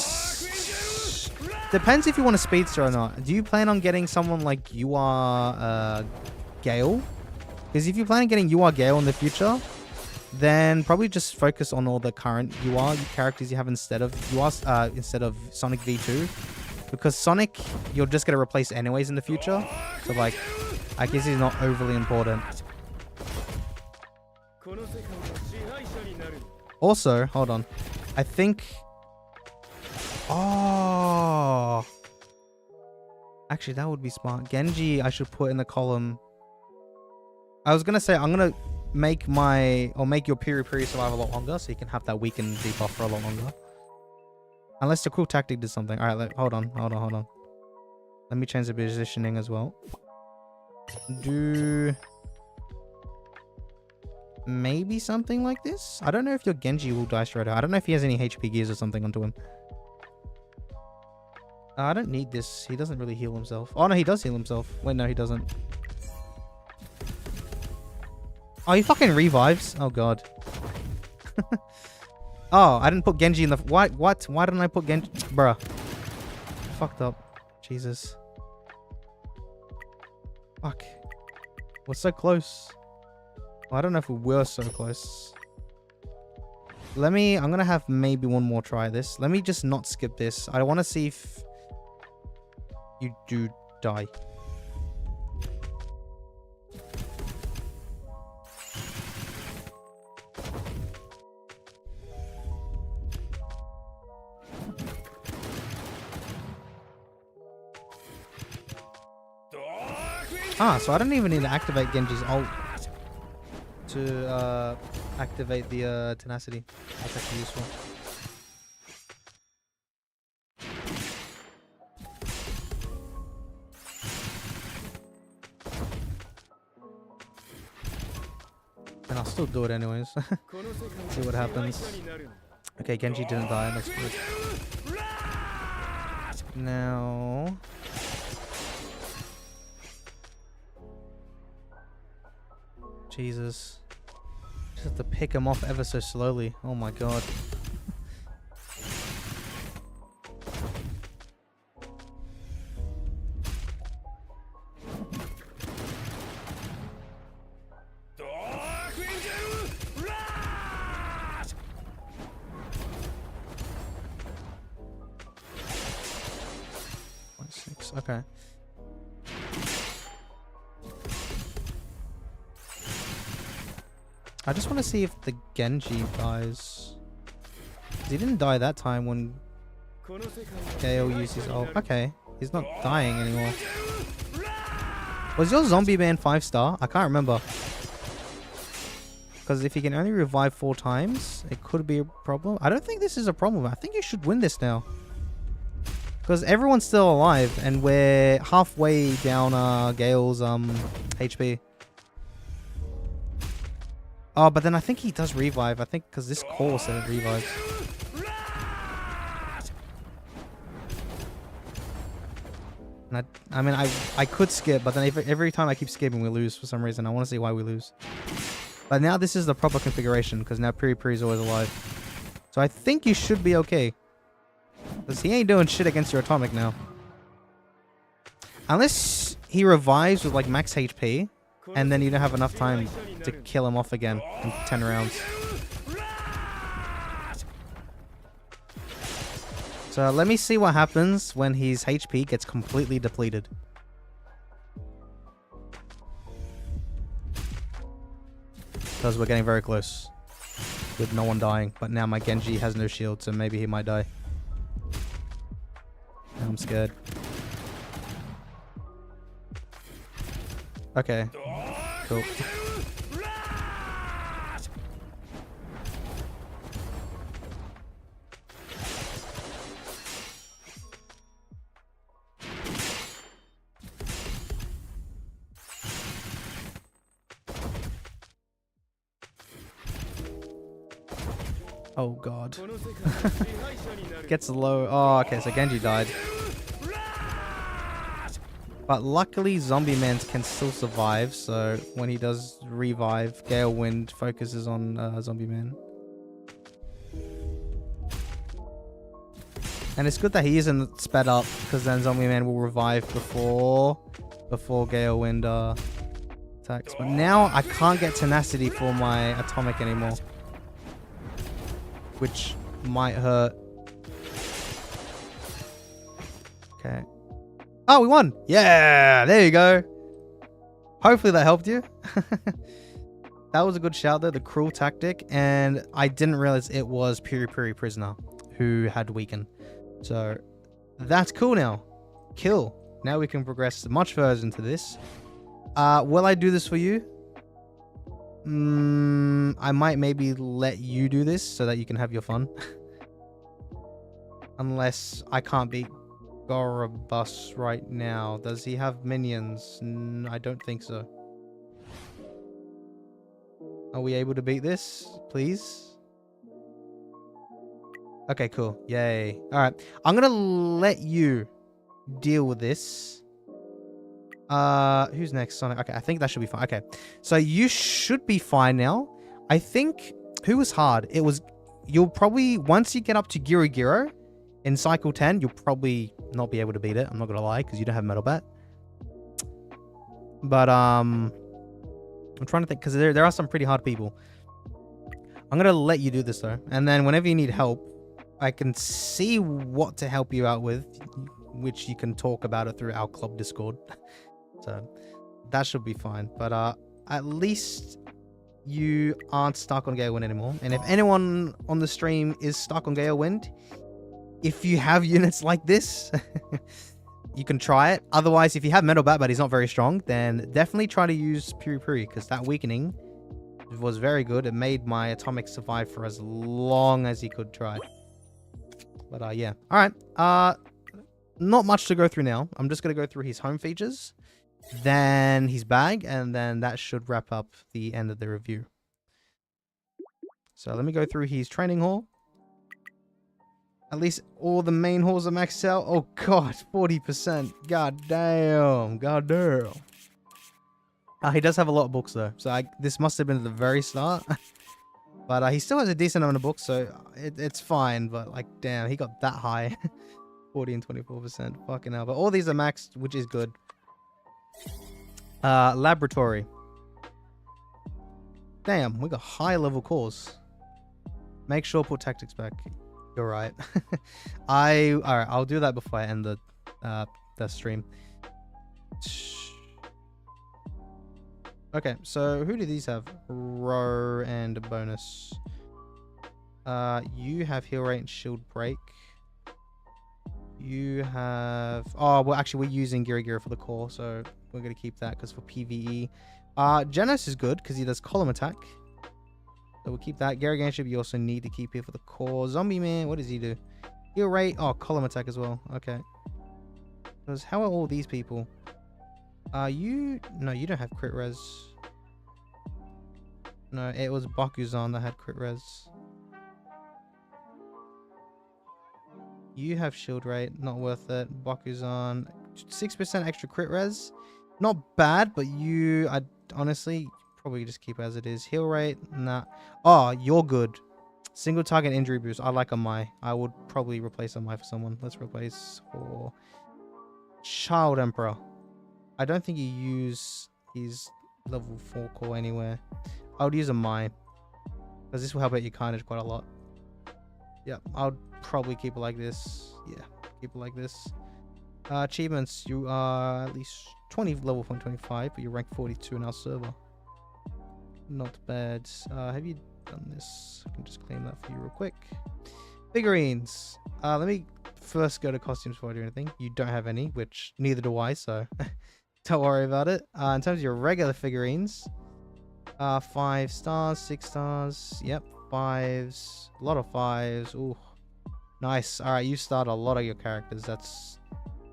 Depends if you want a speedster or not. Do you plan on getting someone like You Are Gale? Because if you plan on getting You Are Gale in the future, then probably just focus on all the current You Are characters you have instead of Sonic V2. Because Sonic, you're just going to replace anyways in the future. So like, I guess he's not overly important. Also, hold on. I think... Oh, actually, that would be smart. Genji, I should put in the column. I was gonna say I'm gonna make your Piri Piri survive a lot longer, so you can have that weaken debuff for a lot longer. Unless the cool tactic did something. All right, hold on. Let me change the positioning as well. Do maybe something like this. I don't know if your Genji will die straight out. I don't know if he has any HP gears or something onto him. I don't need this. He doesn't really heal himself. Oh, no, he does heal himself. Wait, no, he doesn't. Oh, he fucking revives. Oh, God. Oh, I didn't put Genji in the... What? Why didn't I put Genji? Bruh. Fucked up. Jesus. Fuck. We're so close. Well, I don't know if we were so close. I'm going to have maybe one more try at this. Let me just not skip this. I want to see if... you do die. So I don't even need to activate Genji's ult to activate the tenacity. That's actually useful. And I'll still do it anyways. See what happens. Okay, Genji didn't die. That's good. Now... Jesus. Just have to pick him off ever so slowly. Oh my god. Okay. I just want to see if the Genji dies. He didn't die that time when Gale used his ult. Okay, he's not dying anymore. Was your zombie man 5-star? I can't remember. Because if you can only revive 4 times, it could be a problem. I don't think this is a problem. I think you should win this now. Because everyone's still alive, and we're halfway down Gale's HP. Oh, but then I think he does revive. I think because this core said it revives. And I mean, I could skip, but then every time I keep skipping, we lose for some reason. I want to see why we lose. But now this is the proper configuration, because now Piri Piri is always alive. So I think you should be okay. Because he ain't doing shit against your atomic now. Unless he revives with like max HP, and then you don't have enough time to kill him off again in 10 rounds. So let me see what happens when his HP gets completely depleted. Because we're getting very close with no one dying. But now my Genji has no shield, so maybe he might die. I'm scared. Okay. Cool. Oh god. Gets low. Oh, okay, so Genji died. But luckily, Zombie Man can still survive, so when he does revive, Gale Wind focuses on Zombie Man. And it's good that he isn't sped up, because then Zombie Man will revive before Gale Wind attacks. But now I can't get Tenacity for my Atomic anymore, which might hurt. Okay. Oh, we won! Yeah! There you go. Hopefully that helped you. That was a good shout though, the cruel tactic. And I didn't realize it was Piri Piri Prisoner who had weakened. So that's cool now. Kill. Now we can progress much further into this. Will I do this for you? I might maybe let you do this so that you can have your fun. Unless I can't beat Gorobus right now. Does he have minions? I don't think so. Are we able to beat this? Please? Okay, cool. Yay. Alright. I'm gonna let you deal with this. Who's next? Sonic. Okay, I think that should be fine. Okay. So you should be fine now. I think... Who was hard? It was... You'll probably... Once you get up to Geryu in cycle 10, you'll probably not be able to beat it. I'm not gonna lie, because you don't have Metal Bat. But, I'm trying to think, because there are some pretty hard people. I'm gonna let you do this, though. And then whenever you need help, I can see what to help you out with, which you can talk about it through our club Discord. So, that should be fine. But, at least you aren't stuck on Gale Wind anymore. And if anyone on the stream is stuck on Gale Wind, if you have units like this, you can try it. Otherwise, if you have Metal Bat but he's not very strong, then definitely try to use Piri Piri, because that weakening was very good. It made my Atomic survive for as long as he could try. But yeah. Alright. Not much to go through now. I'm just going to go through his home features, then his bag, and then that should wrap up the end of the review. So let me go through his training hall. At least all the main halls are maxed out. Oh god, 40%. God damn. God damn. He does have a lot of books though. So this must have been at the very start. But he still has a decent amount of books, so it's fine. But like, damn, he got that high. 40 and 24%. Fucking hell. But all these are maxed, which is good. Laboratory. Damn, we got high level cores. Make sure put tactics back. You're right. Alright, I'll do that before I end the stream. Okay, so who do these have? Row and bonus. You have heal rate and shield break. You have... Oh, well, actually, we're using Geryu for the core, so we're going to keep that because for PvE. Genos is good because he does column attack. So we'll keep that. Geryuganshoop you also need to keep here for the core. Zombie Man, what does he do? Heal rate. Oh, column attack as well. Okay. Because how are all these people? You... No, you don't have crit res. No, it was Bakuzan that had crit res. You have shield rate, not worth it. Bakuzan, 6% extra crit res. Not bad, but you, I'd honestly probably just keep it as it is. Heal rate, nah. Oh, you're good. Single target injury boost. I like a Mai. I would probably replace a Mai for someone. Let's replace for childemperor. I don't think you use his level 4 core anywhere. I would use a Mai because this will help out your carnage quite a lot. Yep, I'll probably keep it like this. Yeah, keep it like this. Achievements, you are at least 20 level 25, but you're rank 42 in our server. Not bad. Have you done this? I can just claim that for you real quick. Figurines. Let me first go to costumes before I do anything. You don't have any, which neither do I, so don't worry about it. In terms of your regular figurines, 5 stars, 6 stars. Yep, 5s. A lot of 5s. Ooh. Nice. All right, you start a lot of your characters. That's,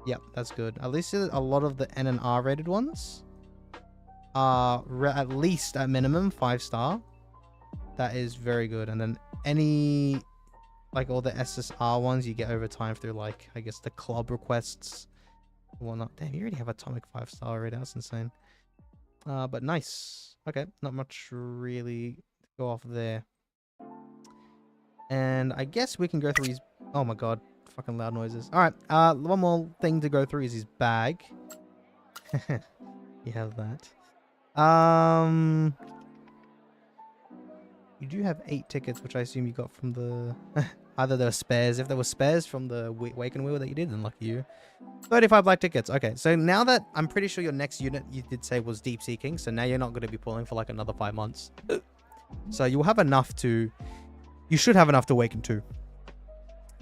yep, that's good. At least a lot of the N and R rated ones are at least at minimum 5-star. That is very good. And then any, like all the SSR ones, you get over time through like, I guess the club requests and whatnot. Damn, you already have atomic 5-star already. That's insane. But nice. Okay, not much really to go off there. And I guess we can go through his... Oh my god, fucking loud noises. Alright, one more thing to go through is his bag. You have that. You do have 8 tickets, which I assume you got from the... Either there were spares. If there were spares from the Wake and Wheel that you did, then lucky you. 35 black tickets. Okay, so now that... I'm pretty sure your next unit you did say was Deep Seeking, so now you're not going to be pulling for like another 5 months. So you'll have enough to... You should have enough to awaken 2.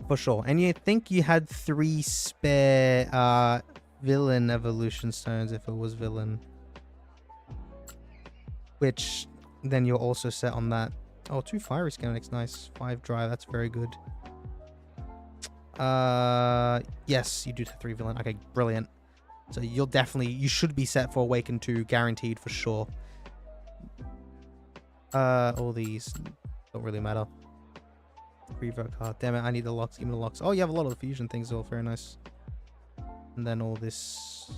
For sure. And you think you had 3 spare villain evolution stones if it was villain. Which then you're also set on that. Oh, 2 fiery schematics. Nice. 5 dry. That's very good. Yes, you do have 3 villain. Okay, brilliant. So you'll definitely... You should be set for awaken 2. Guaranteed for sure. All these don't really matter. Revoke card. Damn it, I need the locks. Give me the locks. Oh, you have a lot of the fusion things as well. Very nice. And then all this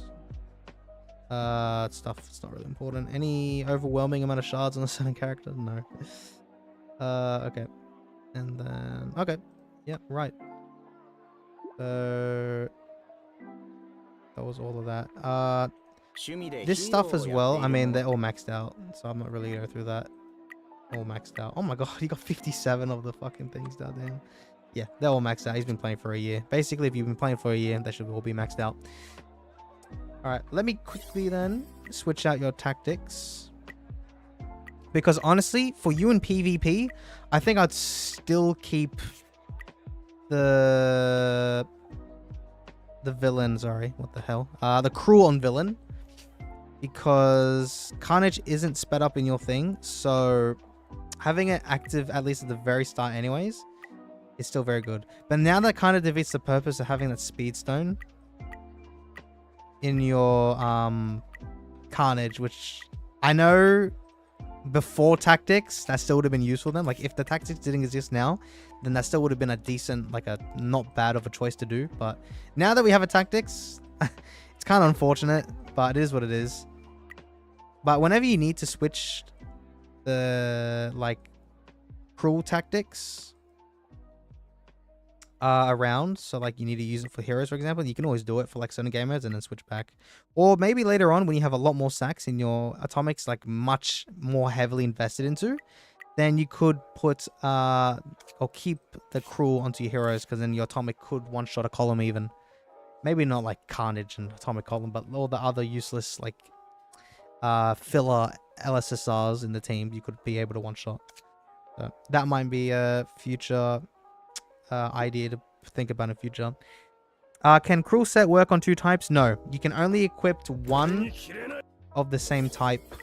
stuff. It's not really important. Any overwhelming amount of shards on a certain character? No. Okay. And then... Okay. Yep, right. So... That was all of that. This stuff as well, I mean, they're all maxed out. So I'm not really going to go through that. All maxed out. Oh my god, you got 57 of the fucking things down there. Yeah, they're all maxed out. He's been playing for a year. Basically, if you've been playing for a year, they should all be maxed out. Alright, let me quickly then switch out your tactics. Because honestly, for you in PvP, I think I'd still keep the villain, sorry, what the hell? The crew on villain. Because Carnage isn't sped up in your thing, so having it active at least at the very start anyways is still very good. But now that kind of defeats the purpose of having that speed stone in your Carnage, which I know before tactics that still would have been useful then. Like if the tactics didn't exist now, then that still would have been a decent, like a not bad of a choice to do. But now that we have a tactics, it's kind of unfortunate, but it is what it is. But whenever you need to switch the like cruel tactics around, so like you need to use it for heroes, for example, you can always do it for like certain game modes and then switch back. Or maybe later on when you have a lot more sacks in your atomics, like much more heavily invested into, then you could put or keep the cruel onto your heroes, because then your atomic could one-shot a column even. Maybe not like Carnage and Atomic Column, but all the other useless like filler LSSRs in the team you could be able to one-shot. So that might be a future idea to think about in future. Can cruel set work on 2 types? No, you can only equip one of the same type.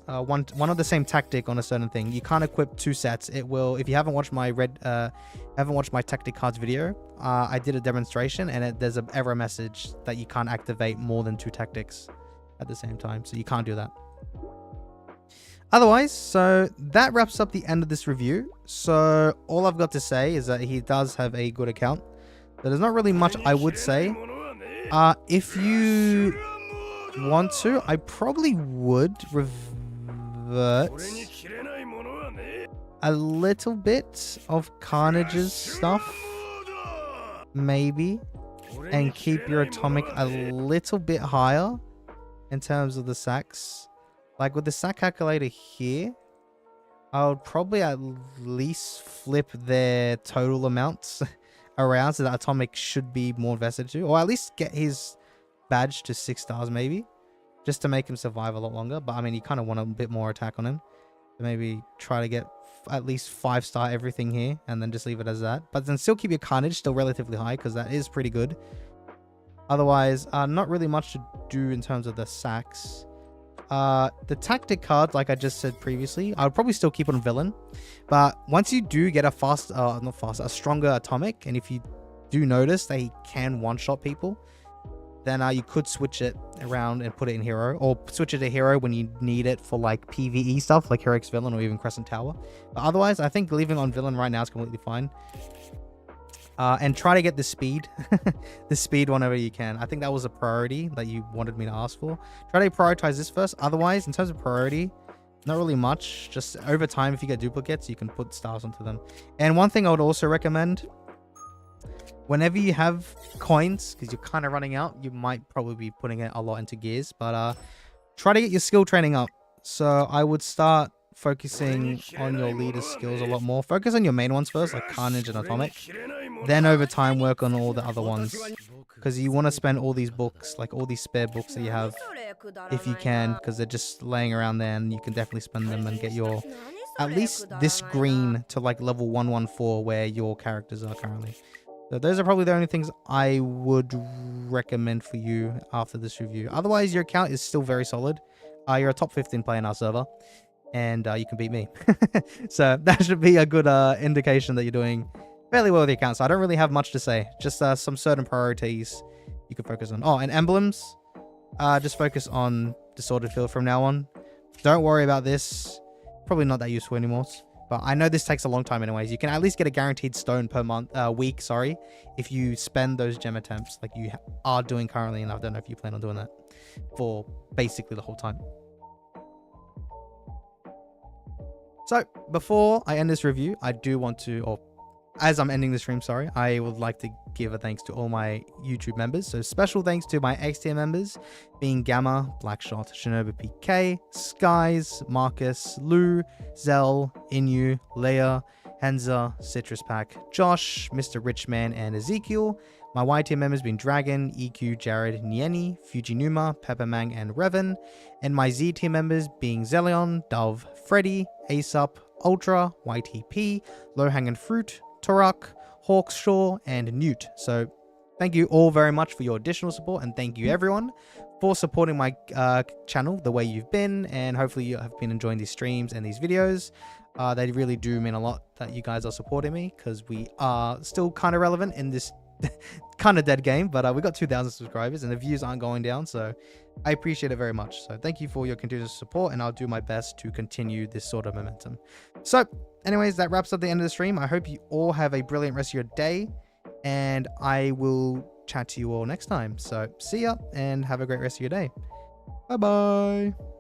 One of the same tactic on a certain thing. You can't equip 2 sets. It will. If you haven't watched my tactic cards video, I did a demonstration, and there's an error message that you can't activate more than 2 tactics at the same time, so you can't do that. Otherwise, so that wraps up the end of this review. So all I've got to say is that he does have a good account. So there's not really much I would say. If you want to, I probably would revert a little bit of Carnage's stuff, maybe, and keep your atomic a little bit higher in terms of the sacks. Like with the sack calculator here, I would probably at least flip their total amounts around so that atomic should be more invested to, or at least get his badge to 6 stars maybe, just to make him survive a lot longer. But I mean, you kind of want a bit more attack on him, so maybe try to get at least 5-star everything here and then just leave it as that, but then still keep your Carnage still relatively high because that is pretty good. Otherwise, not really much to do in terms of the sacks. The tactic card, like I just said previously, I would probably still keep on villain, but once you do get a a stronger atomic, and if you do notice that he can one-shot people, then you could switch it around and put it in hero, or switch it to hero when you need it for like PvE stuff like Hero X Villain or even Crescent Tower. But otherwise, I think leaving on villain right now is completely fine. And try to get the speed, the speed whenever you can. I think that was a priority that you wanted me to ask for. Try to prioritize this first. Otherwise, in terms of priority, not really much. Just over time, if you get duplicates, you can put stars onto them. And one thing I would also recommend, whenever you have coins, because you're kind of running out, you might probably be putting it a lot into gears, but try to get your skill training up. So I would start focusing on your leader skills a lot more. Focus on your main ones first, like Carnage and Atomic. Then over time, work on all the other ones, because you want to spend all these books, like all these spare books that you have, if you can, because they're just laying around there, and you can definitely spend them and get your, at least this green to like level 114 where your characters are currently. So those are probably the only things I would recommend for you after this review. Otherwise, your account is still very solid. You're a top 15 player in our server, and you can beat me. So that should be a good indication that you're doing fairly well with the account. So I don't really have much to say. Just some certain priorities you can focus on. Oh, and emblems. Just focus on Disordered Field from now on. Don't worry about this. Probably not that useful anymore. But I know this takes a long time anyways. You can at least get a guaranteed stone per week, sorry, if you spend those gem attempts like you are doing currently. And I don't know if you plan on doing that for basically the whole time. So before I end this review, I do want to, or as I'm ending the stream, sorry, I would like to give a thanks to all my YouTube members. So special thanks to my X tier members, being Gamma, Blackshot, Shinobu PK, Skies, Marcus, Lou, Zell, Inu, Leia, Henza, Citrus Pack, Josh, Mr. Richman, and Ezekiel. My Y tier members being Dragon, EQ, Jared, Nieni, Fujinuma, Peppermang, and Revan. And my Z tier members being Zelion, Dove, Freddy, Aesop, Ultra, YTP, Low Hanging Fruit, Torak, Hawkshaw, and Newt. So thank you all very much for your additional support, and thank you everyone for supporting my channel the way you've been, and hopefully you have been enjoying these streams and these videos. They really do mean a lot that you guys are supporting me, because we are still kind of relevant in this kind of dead game, but we got 2,000 subscribers and the views aren't going down, so I appreciate it very much. So thank you for your continuous support, and I'll do my best to continue this sort of momentum. So anyways, that wraps up the end of the stream. I hope you all have a brilliant rest of your day, and I will chat to you all next time. So see ya, and have a great rest of your day. Bye bye.